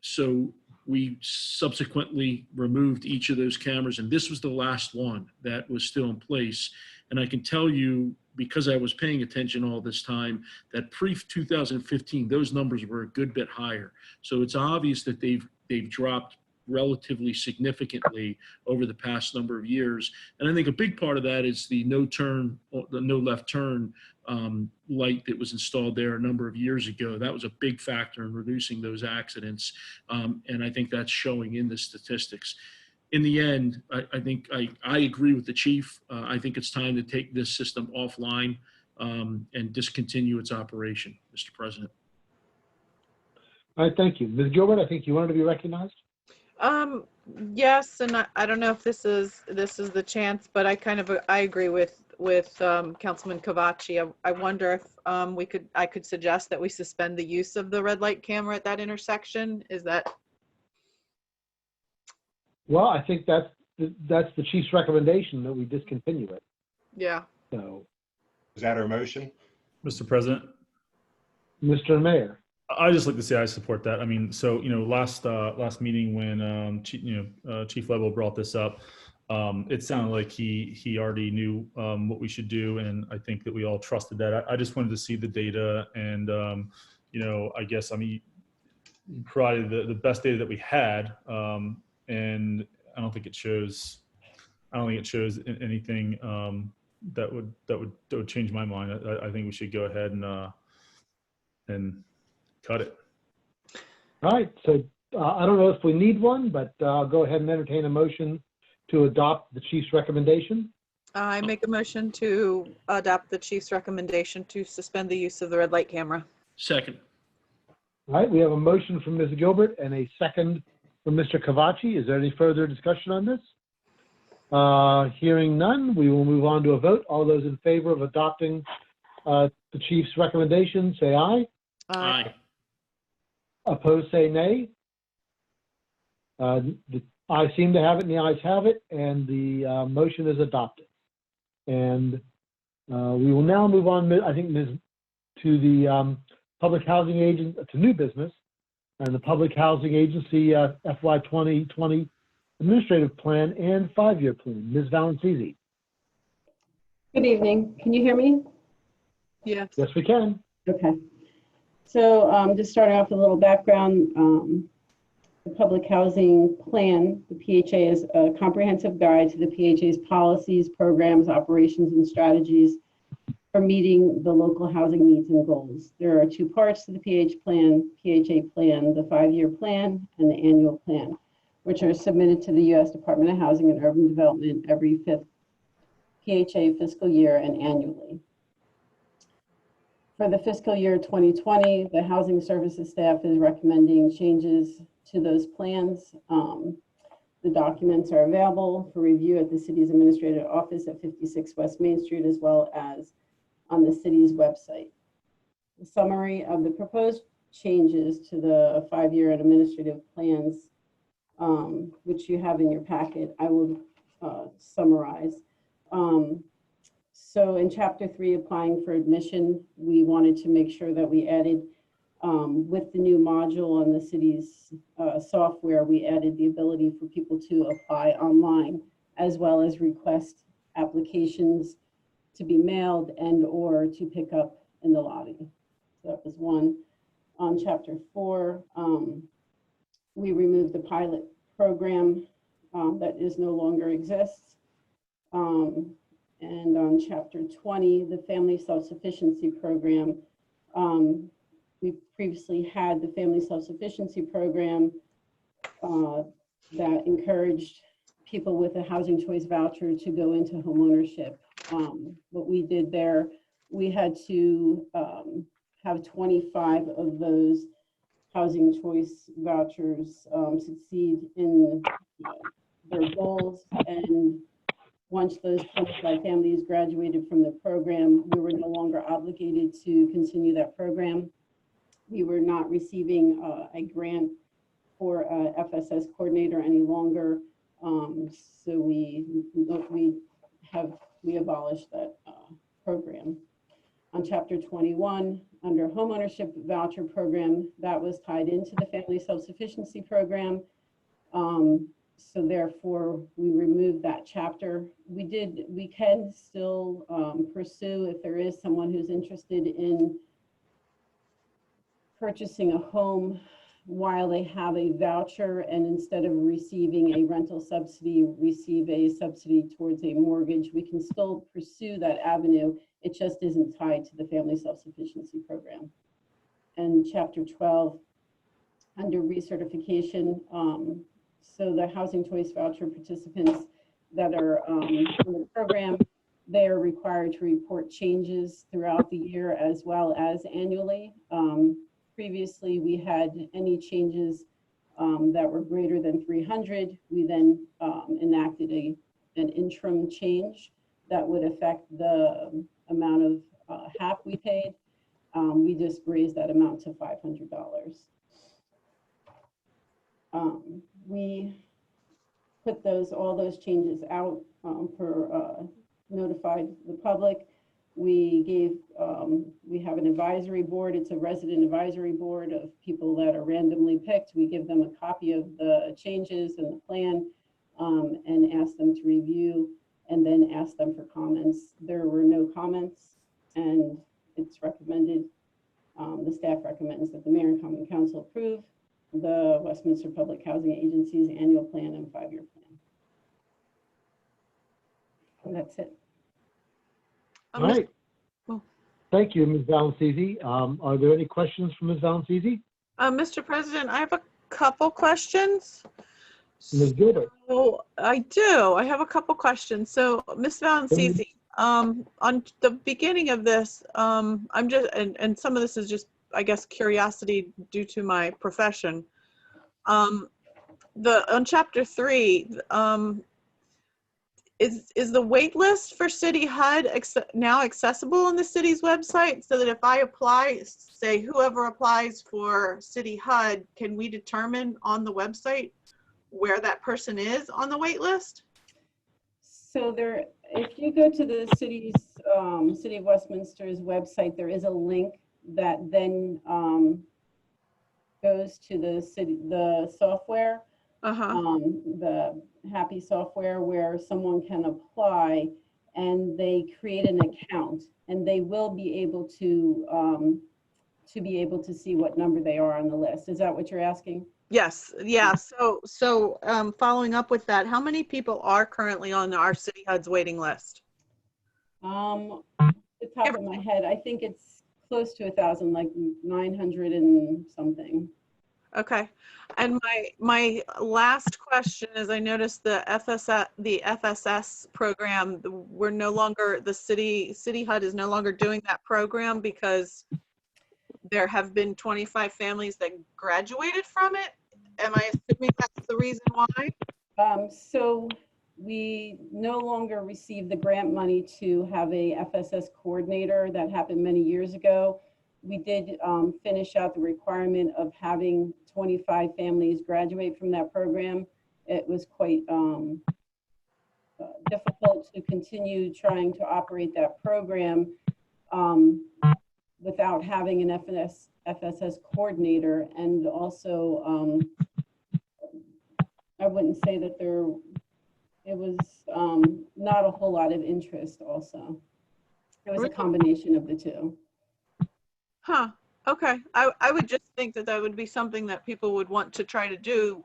So we subsequently removed each of those cameras, and this was the last one that was still in place. And I can tell you, because I was paying attention all this time, that pre-2015, those numbers were a good bit higher. So it's obvious that they've dropped relatively significantly over the past number of years. And I think a big part of that is the no left turn light that was installed there a number of years ago. That was a big factor in reducing those accidents. And I think that's showing in the statistics. In the end, I think I agree with the chief. I think it's time to take this system offline and discontinue its operation, Mr. President. All right, thank you. Ms. Gilbert, I think you wanted to be recognized? Yes, and I don't know if this is the chance, but I agree with Councilman Cavacci. I wonder if I could suggest that we suspend the use of the red light camera at that intersection. Is that? Well, I think that's the chief's recommendation, that we discontinue it. Yeah. So, Is that our motion? Mr. President, Mr. Mayor. I just like to say I support that. I mean, so last meeting when Chief Level brought this up, it sounded like he already knew what we should do, and I think that we all trusted that. I just wanted to see the data, and I guess provided the best data that we had, and I don't think it shows anything that would change my mind. I think we should go ahead and cut it. All right, so I don't know if we need one, but I'll go ahead and entertain a motion to adopt the chief's recommendation. I make a motion to adopt the chief's recommendation to suspend the use of the red light camera. Second. All right, we have a motion from Ms. Gilbert and a second from Mr. Cavacci. Is there any further discussion on this? Hearing none, we will move on to a vote. All those in favor of adopting the chief's recommendation, say aye. Aye. Opposed, say nay. The ayes seem to have it, and the ayes have it, and the motion is adopted. And we will now move on, I think, to the public housing agent, to new business, and the Public Housing Agency FY 2020 Administrative Plan and 5-year plan. Ms. Valencisi. Good evening. Can you hear me? Yes. Yes, we can. Okay. So just starting off with a little background, the Public Housing Plan, the PHA, is a comprehensive guide to the PHA's policies, programs, operations, and strategies for meeting the local housing needs and goals. There are two parts to the PHA plan, the 5-year plan and the annual plan, which are submitted to the U.S. Department of Housing and Urban Development every 5th PHA fiscal year and annually. For the fiscal year 2020, the Housing Services staff is recommending changes to those plans. The documents are available for review at the city's administrative office at 56 West Main Street, as well as on the city's website. The summary of the proposed changes to the 5-year and administrative plans, which you have in your packet, I will summarize. So in Chapter 3, applying for admission, we wanted to make sure that we added, with the new module on the city's software, we added the ability for people to apply online, as well as request applications to be mailed and or to pick up in the lobby. So that was one. On Chapter 4, we removed the pilot program that is no longer exists. And on Chapter 20, the Family Self-Sufficiency Program, we previously had the Family Self-Sufficiency Program that encouraged people with a housing choice voucher to go into homeownership. What we did there, we had to have 25 of those housing choice vouchers succeed in their goals. And once those 25 families graduated from the program, we were no longer obligated to continue that program. We were not receiving a grant for a FSS coordinator any longer. So we abolished that program. On Chapter 21, under homeownership voucher program, that was tied into the Family Self-Sufficiency Program. So therefore, we removed that chapter. We can still pursue, if there is someone who's interested in purchasing a home while they have a voucher and instead of receiving a rental subsidy, receive a subsidy towards a mortgage, we can still pursue that avenue. It just isn't tied to the Family Self-Sufficiency Program. And Chapter 12, under recertification, so the Housing Choice Voucher participants that are in the program, they are required to report changes throughout the year as well as annually. Previously, we had any changes that were greater than 300. We then enacted an interim change that would affect the amount of half we paid. We just raised that amount to $500. We put all those changes out notified the public. We have an advisory board. It's a resident advisory board of people that are randomly picked. We give them a copy of the changes and the plan and ask them to review and then ask them for comments. There were no comments, and it's recommended, the staff recommends that the Mayor and Common Council approve the Westminster Public Housing Agency's annual plan and 5-year plan. And that's it. All right. Thank you, Ms. Valenzizi. Are there any questions from Ms. Valenzizi? Mr. President, I have a couple questions. Ms. Gilbert. So I do. I have a couple questions. So, Ms. Valenzizi, on the beginning of this, I'm just, and some of this is just, I guess, curiosity due to my profession. On Chapter 3, is the wait list for City HUD now accessible on the city's website, so that if I apply, say whoever applies for City HUD, can we determine on the website where that person is on the wait list? So there, if you go to the City of Westminster's website, there is a link that then goes to the software, the Happy software, where someone can apply and they create an account, and they will be able to see what number they are on the list. Is that what you're asking? Yes. Yeah. So following up with that, how many people are currently on our City HUD's waiting list? Off the top of my head, I think it's close to 1,000, like 900 and something. Okay. And my last question is, I noticed the FSS program, we're no longer, the City HUD is no longer doing that program because there have been 25 families that graduated from it. Am I assuming that's the reason why? So we no longer receive the grant money to have a FSS coordinator. That happened many years ago. We did finish out the requirement of having 25 families graduate from that program. It was quite difficult to continue trying to operate that program without having an FSS coordinator. And also, I wouldn't say that it was not a whole lot of interest also. It was a combination of the two. Huh. Okay. I would just think that would be something that people would want to try to do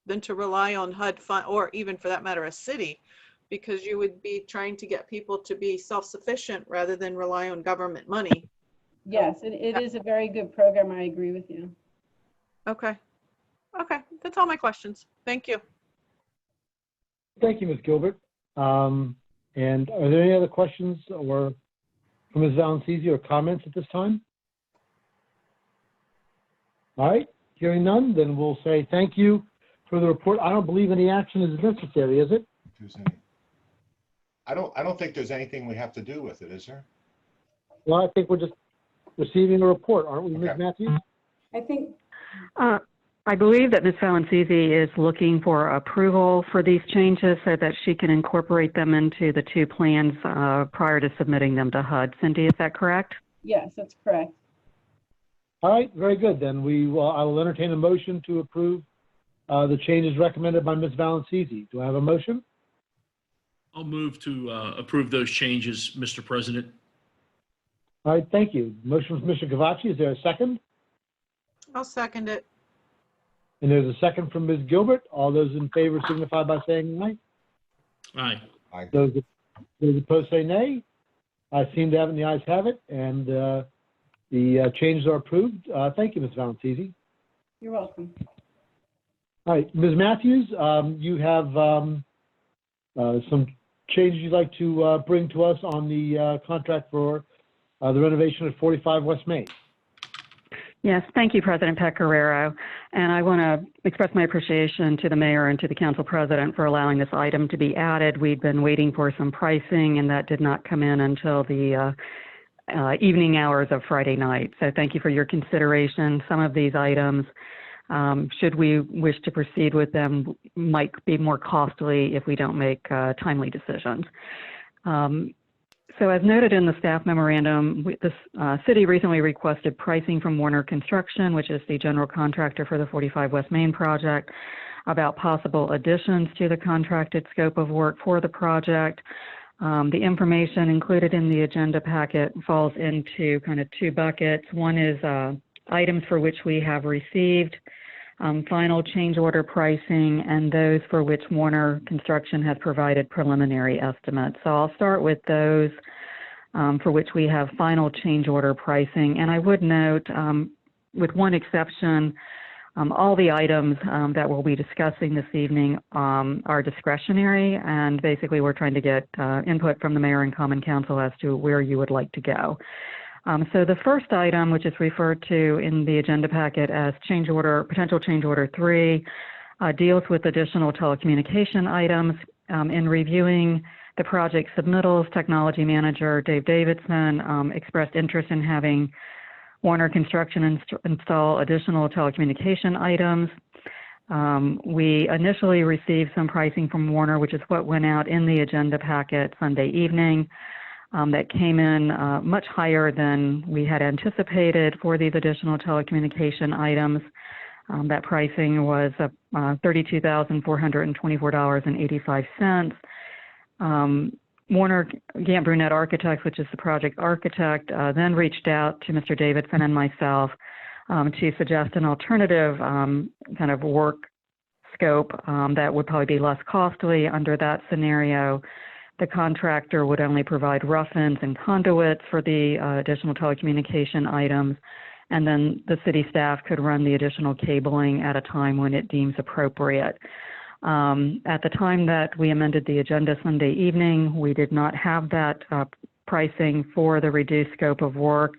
than to rely on HUD fund, or even for that matter, a city, because you would be trying to get people to be self-sufficient rather than rely on government money. Yes, it is a very good program. I agree with you. Okay. Okay. That's all my questions. Thank you. Thank you, Ms. Gilbert. And are there any other questions or from Ms. Valenzizi or comments at this time? All right, hearing none, then we'll say thank you for the report. I don't believe any action is necessary, is it? I don't think there's anything we have to do with it, is there? Well, I think we're just receiving a report, aren't we, Ms. Matthews? I think. I believe that Ms. Valenzizi is looking for approval for these changes so that she can incorporate them into the two plans prior to submitting them to HUD. Cindy, is that correct? Yes, that's correct. All right, very good. Then I will entertain a motion to approve the changes recommended by Ms. Valenzizi. Do I have a motion? I'll move to approve those changes, Mr. President. All right, thank you. Motion from Mr. Cavacci. Is there a second? I'll second it. And there's a second from Ms. Gilbert. All those in favor signify by saying aye. Aye. Aye. Those opposed say nay. I seem to have it, and the ayes have it, and the changes are approved. Thank you, Ms. Valentíssi. You're welcome. All right, Ms. Matthews, you have some changes you'd like to bring to us on the contract for the renovation at 45 West Main. Yes, thank you, President Pecoraro. And I want to express my appreciation to the mayor and to the council president for allowing this item to be added. We'd been waiting for some pricing, and that did not come in until the evening hours of Friday night. So thank you for your consideration. Some of these items, should we wish to proceed with them, might be more costly if we don't make timely decisions. So as noted in the staff memorandum, the city recently requested pricing from Warner Construction, which is the general contractor for the 45 West Main project, about possible additions to the contracted scope of work for the project. The information included in the agenda packet falls into kind of two buckets. One is items for which we have received final change order pricing, and those for which Warner Construction has provided preliminary estimates. So I'll start with those for which we have final change order pricing. And I would note, with one exception, all the items that we'll be discussing this evening are discretionary, and basically we're trying to get input from the mayor and common council as to where you would like to go. So the first item, which is referred to in the agenda packet as change order, potential change order 3, deals with additional telecommunication items. In reviewing the project submittals, technology manager Dave Davidson expressed interest in having Warner Construction install additional telecommunication items. We initially received some pricing from Warner, which is what went out in the agenda packet Sunday evening. That came in much higher than we had anticipated for these additional telecommunication items. That pricing was $32,424.85. Warner Gant Brunette Architects, which is the project architect, then reached out to Mr. Davidson and myself to suggest an alternative kind of work scope that would probably be less costly. Under that scenario, the contractor would only provide rough-ends and conduits for the additional telecommunication items, and then the city staff could run the additional cabling at a time when it deems appropriate. At the time that we amended the agenda Sunday evening, we did not have that pricing for the reduced scope of work.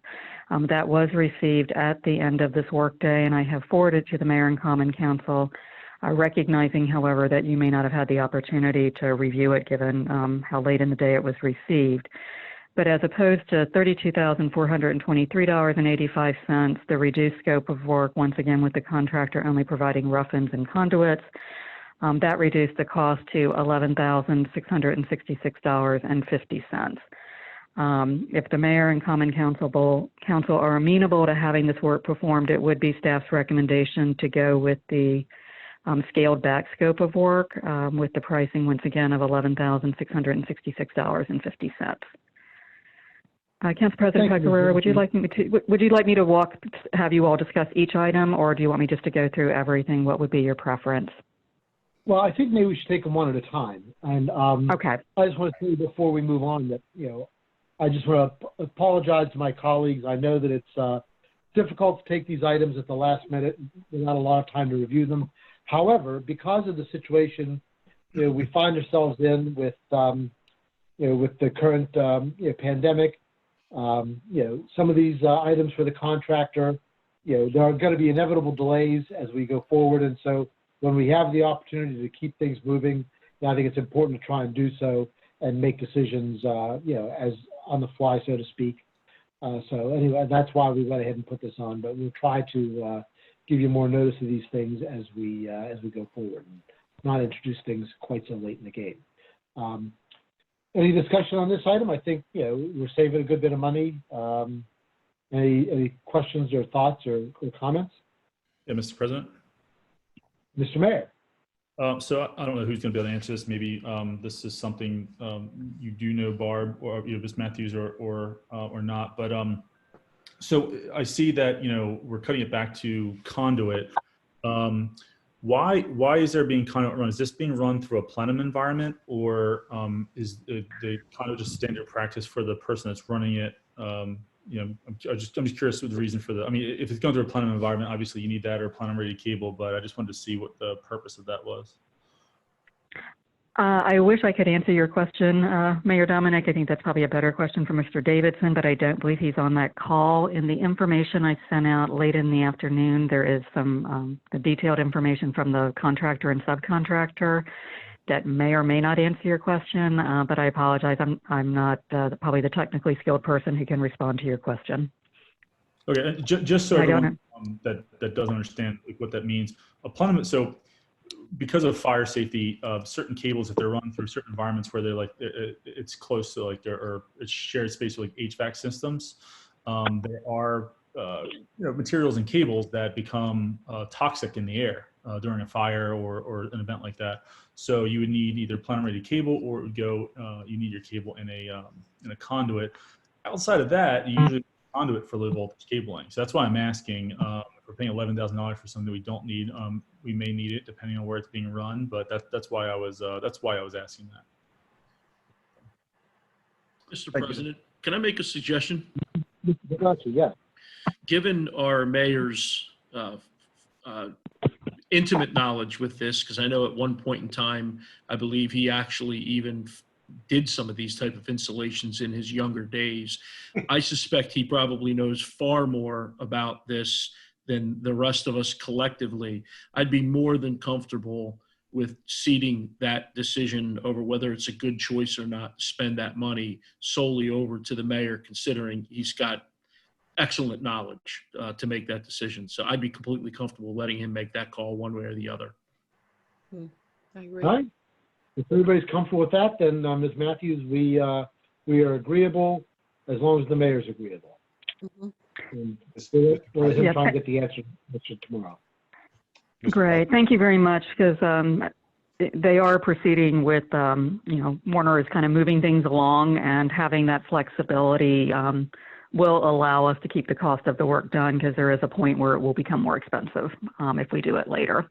That was received at the end of this workday, and I have forwarded to the mayor and common council, recognizing, however, that you may not have had the opportunity to review it given how late in the day it was received. But as opposed to $32,423.85, the reduced scope of work, once again with the contractor only providing rough-ends and conduits, that reduced the cost to $11,666.50. If the mayor and common council are amenable to having this work performed, it would be staff's recommendation to go with the scaled back scope of work with the pricing once again of $11,666.50. Council President Pecoraro, would you like me to have you all discuss each item, or do you want me just to go through everything? What would be your preference? Well, I think maybe we should take them one at a time. And okay. I just want to say before we move on that, I just want to apologize to my colleagues. I know that it's difficult to take these items at the last minute without a lot of time to review them. However, because of the situation, we find ourselves in with, with the current pandemic, some of these items for the contractor, there are going to be inevitable delays as we go forward. And so when we have the opportunity to keep things moving, I think it's important to try and do so and make decisions, as on the fly, so to speak. So anyway, that's why we went ahead and put this on. But we'll try to give you more notice of these things as we go forward, and not introduce things quite so late in the game. Any discussion on this item? I think we're saving a good bit of money. Any questions or thoughts or comments? Yeah, Mr. President. Mr. Mayor. So I don't know who's going to be able to answer this. Maybe this is something you do know, Barb, or Ms. Matthews, or not. But so I see that we're cutting it back to conduit. Why is there being conduit run? Is this being run through a plenum environment, or is the conduit just standard practice for the person that's running it? I'm just curious what the reason for the. I mean, if it's going through a plenum environment, obviously you need that or plenum rated cable, but I just wanted to see what the purpose of that was. I wish I could answer your question, Mayor Dominic. I think that's probably a better question for Mr. Davidson, but I don't believe he's on that call. In the information I sent out late in the afternoon, there is some detailed information from the contractor and subcontractor that may or may not answer your question, but I apologize. I'm not probably the technically skilled person who can respond to your question. Okay, just so everyone that doesn't understand what that means, a plenum. So, because of fire safety, certain cables, if they're run through certain environments where they're like it's close to like or it's shared space with like HVAC systems, there are materials and cables that become toxic in the air during a fire or an event like that. So you would need either plenum rated cable, or it would go. You need your cable in a conduit. Outside of that, you usually conduit for low voltage cabling. So that's why I'm asking. If we're paying $11,000 for something we don't need, we may need it depending on where it's being run. But that's why I was asking that. Mr. President, can I make a suggestion? Yeah. Given our mayor's intimate knowledge with this, because I know at one point in time, I believe he actually even did some of these type of installations in his younger days. I suspect he probably knows far more about this than the rest of us collectively. I'd be more than comfortable with ceding that decision over whether it's a good choice or not, spend that money solely over to the mayor, considering he's got excellent knowledge to make that decision. So I'd be completely comfortable letting him make that call one way or the other. I agree. All right. If everybody's comfortable with that, then Ms. Matthews, we are agreeable as long as the mayor's agreeable. And we'll let him try and get the answer tomorrow. Great. Thank you very much, because they are proceeding with, Warner is kind of moving things along, and having that flexibility will allow us to keep the cost of the work done, because there is a point where it will become more expensive if we do it later.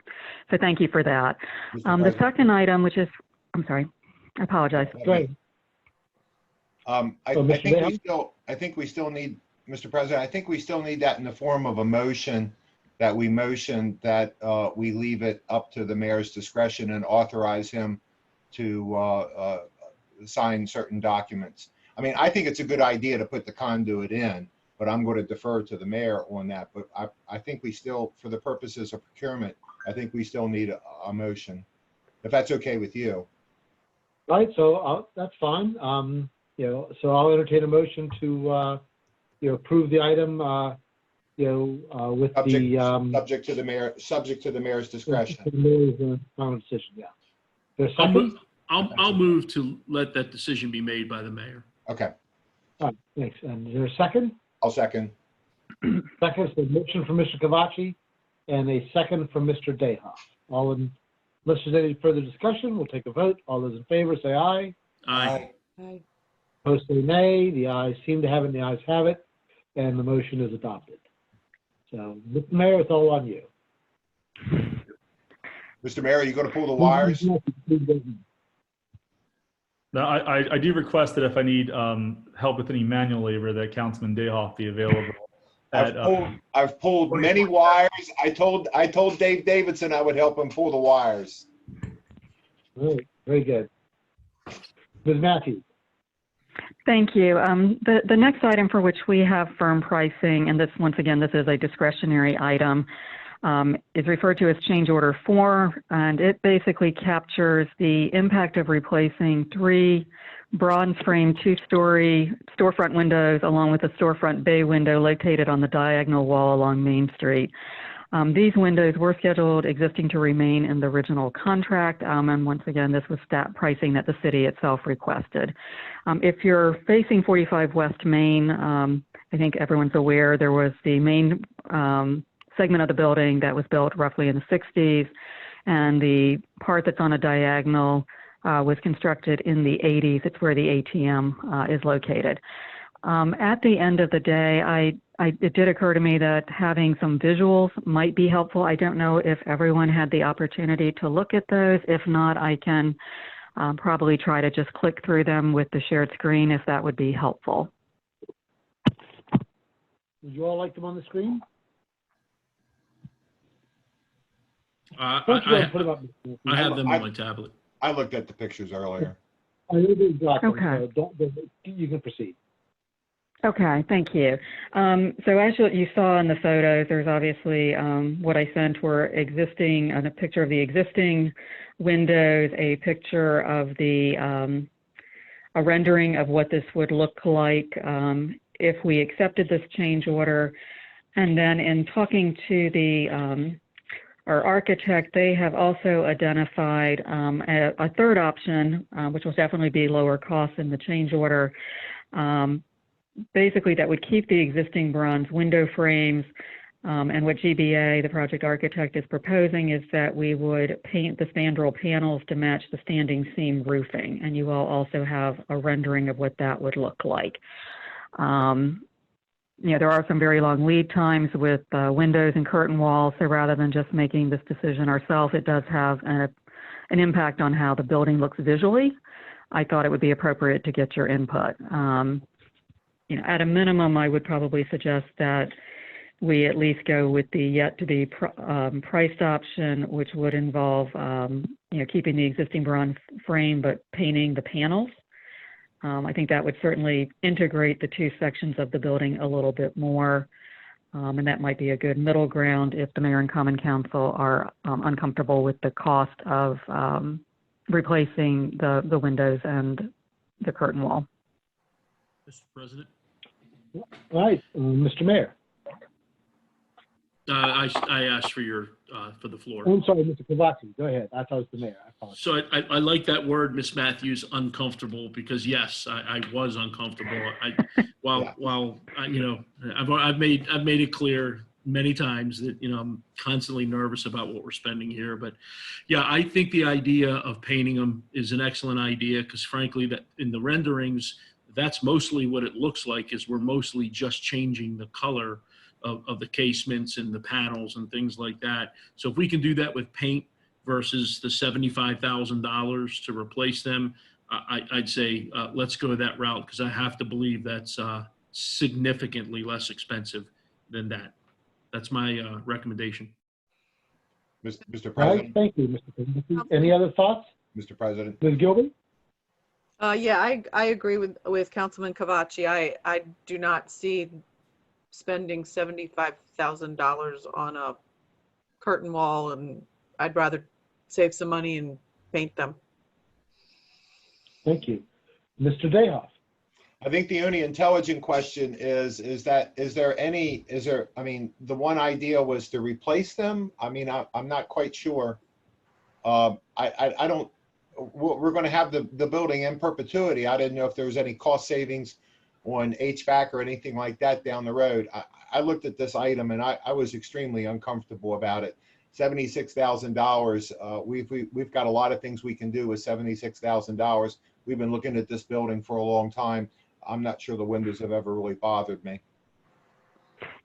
So thank you for that. The second item, which is, I'm sorry, I apologize. Go ahead. I think we still need, Mr. President, I think we still need that in the form of a motion, that we motion that we leave it up to the mayor's discretion and authorize him to sign certain documents. I mean, I think it's a good idea to put the conduit in, but I'm going to defer to the mayor on that. But I think we still, for the purposes of procurement, I think we still need a motion, if that's okay with you. Right, so that's fine. So I'll entertain a motion to, approve the item, with subject to the mayor's discretion. Decision, yeah. There's second? I'll move to let that decision be made by the mayor. Okay. All right, thanks. And is there a second? I'll second. Second is the motion from Mr. Cavacci and a second from Mr. Dehoff. Unless there's any further discussion, we'll take a vote. All those in favor say aye. Aye. Aye. Opposed say nay. The ayes seem to have it, and the ayes have it, and the motion is adopted. So, Mr. Mayor, it's all on you. Mr. Mayor, are you going to pull the wires? No, I do request that if I need help with any manual labor, that Councilman Dehoff be available. I've pulled many wires. I told Dave Davidson I would help him pull the wires. Right, very good. Ms. Matthews. Thank you. The next item for which we have firm pricing, and this, once again, this is a discretionary item, is referred to as change order 4, and it basically captures the impact of replacing 3 bronze frame 2-story storefront windows along with a storefront bay window located on the diagonal wall along Main Street. These windows were scheduled existing to remain in the original contract, and once again, this was stat pricing that the city itself requested. If you're facing 45 West Main, I think everyone's aware there was the main segment of the building that was built roughly in the 60s, and the part that's on a diagonal was constructed in the 80s. It's where the ATM is located. At the end of the day, it did occur to me that having some visuals might be helpful. I don't know if everyone had the opportunity to look at those. If not, I can probably try to just click through them with the shared screen if that would be helpful. Would you all like them on the screen? I have them on my tablet. I looked at the pictures earlier. I know they've got them, Okay. so you can proceed. Okay, thank you. So as you saw in the photos, there's obviously what I sent were existing, a picture of the existing windows, a picture of the, a rendering of what this would look like if we accepted this change order. And then in talking to our architect, they have also identified a third option, which will definitely be lower cost than the change order. Basically, that would keep the existing bronze window frames. And what GBA, the project architect, is proposing is that we would paint the spandrel panels to match the standing seam roofing. And you all also have a rendering of what that would look like. You know, there are some very long lead times with windows and curtain walls. So rather than just making this decision ourselves, it does have an impact on how the building looks visually. I thought it would be appropriate to get your input. You know, at a minimum, I would probably suggest that we at least go with the yet to be priced option, which would involve, you know, keeping the existing bronze frame but painting the panels. I think that would certainly integrate the two sections of the building a little bit more, and that might be a good middle ground if the mayor and common council are uncomfortable with the cost of replacing the windows and the curtain wall. Mr. President? All right, Mr. Mayor. I asked for for the floor. I'm sorry, Mr. Kovaci. Go ahead. I thought it was the mayor. I apologize. So I like that word, Ms. Matthews, uncomfortable, because yes, I was uncomfortable. You know, I've made it clear many times that, you know, I'm constantly nervous about what we're spending here. But yeah, I think the idea of painting them is an excellent idea, because frankly, that in the renderings, that's mostly what it looks like, is we're mostly just changing the color of the casements and the panels and things like that. So if we can do that with paint versus the $75,000 to replace them, I'd say let's go that route, because I have to believe that's significantly less expensive than that. That's my recommendation. Mr. All right, President, thank you, Mr. Kovaci. Any other thoughts? Mr. President, Ms. Gilbert? Yeah, I agree with Councilman Kovaci. I do not see spending $75,000 on a curtain wall, and I'd rather save some money and paint them. Thank you. Mr. Dayhoff? I think the only intelligent question is I mean, the one idea was to replace them. I mean, I'm not quite sure. I don't, we're going to have the building in perpetuity. I didn't know if there was any cost savings on HVAC or anything like that down the road. I looked at this item and I was extremely uncomfortable about it. $76,000. We've got a lot of things we can do with $76,000. We've been looking at this building for a long time. I'm not sure the windows have ever really bothered me.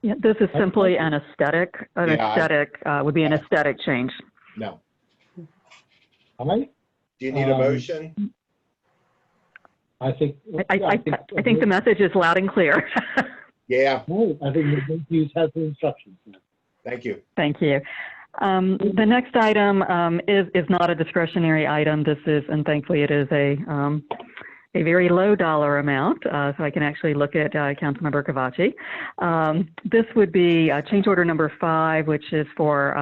Yeah, this is simply an aesthetic. Would be an aesthetic change. No. All right. Do you need a motion? I think the message is loud and clear. Yeah. I think Ms. Matthews has the instructions. Thank you. Thank you. The next item is not a discretionary item. This is, and thankfully it is a very low dollar amount, so I can actually look at Councilmember Kovaci. This would be change order number 5, which is for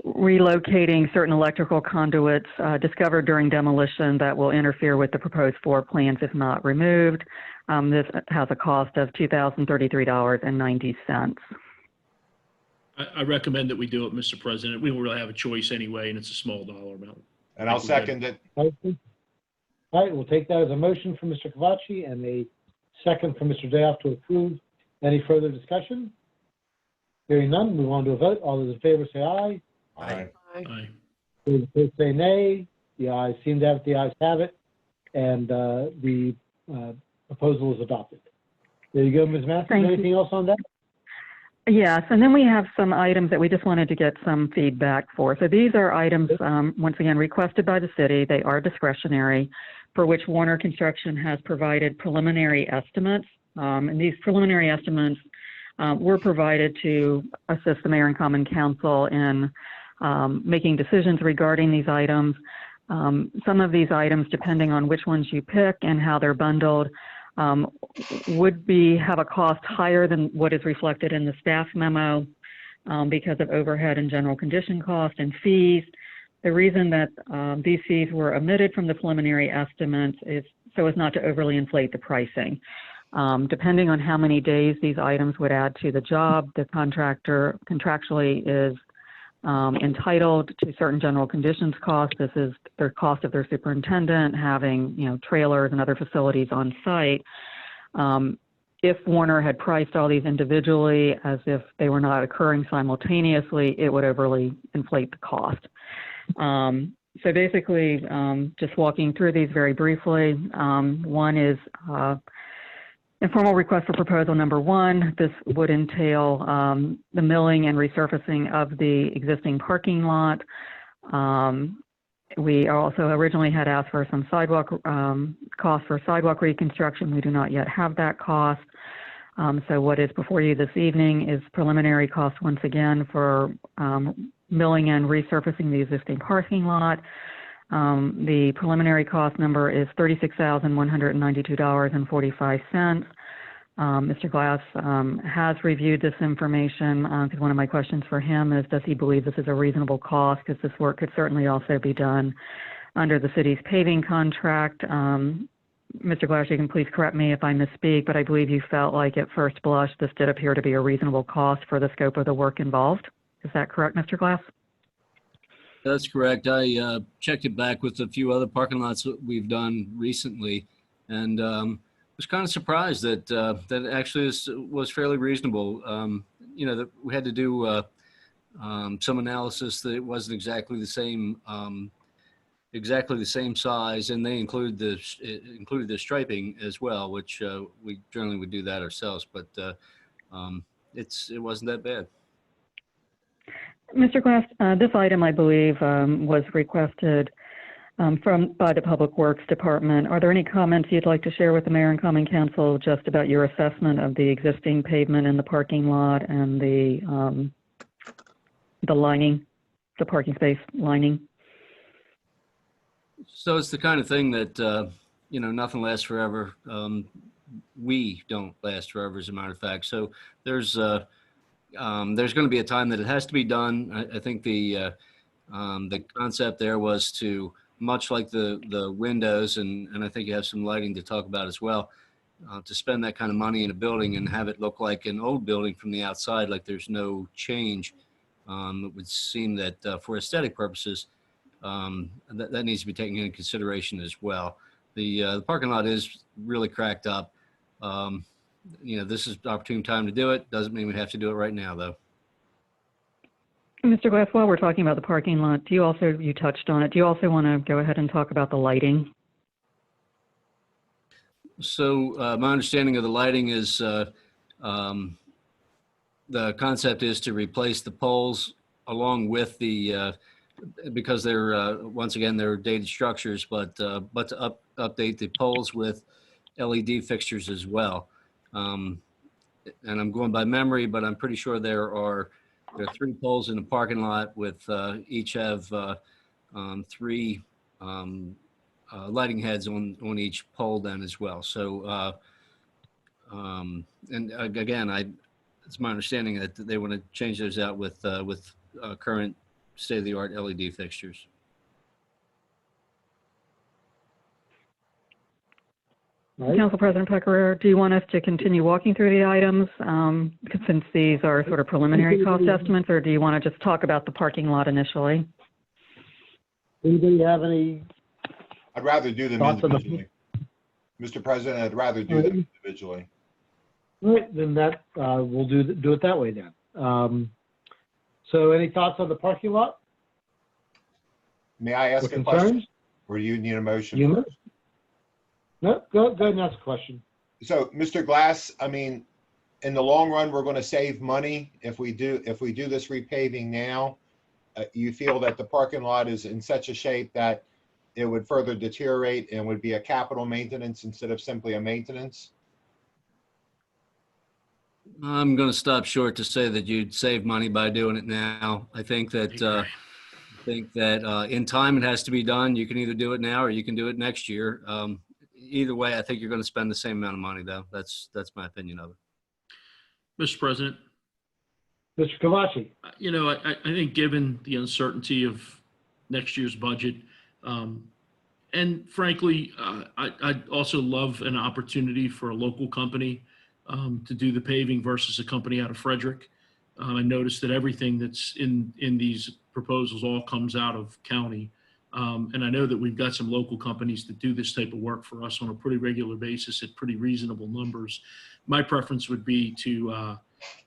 relocating certain electrical conduits discovered during demolition that will interfere with the proposed floor plans if not removed. This has a cost of $2,033.90. I recommend that we do it, Mr. President. We don't really have a choice anyway, and it's a small dollar amount. And I'll second it. All right, we'll take that as a motion from Mr. Kovaci and a second from Mr. Dayoff to approve. Any further discussion? Hearing none, move on to a vote. All those in favor say aye. Aye. Aye. Those opposed say nay. The ayes seem to have it. The ayes have it. And the proposal is adopted. There you go, Ms. Masters. Thank you. Anything else on that? Yes, and then we have some items that we just wanted to get some feedback for. So these are items, once again, requested by the city. They are discretionary, for which Warner Construction has provided preliminary estimates. And these preliminary estimates were provided to assist the mayor and common council in making decisions regarding these items. Some of these items, depending on which ones you pick and how they're bundled, would have a cost higher than what is reflected in the staff memo because of overhead and general condition cost and fees. The reason that these fees were omitted from the preliminary estimates is so as not to overly inflate the pricing. Depending on how many days these items would add to the job, the contractor contractually is entitled to certain general conditions costs. This is their cost of their superintendent, having, trailers and other facilities on site. If Warner had priced all these individually as if they were not occurring simultaneously, it would overly inflate the cost. So basically, just walking through these very briefly, one is informal request for proposal number 1. This would entail the milling and resurfacing of the existing parking lot. We also originally had asked for some sidewalk cost for sidewalk reconstruction. We do not yet have that cost. So what is before you this evening is preliminary cost once again for milling and resurfacing the existing parking lot. The preliminary cost number is $36,192.45. Mr. Glass has reviewed this information because one of my questions for him is, does he believe this is a reasonable cost? Because this work could certainly also be done under the city's paving contract. Mr. Glass, you can please correct me if I misspeak, but I believe you felt like at first blush this did appear to be a reasonable cost for the scope of the work involved. Is that correct, Mr. Glass? That's correct. I checked it back with a few other parking lots that we've done recently, and was kind of surprised that that actually was fairly reasonable. That we had to do some analysis that it wasn't exactly the same size, and they included the striping as well, which we generally would do that ourselves, but it wasn't that bad. Mr. Glass, this item, I believe, was requested by the Public Works Department. Are there any comments you'd like to share with the Mayor and Common Council just about your assessment of the existing pavement in the parking lot and the lining, the parking space lining? So it's the kind of thing that, nothing lasts forever. We don't last forever, as a matter of fact. So there's going to be a time that it has to be done. I think the concept there was to, much like the windows, and I think you have some lighting to talk about as well, to spend that kind of money in a building and have it look like an old building from the outside, like there's no change. It would seem that for aesthetic purposes, that needs to be taken into consideration as well. The parking lot is really cracked up. This is the opportune time to do it. Doesn't mean we have to do it right now, though. Mr. Glass, while we're talking about the parking lot, you touched on it, do you also want to go ahead and talk about the lighting? So my understanding of the lighting is the concept is to replace the poles along with the, because they're, once again, they're dated structures, but to update the poles with LED fixtures as well. And I'm going by memory, but I'm pretty sure there are 3 poles in the parking lot with each have 3 lighting heads on each pole then as well. So, and again, it's my understanding that they want to change those out with current state-of-the-art LED fixtures. Right. Council President Pecoraro, do you want us to continue walking through the items since these are sort of preliminary cost estimates, or do you want to just talk about the parking lot initially? Anybody have any? I'd rather do them Thoughts on the- individually. Mr. President, I'd rather do them individually. All right, then that we'll do it that way then. So any thoughts on the parking lot? May I ask Or a question? concerns? Or do you need a motion? You may. No, go ahead and ask a question. So, Mr. Glass, I mean, in the long run, we're going to save money if we do this repaving now. You feel that the parking lot is in such a shape that it would further deteriorate and would be a capital maintenance instead of simply a maintenance? I'm going to stop short to say that you'd save money by doing it now. I think that in time it has to be done. You can either do it now or you can do it next year. Either way, I think you're going to spend the same amount of money, though. That's my opinion of it. Mr. President, Mr. Kavachi. I think given the uncertainty of next year's budget, and frankly, I'd also love an opportunity for a local company to do the paving versus a company out of Frederick. I noticed that everything that's in these proposals all comes out of county. And I know that we've got some local companies that do this type of work for us on a pretty regular basis at pretty reasonable numbers. My preference would be to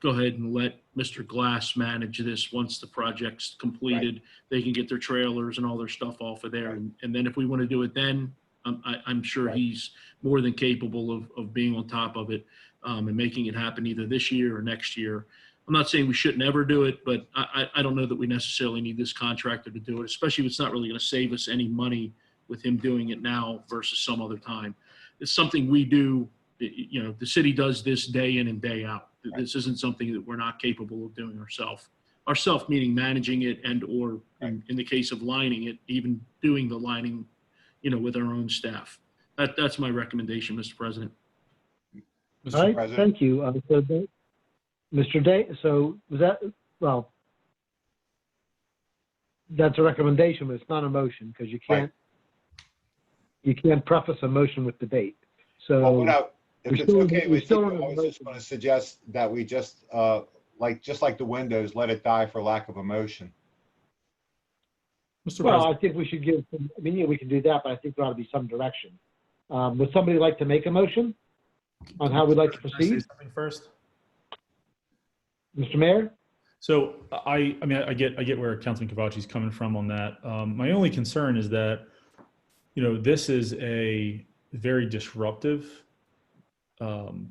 go ahead and let Mr. Glass manage this once the project's completed. Right. They can get their trailers and all their stuff off of there. Right. And then if we want to do it then, I'm sure right. He's more than capable of being on top of it and making it happen either this year or next year. I'm not saying we shouldn't ever do it, but I don't know that we necessarily need this contractor to do it, especially if it's not really going to save us any money with him doing it now versus some other time. It's something we do, the city does this day in and day out. This isn't something that we're not capable of doing ourselves. Ourself meaning managing it and or in the case of lining it, even doing the lining, with our own staff. That's my recommendation, Mr. President. Mr. All right, President. Thank you. Mr. Day, so was that, well, that's a recommendation, but it's not a motion because you can't preface a motion with debate. So if it's okay with you, I was just going to suggest that we just like the windows, let it die for lack of a motion. Mr. Well, I think we should give, we can do that, but I think there ought to be some direction. Would somebody like to make a motion on how we'd like to proceed? Can I say something first? Mr. Mayor? So I get where Councilman Kavachi's coming from on that. My only concern is that, this is a very disruptive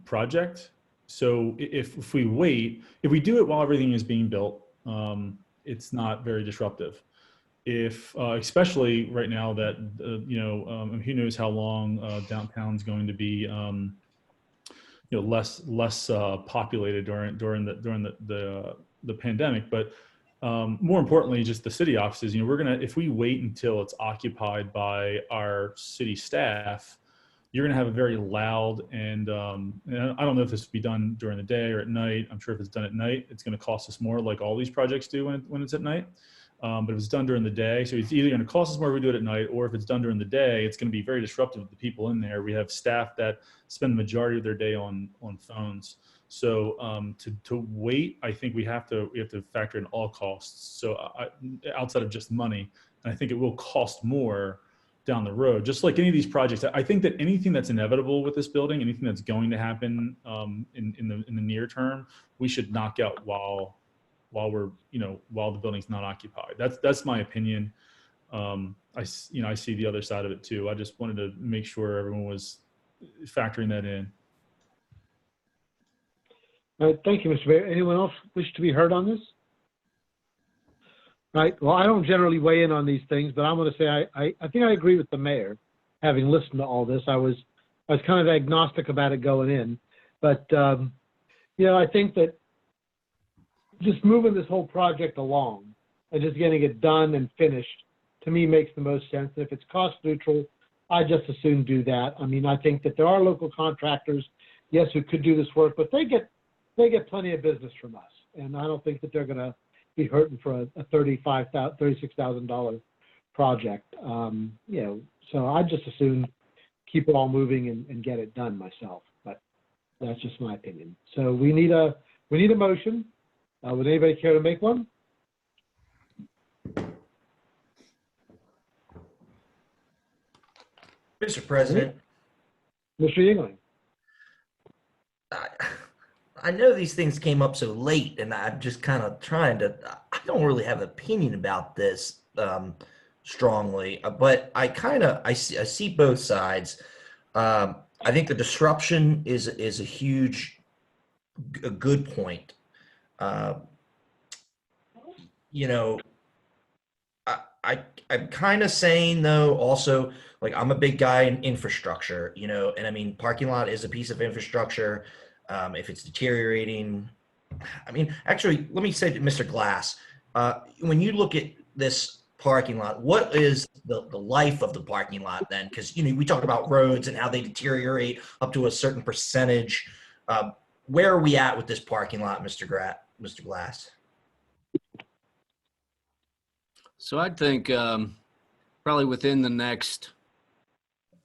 project. So if we we do it while everything is being built, it's not very disruptive. Especially right now that, who knows how long downtown's going to be, less populated during the pandemic, but more importantly, just the city offices. If we wait until it's occupied by our city staff, you're gonna have a very loud and I don't know if this will be done during the day or at night. I'm sure if it's done at night, it's gonna cost us more, like all these projects do when it's at night. But if it's done during the day, so it's either going to cost us more if we do it at night, or if it's done during the day, it's going to be very disruptive to the people in there. We have staff that spend the majority of their day on phones. So to wait, I think we have to factor in all costs. So outside of just money, and I think it will cost more down the road. Just like any of these projects, I think that anything that's inevitable with this building, anything that's going to happen in the near term, we should knock out while the building's not occupied. That's my opinion. I see the other side of it too. I just wanted to make sure everyone was factoring that in. All right, thank you, Mr. Mayor. Anyone else wish to be heard on this? All right, well, I don't generally weigh in on these things, but I'm going to say I think I agree with the mayor. Having listened to all this, I was kind of agnostic about it going in, but I think that just moving this whole project along and just getting it done and finished, to me, makes the most sense. And if it's cost neutral, I just as soon do that. I think that there are local contractors, yes, who could do this work, but they get plenty of business from us. And I don't think that they're going to be hurting for a $36,000 project. So I just as soon keep it all moving and get it done myself. But that's just my opinion. So we need a motion. Would anybody care to make one? Mr. President. Mr. Yingling. I know these things came up so late, and I'm just kind of I don't really have an opinion about this strongly, but I see both sides. I think the disruption is a huge, a good point. You know, I'm kind of saying though, also, like I'm a big guy in infrastructure, you know, and I mean, parking lot is a piece of infrastructure. If it's deteriorating, I mean, actually, let me say to Mr. Glass, when you look at this parking lot, what is the life of the parking lot then? Because, you know, we talk about roads and how they deteriorate up to a certain percentage. Where are we at with this parking lot, Mr. Glass? So I think probably within the next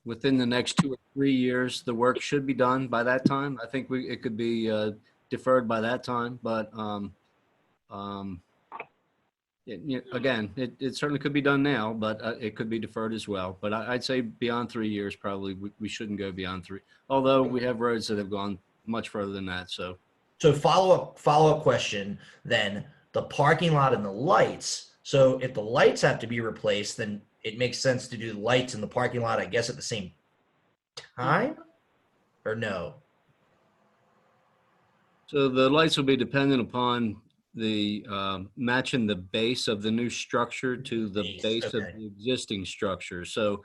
2 or 3 years, the work should be done by that time. I think it could be deferred by that time, but again, it certainly could be done now, but it could be deferred as well. But I'd say beyond 3 years, probably we shouldn't go beyond 3. Although we have roads that have gone much further than that. So follow up question then, the parking lot and the lights. So if the lights have to be replaced, then it makes sense to do the lights in the parking lot, I guess, at the same time, or no? So the lights will be dependent upon the matching the base of the new structure to the base of the existing structure. So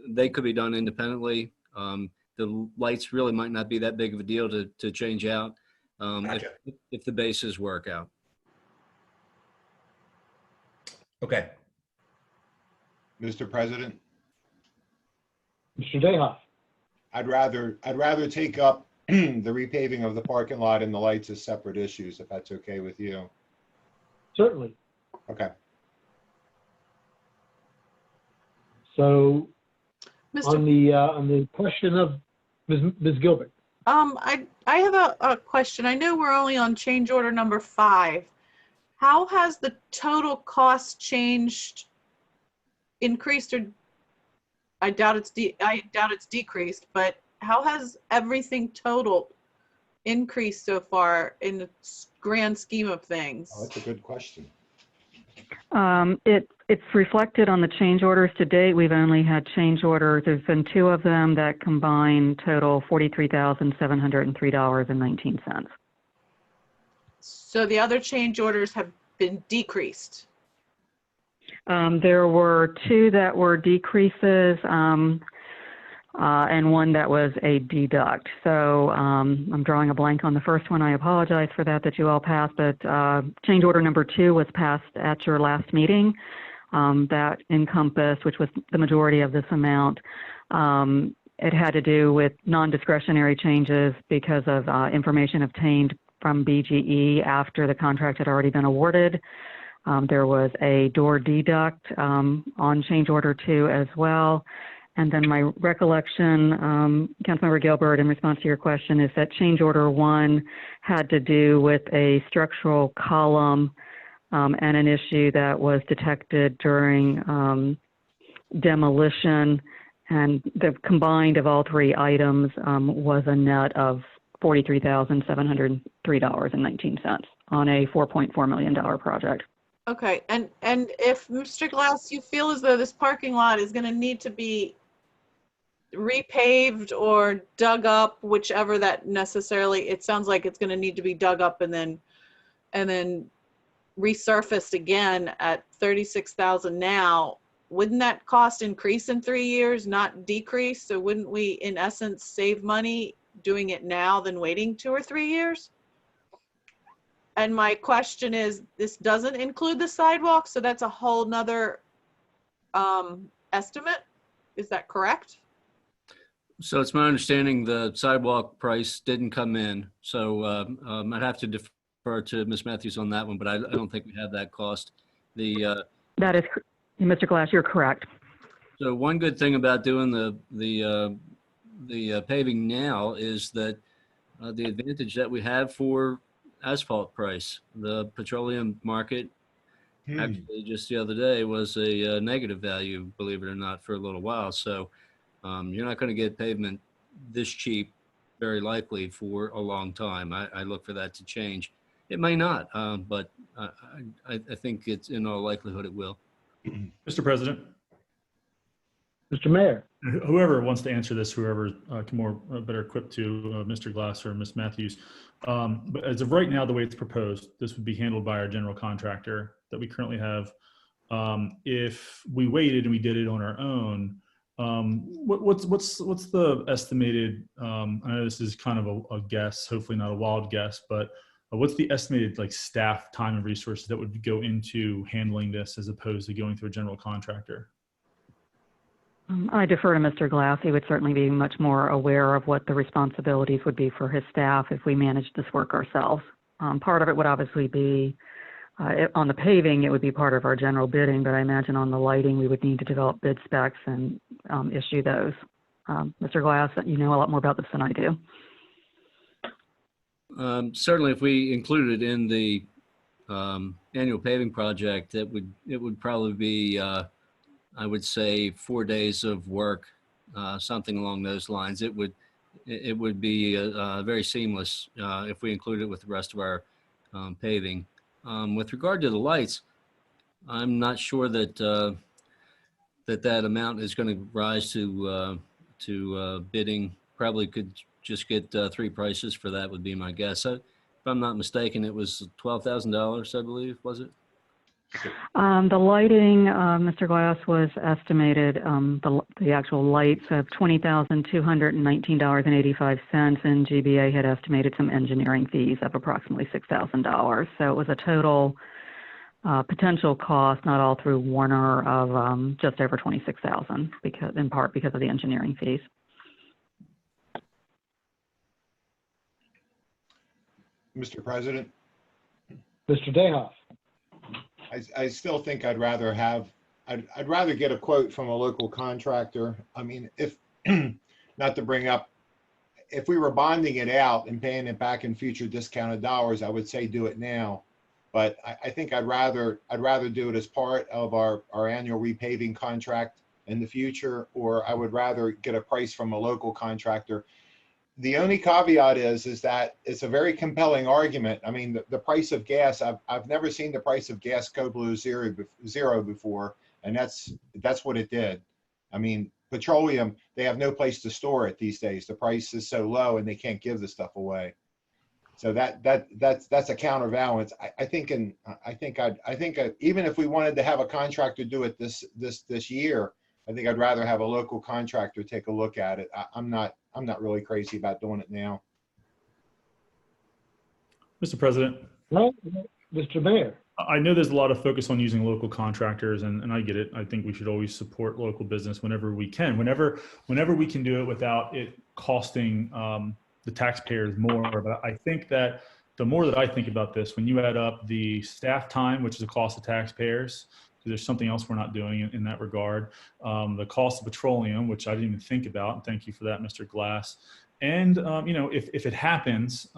they could be done independently. The lights really might not be that big of a deal to change out if the bases work out. Okay. Mr. President, Mr. Dayhoff. I'd rather take up the repaving of the parking lot and the lights as separate issues, if that's okay with you. Certainly. Okay. So on the question of Ms. Gilbert. I have a question. I know we're only on change order number 5. How has the total cost changed, increased, or I doubt it's decreased, but how has everything total increased so far in the grand scheme of things? Oh, that's a good question. It's reflected on the change orders to date. We've only had change orders. There's been 2 of them that combine total $43,703.19. So the other change orders have been decreased. There were 2 that were decreases and 1 that was a deduct. So I'm drawing a blank on the first one. I apologize for that you all passed, but change order number 2 was passed at your last meeting. That encompassed, which was the majority of this amount. It had to do with non-discretionary changes because of information obtained from BGE after the contract had already been awarded. There was a door deduct on change order 2 as well. And then my recollection, Councilmember Gilbert, in response to your question, is that change order 1 had to do with a structural column and an issue that was detected during demolition. And the combined of all 3 items was a net of $43,703.19 on a $4.4 million project. Okay, and if, Mr. Glass, you feel as though this parking lot is going to need to be repaved or dug up, whichever that necessarily, it sounds like it's going to need to be dug up and then resurfaced again at $36,000 now, wouldn't that cost increase in 3 years, not decrease? So wouldn't we, in essence, save money doing it now than waiting 2 or 3 years? And my question is, this doesn't include the sidewalk, so that's a whole nother estimate. Is that correct? So it's my understanding the sidewalk price didn't come in. So I'd have to defer to Ms. Matthews on that one, but I don't think we have that cost. That is, Mr. Glass, you're correct. So one good thing about doing the paving now is that the advantage that we have for asphalt price, the petroleum market actually just the other day was a negative value, believe it or not, for a little while. So you're not going to get pavement this cheap, very likely, for a long time. I look for that to change. It may not, but I think it's in all likelihood it will. Mr. President. Mr. Mayor. Whoever wants to answer this, whoever can better equipped to, Mr. Glass or Ms. Matthews. But as of right now, the way it's proposed, this would be handled by our general contractor that we currently have. If we waited and we did it on our own, what's the estimated? I know this is kind of a guess, hopefully not a wild guess, but what's the estimated like staff time and resources that would go into handling this as opposed to going through a general contractor? I defer to Mr. Glass. He would certainly be much more aware of what the responsibilities would be for his staff if we managed this work ourselves. Part of it would obviously be on the paving, it would be part of our general bidding, but I imagine on the lighting, we would need to develop bid specs and issue those. Mr. Glass, you know a lot more about this than I do. Certainly, if we included in the annual paving project, it would probably be, I would say, 4 days of work, something along those lines. It would be very seamless if we include it with the rest of our paving. With regard to the lights, I'm not sure that that amount is going to rise to bidding. Probably could just get 3 prices for that would be my guess. If I'm not mistaken, it was $12,000, I believe, was it? The lighting, Mr. Glass, was estimated, the actual lights of $20,219.85, and GBA had estimated some engineering fees of approximately $6,000. So it was a total potential cost, not all through Warner, of just over $26,000, in part because of the engineering fees. Mr. President? Mr. Dayhoff. I still think I'd rather get a quote from a local contractor. I mean, if, not to bring up, if we were bonding it out and paying it back in future discounted dollars, I would say do it now. But I think I'd rather do it as part of our annual repaving contract in the future, or I would rather get a price from a local contractor. The only caveat is that it's a very compelling argument. I mean, the price of gas, I've never seen the price of gas go below zero before, and that's what it did. I mean, petroleum, they have no place to store it these days. The price is so low and they can't give the stuff away. So that's a counterbalance. I think even if we wanted to have a contractor do it this year, I think I'd rather have a local contractor take a look at it. I'm not really crazy about doing it now. Mr. President. No, Mr. Mayor. I know there's a lot of focus on using local contractors, and I get it. I think we should always support local business whenever we can, whenever we can do it without it costing the taxpayers more. But I think that the more that I think about this, when you add up the staff time, which is a cost of taxpayers, there's something else we're not doing in that regard. The cost of petroleum, which I didn't even think about, and thank you for that, Mr. Glass. And if it happens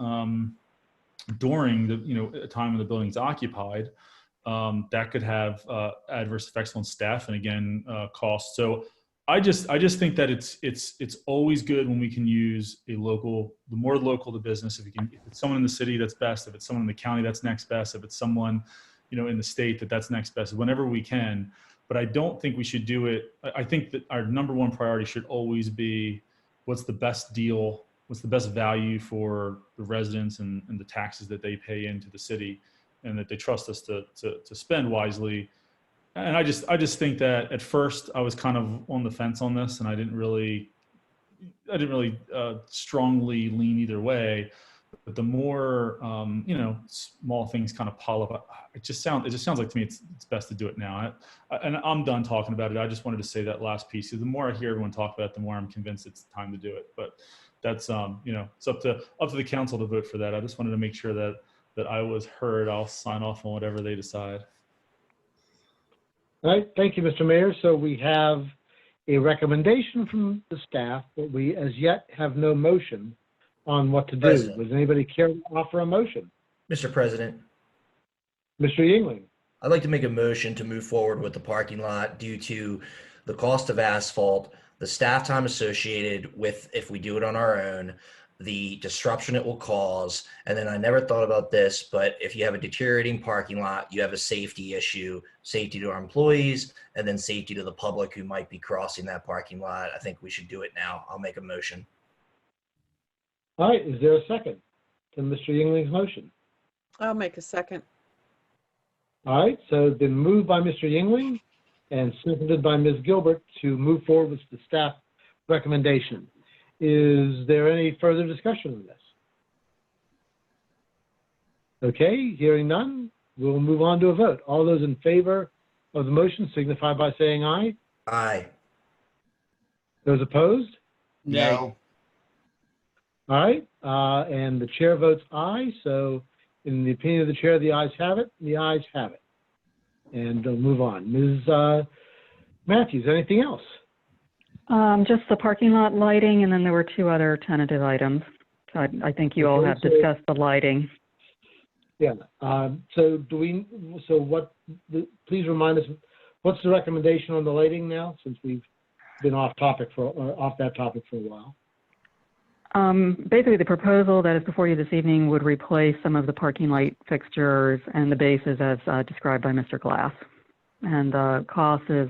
during the a time when the building's occupied, that could have adverse effects on staff and again costs. So I just think that it's always good when we can use a local. The more local the business, if it's someone in the city, that's best. If it's someone in the county, that's next best. If it's someone in the state, that's next best, whenever we can. But I don't think we should do it. I think that our number one priority should always be what's the best deal, what's the best value for the residents and the taxes that they pay into the city, and that they trust us to spend wisely. And I just think that at first I was kind of on the fence on this, and I didn't really strongly lean either way. But the more small things kind of pile up, it just sounds like to me it's best to do it now. And I'm done talking about it. I just wanted to say that last piece. The more I hear everyone talk about it, the more I'm convinced it's time to do it. But that's it's up to the council to vote for that. I just wanted to make sure that I was heard. I'll sign off on whatever they decide. All right, thank you, Mr. Mayor. So we have a recommendation from the staff, but we as yet have no motion on what to do. President. Does anybody care to offer a motion? Mr. President, Mr. Yingling. I'd like to make a motion to move forward with the parking lot due to the cost of asphalt, the staff time associated with if we do it on our own, the disruption it will cause. And then I never thought about this, but if you have a deteriorating parking lot, you have a safety issue, safety to our employees, and then safety to the public who might be crossing that parking lot. I think we should do it now. I'll make a motion. All right, is there a second to Mr. Yingling's motion? I'll make a second. All right, so it's been moved by Mr. Yingling and seconded by Ms. Gilbert to move forward with the staff recommendation. Is there any further discussion on this? Okay, hearing none, we'll move on to a vote. All those in favor of the motion signify by saying aye. Aye. Those opposed? No. All right, and the chair votes aye, so in the opinion of the chair, the ayes have it, the ayes have it. And we'll move on. Ms. Matthews, anything else? Just the parking lot lighting, and then there were two other tentative items. So I think you all Okay, have so- discussed the lighting. Yeah, please remind us, what's the recommendation on the lighting now, since we've been off that topic for a while? Basically, the proposal that is before you this evening would replace some of the parking light fixtures and the bases as described by Mr. Glass. And the cost is,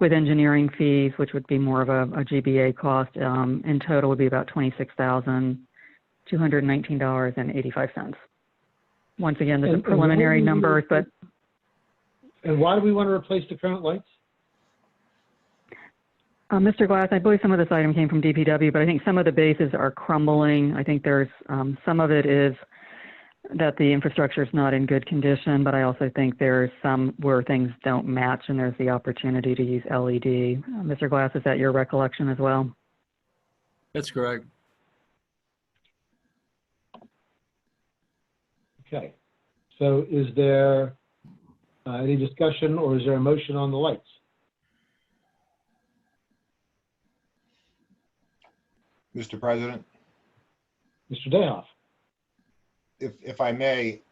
with engineering fees, which would be more of a GBA cost, in total would be about $26,219.85. Once again, this is preliminary numbers, but... And why do we want to replace the current lights? Mr. Glass, I believe some of this item came from DPW, but I think some of the bases are crumbling. I think there's some of it is that the infrastructure is not in good condition, but I also think there's some where things don't match and there's the opportunity to use LED. Mr. Glass, is that your recollection as well? That's correct. Okay, so is there any discussion or is there a motion on the lights? Mr. President, Mr. Dayhoff? if I may,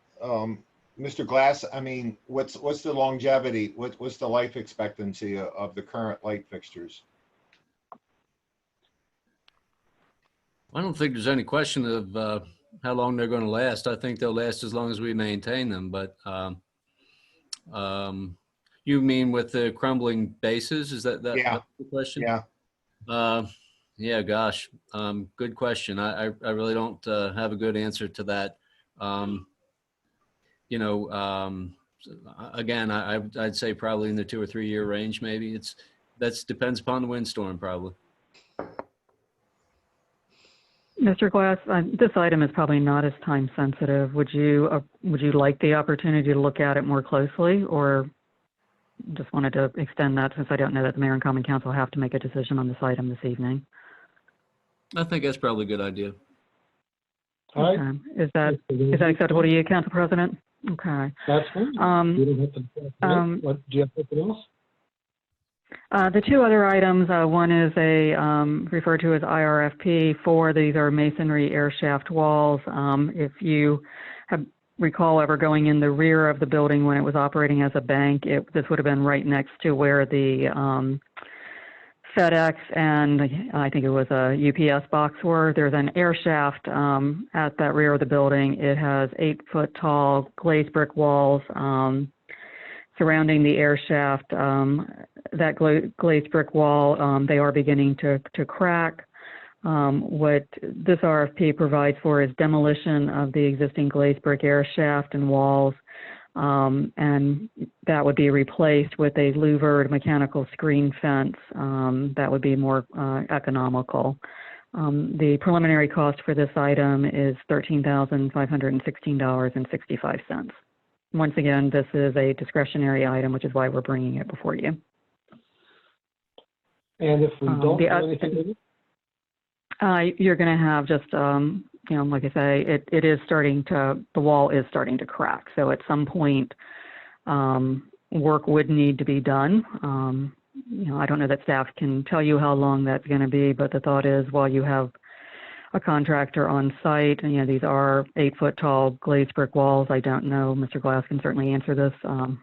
Mr. Glass, I mean, what's the longevity? What's the life expectancy of the current light fixtures? I don't think there's any question of how long they're going to last. I think they'll last as long as we maintain them. But you mean with the crumbling bases? Is that Yeah. that's the question? Yeah. Yeah, gosh, good question. I really don't have a good answer to that. Again, I'd say probably in the 2 or 3 year range, maybe. That depends upon the windstorm, probably. Mr. Glass, this item is probably not as time sensitive. Would you like the opportunity to look at it more closely, or just wanted to extend that since I don't know that the Mayor and Common Council have to make a decision on this item this evening? I think that's probably a good idea. All right. Okay. Is that acceptable to you, Council President? Okay. That's fine. You don't have to, what, do you have anything else? The two other items, one is referred to as IRFP 4. These are masonry air shaft walls. If you recall ever going in the rear of the building when it was operating as a bank, this would have been right next to where the FedEx and I think it was a UPS box were. There's an air shaft at that rear of the building. It has 8-foot tall glazed brick walls surrounding the air shaft. That glazed brick wall, they are beginning to crack. What this RFP provides for is demolition of the existing glazed brick air shaft and walls, and that would be replaced with a louvered mechanical screen fence that would be more economical. The preliminary cost for this item is $13,516.65. Once again, this is a discretionary item, which is why we're bringing it before you. And if we don't do anything with it? You're going to have just, like I say, the wall is starting to crack. So at some point, work would need to be done. I don't know that staff can tell you how long that's going to be, but the thought is while you have a contractor on site, and these are 8-foot tall glazed brick walls. I don't know, Mr. Glass can certainly answer this,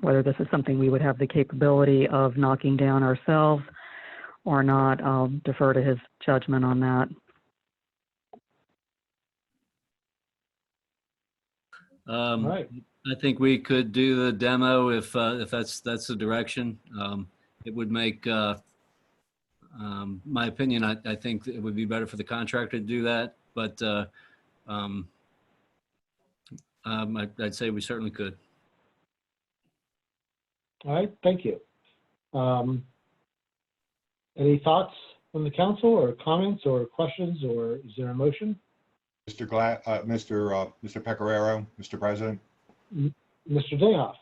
whether this is something we would have the capability of knocking down ourselves or not. I'll defer to his judgment on that. All right. I think we could do the demo if that's the direction. It would make, my opinion, I think it would be better for the contractor to do that, but I'd say we certainly could. All right, thank you. Any thoughts from the council or comments or questions, or is there a motion? Mr. Pecoraro, Mr. President. Mr. Dayhoff.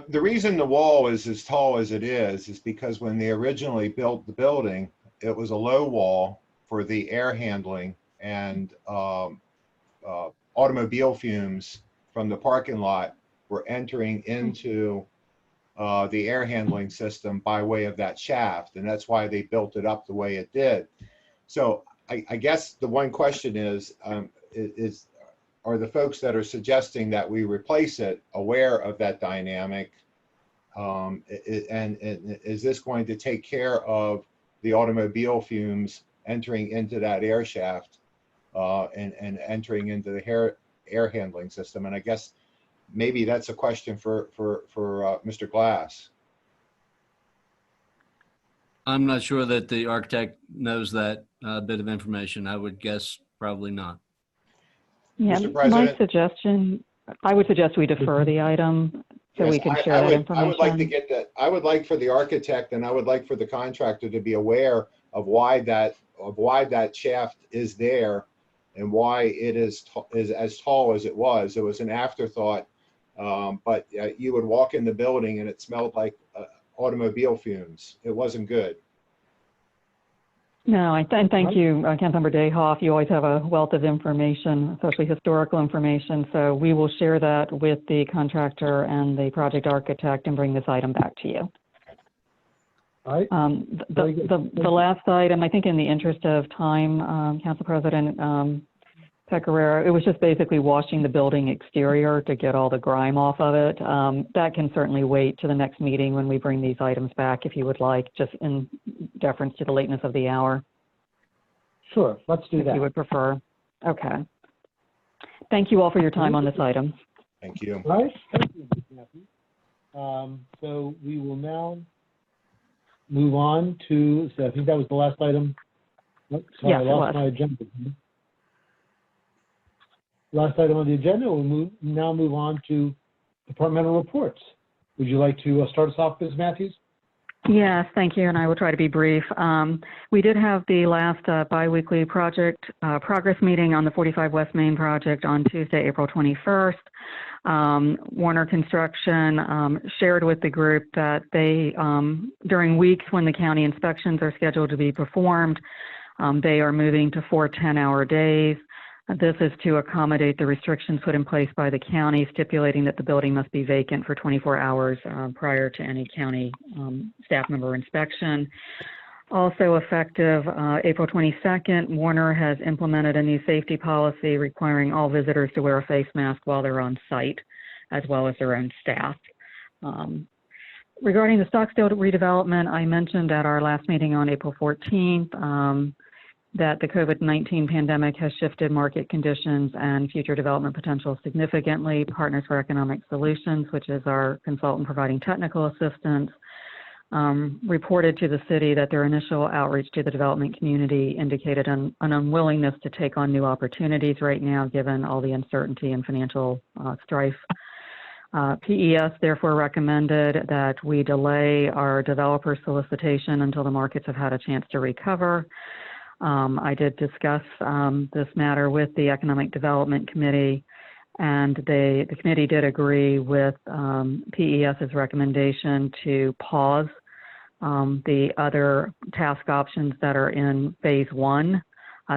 The reason the wall is as tall as it is because when they originally built the building, it was a low wall for the air handling and automobile fumes from the parking lot were entering into the air handling system by way of that shaft. And that's why they built it up the way it did. So I guess the one question is are the folks that are suggesting that we replace it aware of that dynamic? And is this going to take care of the automobile fumes entering into that air shaft and entering into the air handling system? And I guess maybe that's a question for Mr. Glass. I'm not sure that the architect knows that bit of information. I would guess probably not. Yeah, Mr. President? my suggestion, I would suggest we defer the item so Yes, we can share that information. I would like to get that. I would like for the architect and I would like for the contractor to be aware of why that shaft is there and why it is as tall as it was. It was an afterthought, but you would walk in the building and it smelled like automobile fumes. It wasn't good. No, and thank you, Councilmember Dayhoff. You always have a wealth of information, especially historical information. So we will share that with the contractor and the project architect and bring this item back to you. All right. The last item, I think in the interest of time, Council President Pecoraro, it was just basically washing the building exterior to get all the grime off of it. That can certainly wait to the next meeting when we bring these items back, if you would like, just in deference to the lateness of the hour. Sure, let's do that. If you would prefer. Okay. Thank you all for your time on this item. Thank you. All right, thank you, Ms. Matthews. So we will now move on to, so I think that was the last item. Sorry, Yes, I lost my agenda. Last item on the agenda, we'll now move on to departmental reports. Would you like to start us off, Ms. Matthews? Yes, thank you, and I will try to be brief. We did have the last biweekly project progress meeting on the 45 West Main project on Tuesday, April 21st. Warner Construction shared with the group that they, during weeks when the county inspections are scheduled to be performed, they are moving to 4 10-hour days. This is to accommodate the restrictions put in place by the county, stipulating that the building must be vacant for 24 hours prior to any county staff member inspection. Also effective April 22nd, Warner has implemented a new safety policy requiring all visitors to wear a face mask while they're on site, as well as their own staff. Regarding the Stocksdale redevelopment, I mentioned at our last meeting on April 14th that the COVID-19 pandemic has shifted market conditions and future development potential significantly. Partners for Economic Solutions, which is our consultant providing technical assistance, reported to the city that their initial outreach to the development community indicated an unwillingness to take on new opportunities right now, given all the uncertainty and financial strife. PES therefore recommended that we delay our developer solicitation until the markets have had a chance to recover. I did discuss this matter with the Economic Development Committee, and the committee did agree with PES's recommendation to pause the other task options that are in phase 1.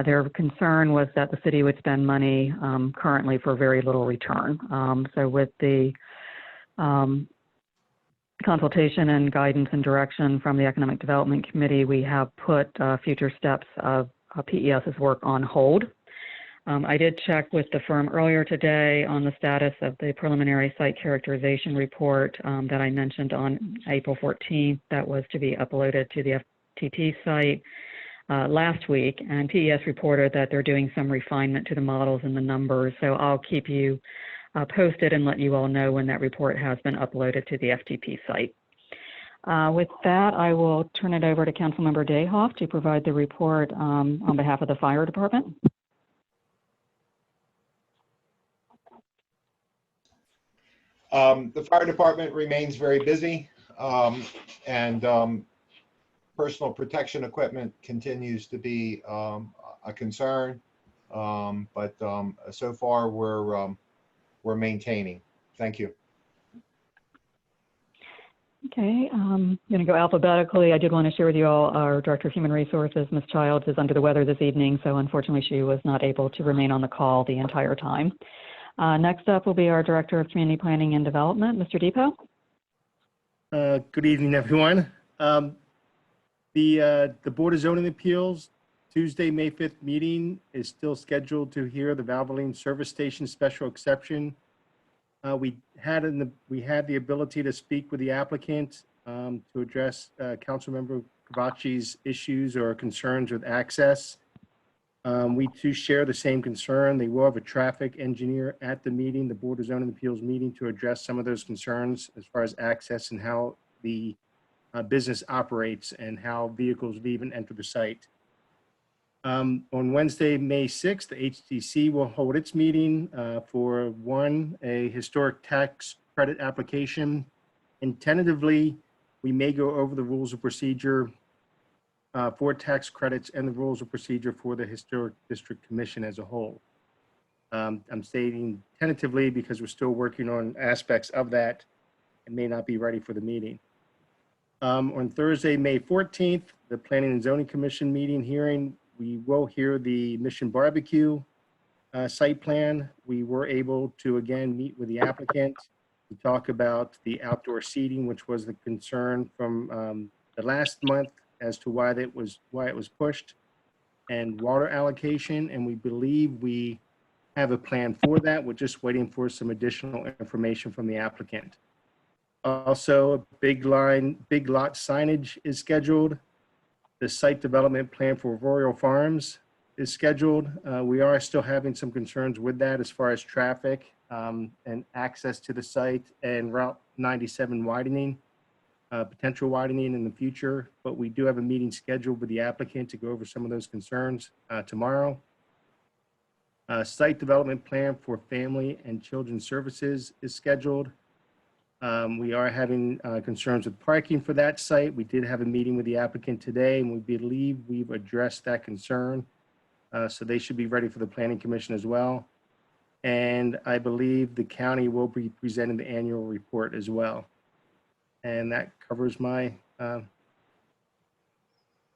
Their concern was that the city would spend money currently for very little return. So with the consultation and guidance and direction from the Economic Development Committee, we have put future steps of PES's work on hold. I did check with the firm earlier today on the status of the preliminary site characterization report that I mentioned on April 14th that was to be uploaded to the FTP site. last week, and PES reported that they're doing some refinement to the models and the numbers. So I'll keep you posted and let you all know when that report has been uploaded to the FTP site. With that, I will turn it over to Councilmember Dayhoff to provide the report on behalf of the fire department. The fire department remains very busy, and personal protection equipment continues to be a concern, but so far we're maintaining. Thank you. Okay, I'm going to go alphabetically. I did want to share with you all our Director of Human Resources, Ms. Childs, is under the weather this evening, so unfortunately she was not able to remain on the call the entire time. Next up will be our Director of Community Planning and Development, Mr. Depot. Good evening, everyone. The Board of Zoning Appeals Tuesday, May 5th meeting is still scheduled to hear the Valvoline Service Station special exception. We had the ability to speak with the applicant to address Councilmember Kavachi's issues or concerns with access. We too share the same concern. They will have a traffic engineer at the meeting, the Board of Zoning Appeals meeting, to address some of those concerns as far as access and how the business operates and how vehicles leave and enter the site. On Wednesday, May 6th, the HTC will hold its meeting for a historic tax credit application. And tentatively, we may go over the rules of procedure for tax credits and the rules of procedure for the Historic District Commission as a whole. I'm stating tentatively because we're still working on aspects of that and may not be ready for the meeting. On Thursday, May 14th, the Planning and Zoning Commission meeting hearing, we will hear the Mission Barbecue site plan. We were able to again meet with the applicant to talk about the outdoor seating, which was the concern from the last month as to why it was pushed, and water allocation. And we believe we have a plan for that. We're just waiting for some additional information from the applicant. Also, a big lot signage is scheduled. The site development plan for Royal Farms is scheduled. We are still having some concerns with that as far as traffic and access to the site and Route 97 widening, potential widening in the future. But we do have a meeting scheduled with the applicant to go over some of those concerns tomorrow. Site development plan for Family and Children's Services is scheduled. We are having concerns with parking for that site. We did have a meeting with the applicant today, and we believe we've addressed that concern. So they should be ready for the Planning Commission as well. And I believe the county will be presenting the annual report as well. And that covers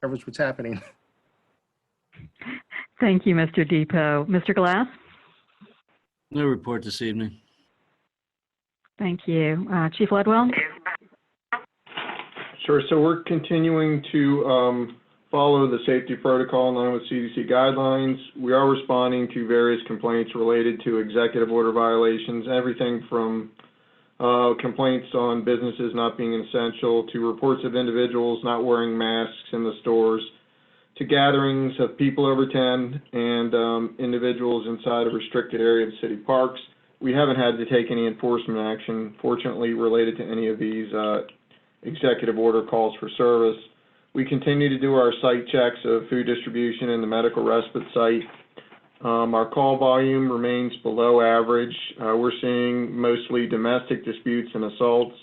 covers what's happening. Thank you, Mr. Depot. Mr. Glass? No report this evening. Thank you. Chief Ledwell? Sure. So we're continuing to follow the safety protocol in line with CDC guidelines. We are responding to various complaints related to executive order violations, everything from complaints on businesses not being essential to reports of individuals not wearing masks in the stores to gatherings of people over 10 and individuals inside a restricted area of city parks. We haven't had to take any enforcement action, fortunately, related to any of these executive order calls for service. We continue to do our site checks of food distribution and the medical respite site. Our call volume remains below average. We're seeing mostly domestic disputes and assaults,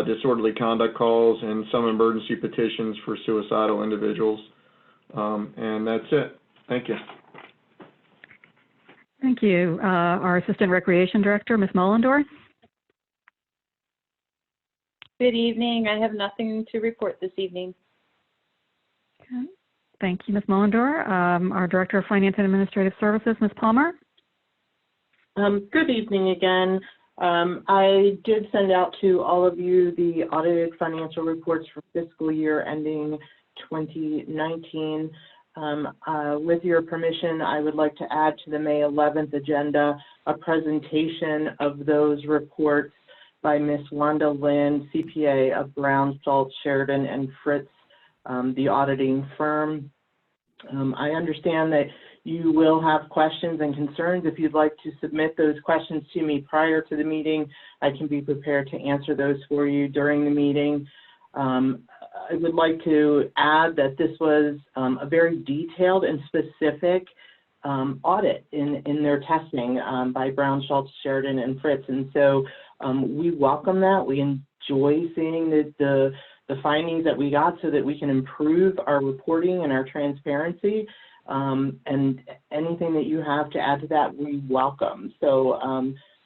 disorderly conduct calls, and some emergency petitions for suicidal individuals. And that's it. Thank you. Thank you. Our Assistant Recreation Director, Ms. Mullendorf. Good evening. I have nothing to report this evening. Okay. Thank you, Ms. Mullendorf. Our Director of Finance and Administrative Services, Ms. Palmer. Good evening again. I did send out to all of you the audited financial reports for fiscal year ending 2019. With your permission, I would like to add to the May 11th agenda a presentation of those reports by Ms. Wanda Lynn, CPA of Brown, Salt, Sheridan, and Fritz, the auditing firm. I understand that you will have questions and concerns. If you'd like to submit those questions to me prior to the meeting, I can be prepared to answer those for you during the meeting. I would like to add that this was a very detailed and specific audit in their testing by Brown, Schultz, Sheridan, and Fritz. And so we welcome that. We enjoy seeing the findings that we got so that we can improve our reporting and our transparency. And anything that you have to add to that, we welcome. So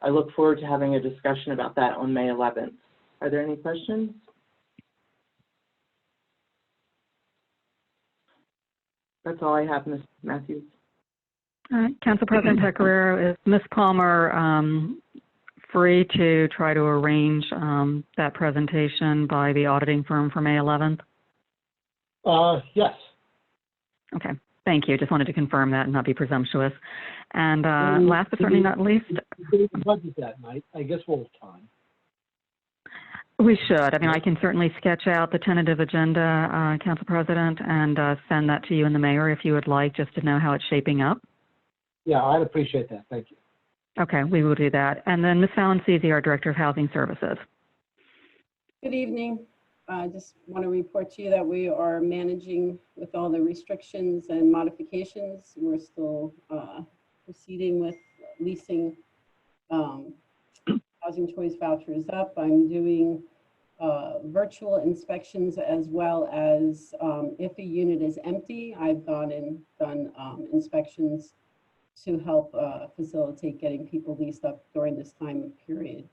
I look forward to having a discussion about that on May 11th. Are there any questions? That's all I have, Ms. Matthews. All right, Council President Pecoraro, is Ms. Palmer free to try to arrange that presentation by the auditing firm for May 11th? Yes. Okay, thank you. Just wanted to confirm that and not be presumptuous. And last but certainly not least, budget that night. I guess we'll have time. we should. I mean, I can certainly sketch out the tentative agenda, Council President, and send that to you and the mayor if you would like, just to know how it's shaping up. Yeah, I'd appreciate that. Thank you. Okay, we will do that. And then Ms. Fallon-Ceasy, our Director of Housing Services. Good evening. I just want to report to you that we are managing with all the restrictions and modifications. We're still proceeding with leasing housing choice vouchers up. I'm doing virtual inspections as well as if a unit is empty, I've gone and done inspections to help facilitate getting people leased up during this time of period.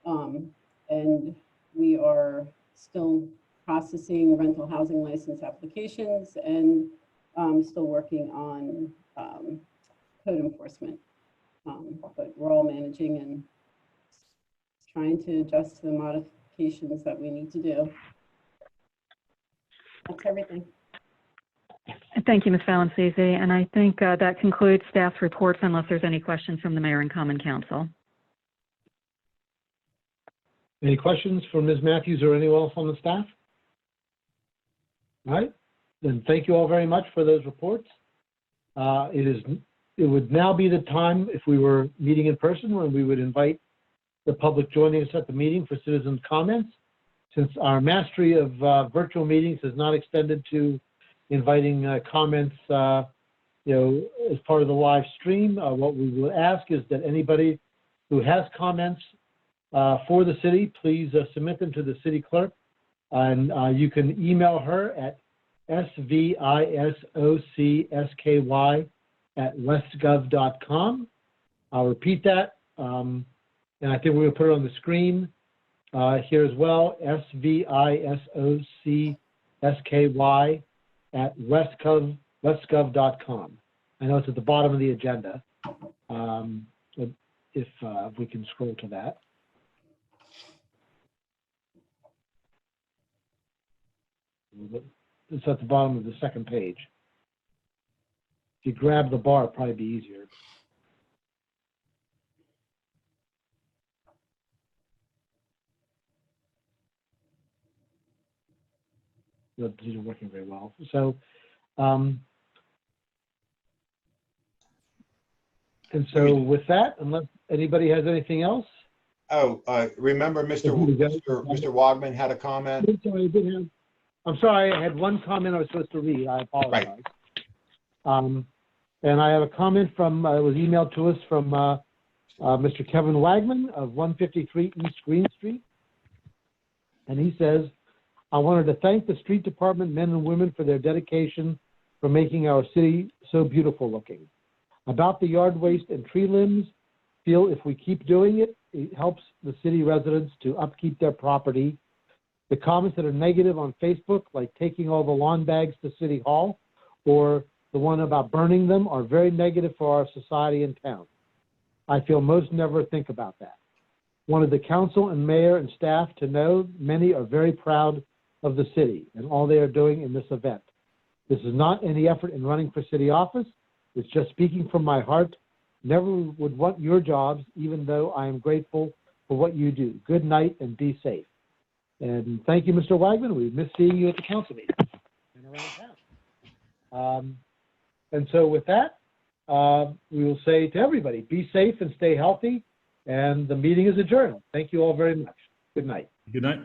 And we are still processing rental housing license applications and still working on code enforcement. But we're all managing and trying to adjust to the modifications that we need to do. That's everything. Thank you, Ms. Fallon-Ceasy. And I think that concludes staff's reports unless there's any questions from the Mayor and Common Council. Any questions for Ms. Matthews or anyone else on the staff? All right, then thank you all very much for those reports. It would now be the time, if we were meeting in person, when we would invite the public joining us at the meeting for citizen comments. Since our mastery of virtual meetings has not extended to inviting comments, as part of the live stream, what we will ask is that anybody who has comments for the city, please submit them to the city clerk. And you can email her at svisOCSKY@westgov.com. I'll repeat that. And I think we're going to put it on the screen here as well, svisOCSKY@westgov.com. I know it's at the bottom of the agenda. If we can scroll to that. It's at the bottom of the second page. If you grab the bar, it'd probably be easier. These are working very well. So, and so with that, unless anybody has anything else. Oh, remember Mr. Wagman had a comment? I'm sorry, I had one comment I was supposed to read. I apologize. Right. And I have a comment from, it was emailed to us from Mr. Kevin Wagman of 153 East Green Street. And he says, I wanted to thank the street department men and women for their dedication for making our city so beautiful looking. About the yard waste and tree limbs, feel if we keep doing it, it helps the city residents to upkeep their property. The comments that are negative on Facebook, like taking all the lawn bags to City Hall, or the one about burning them, are very negative for our society and town. I feel most never think about that. Wanted the council and mayor and staff to know many are very proud of the city and all they are doing in this event. This is not any effort in running for city office. It's just speaking from my heart. Never would want your jobs, even though I am grateful for what you do. Good night and be safe. And thank you, Mr. Wagman. We miss seeing you at the council meeting and around town. And so with that, we will say to everybody, be safe and stay healthy. And the meeting is adjourned. Thank you all very much. Good night. Good night.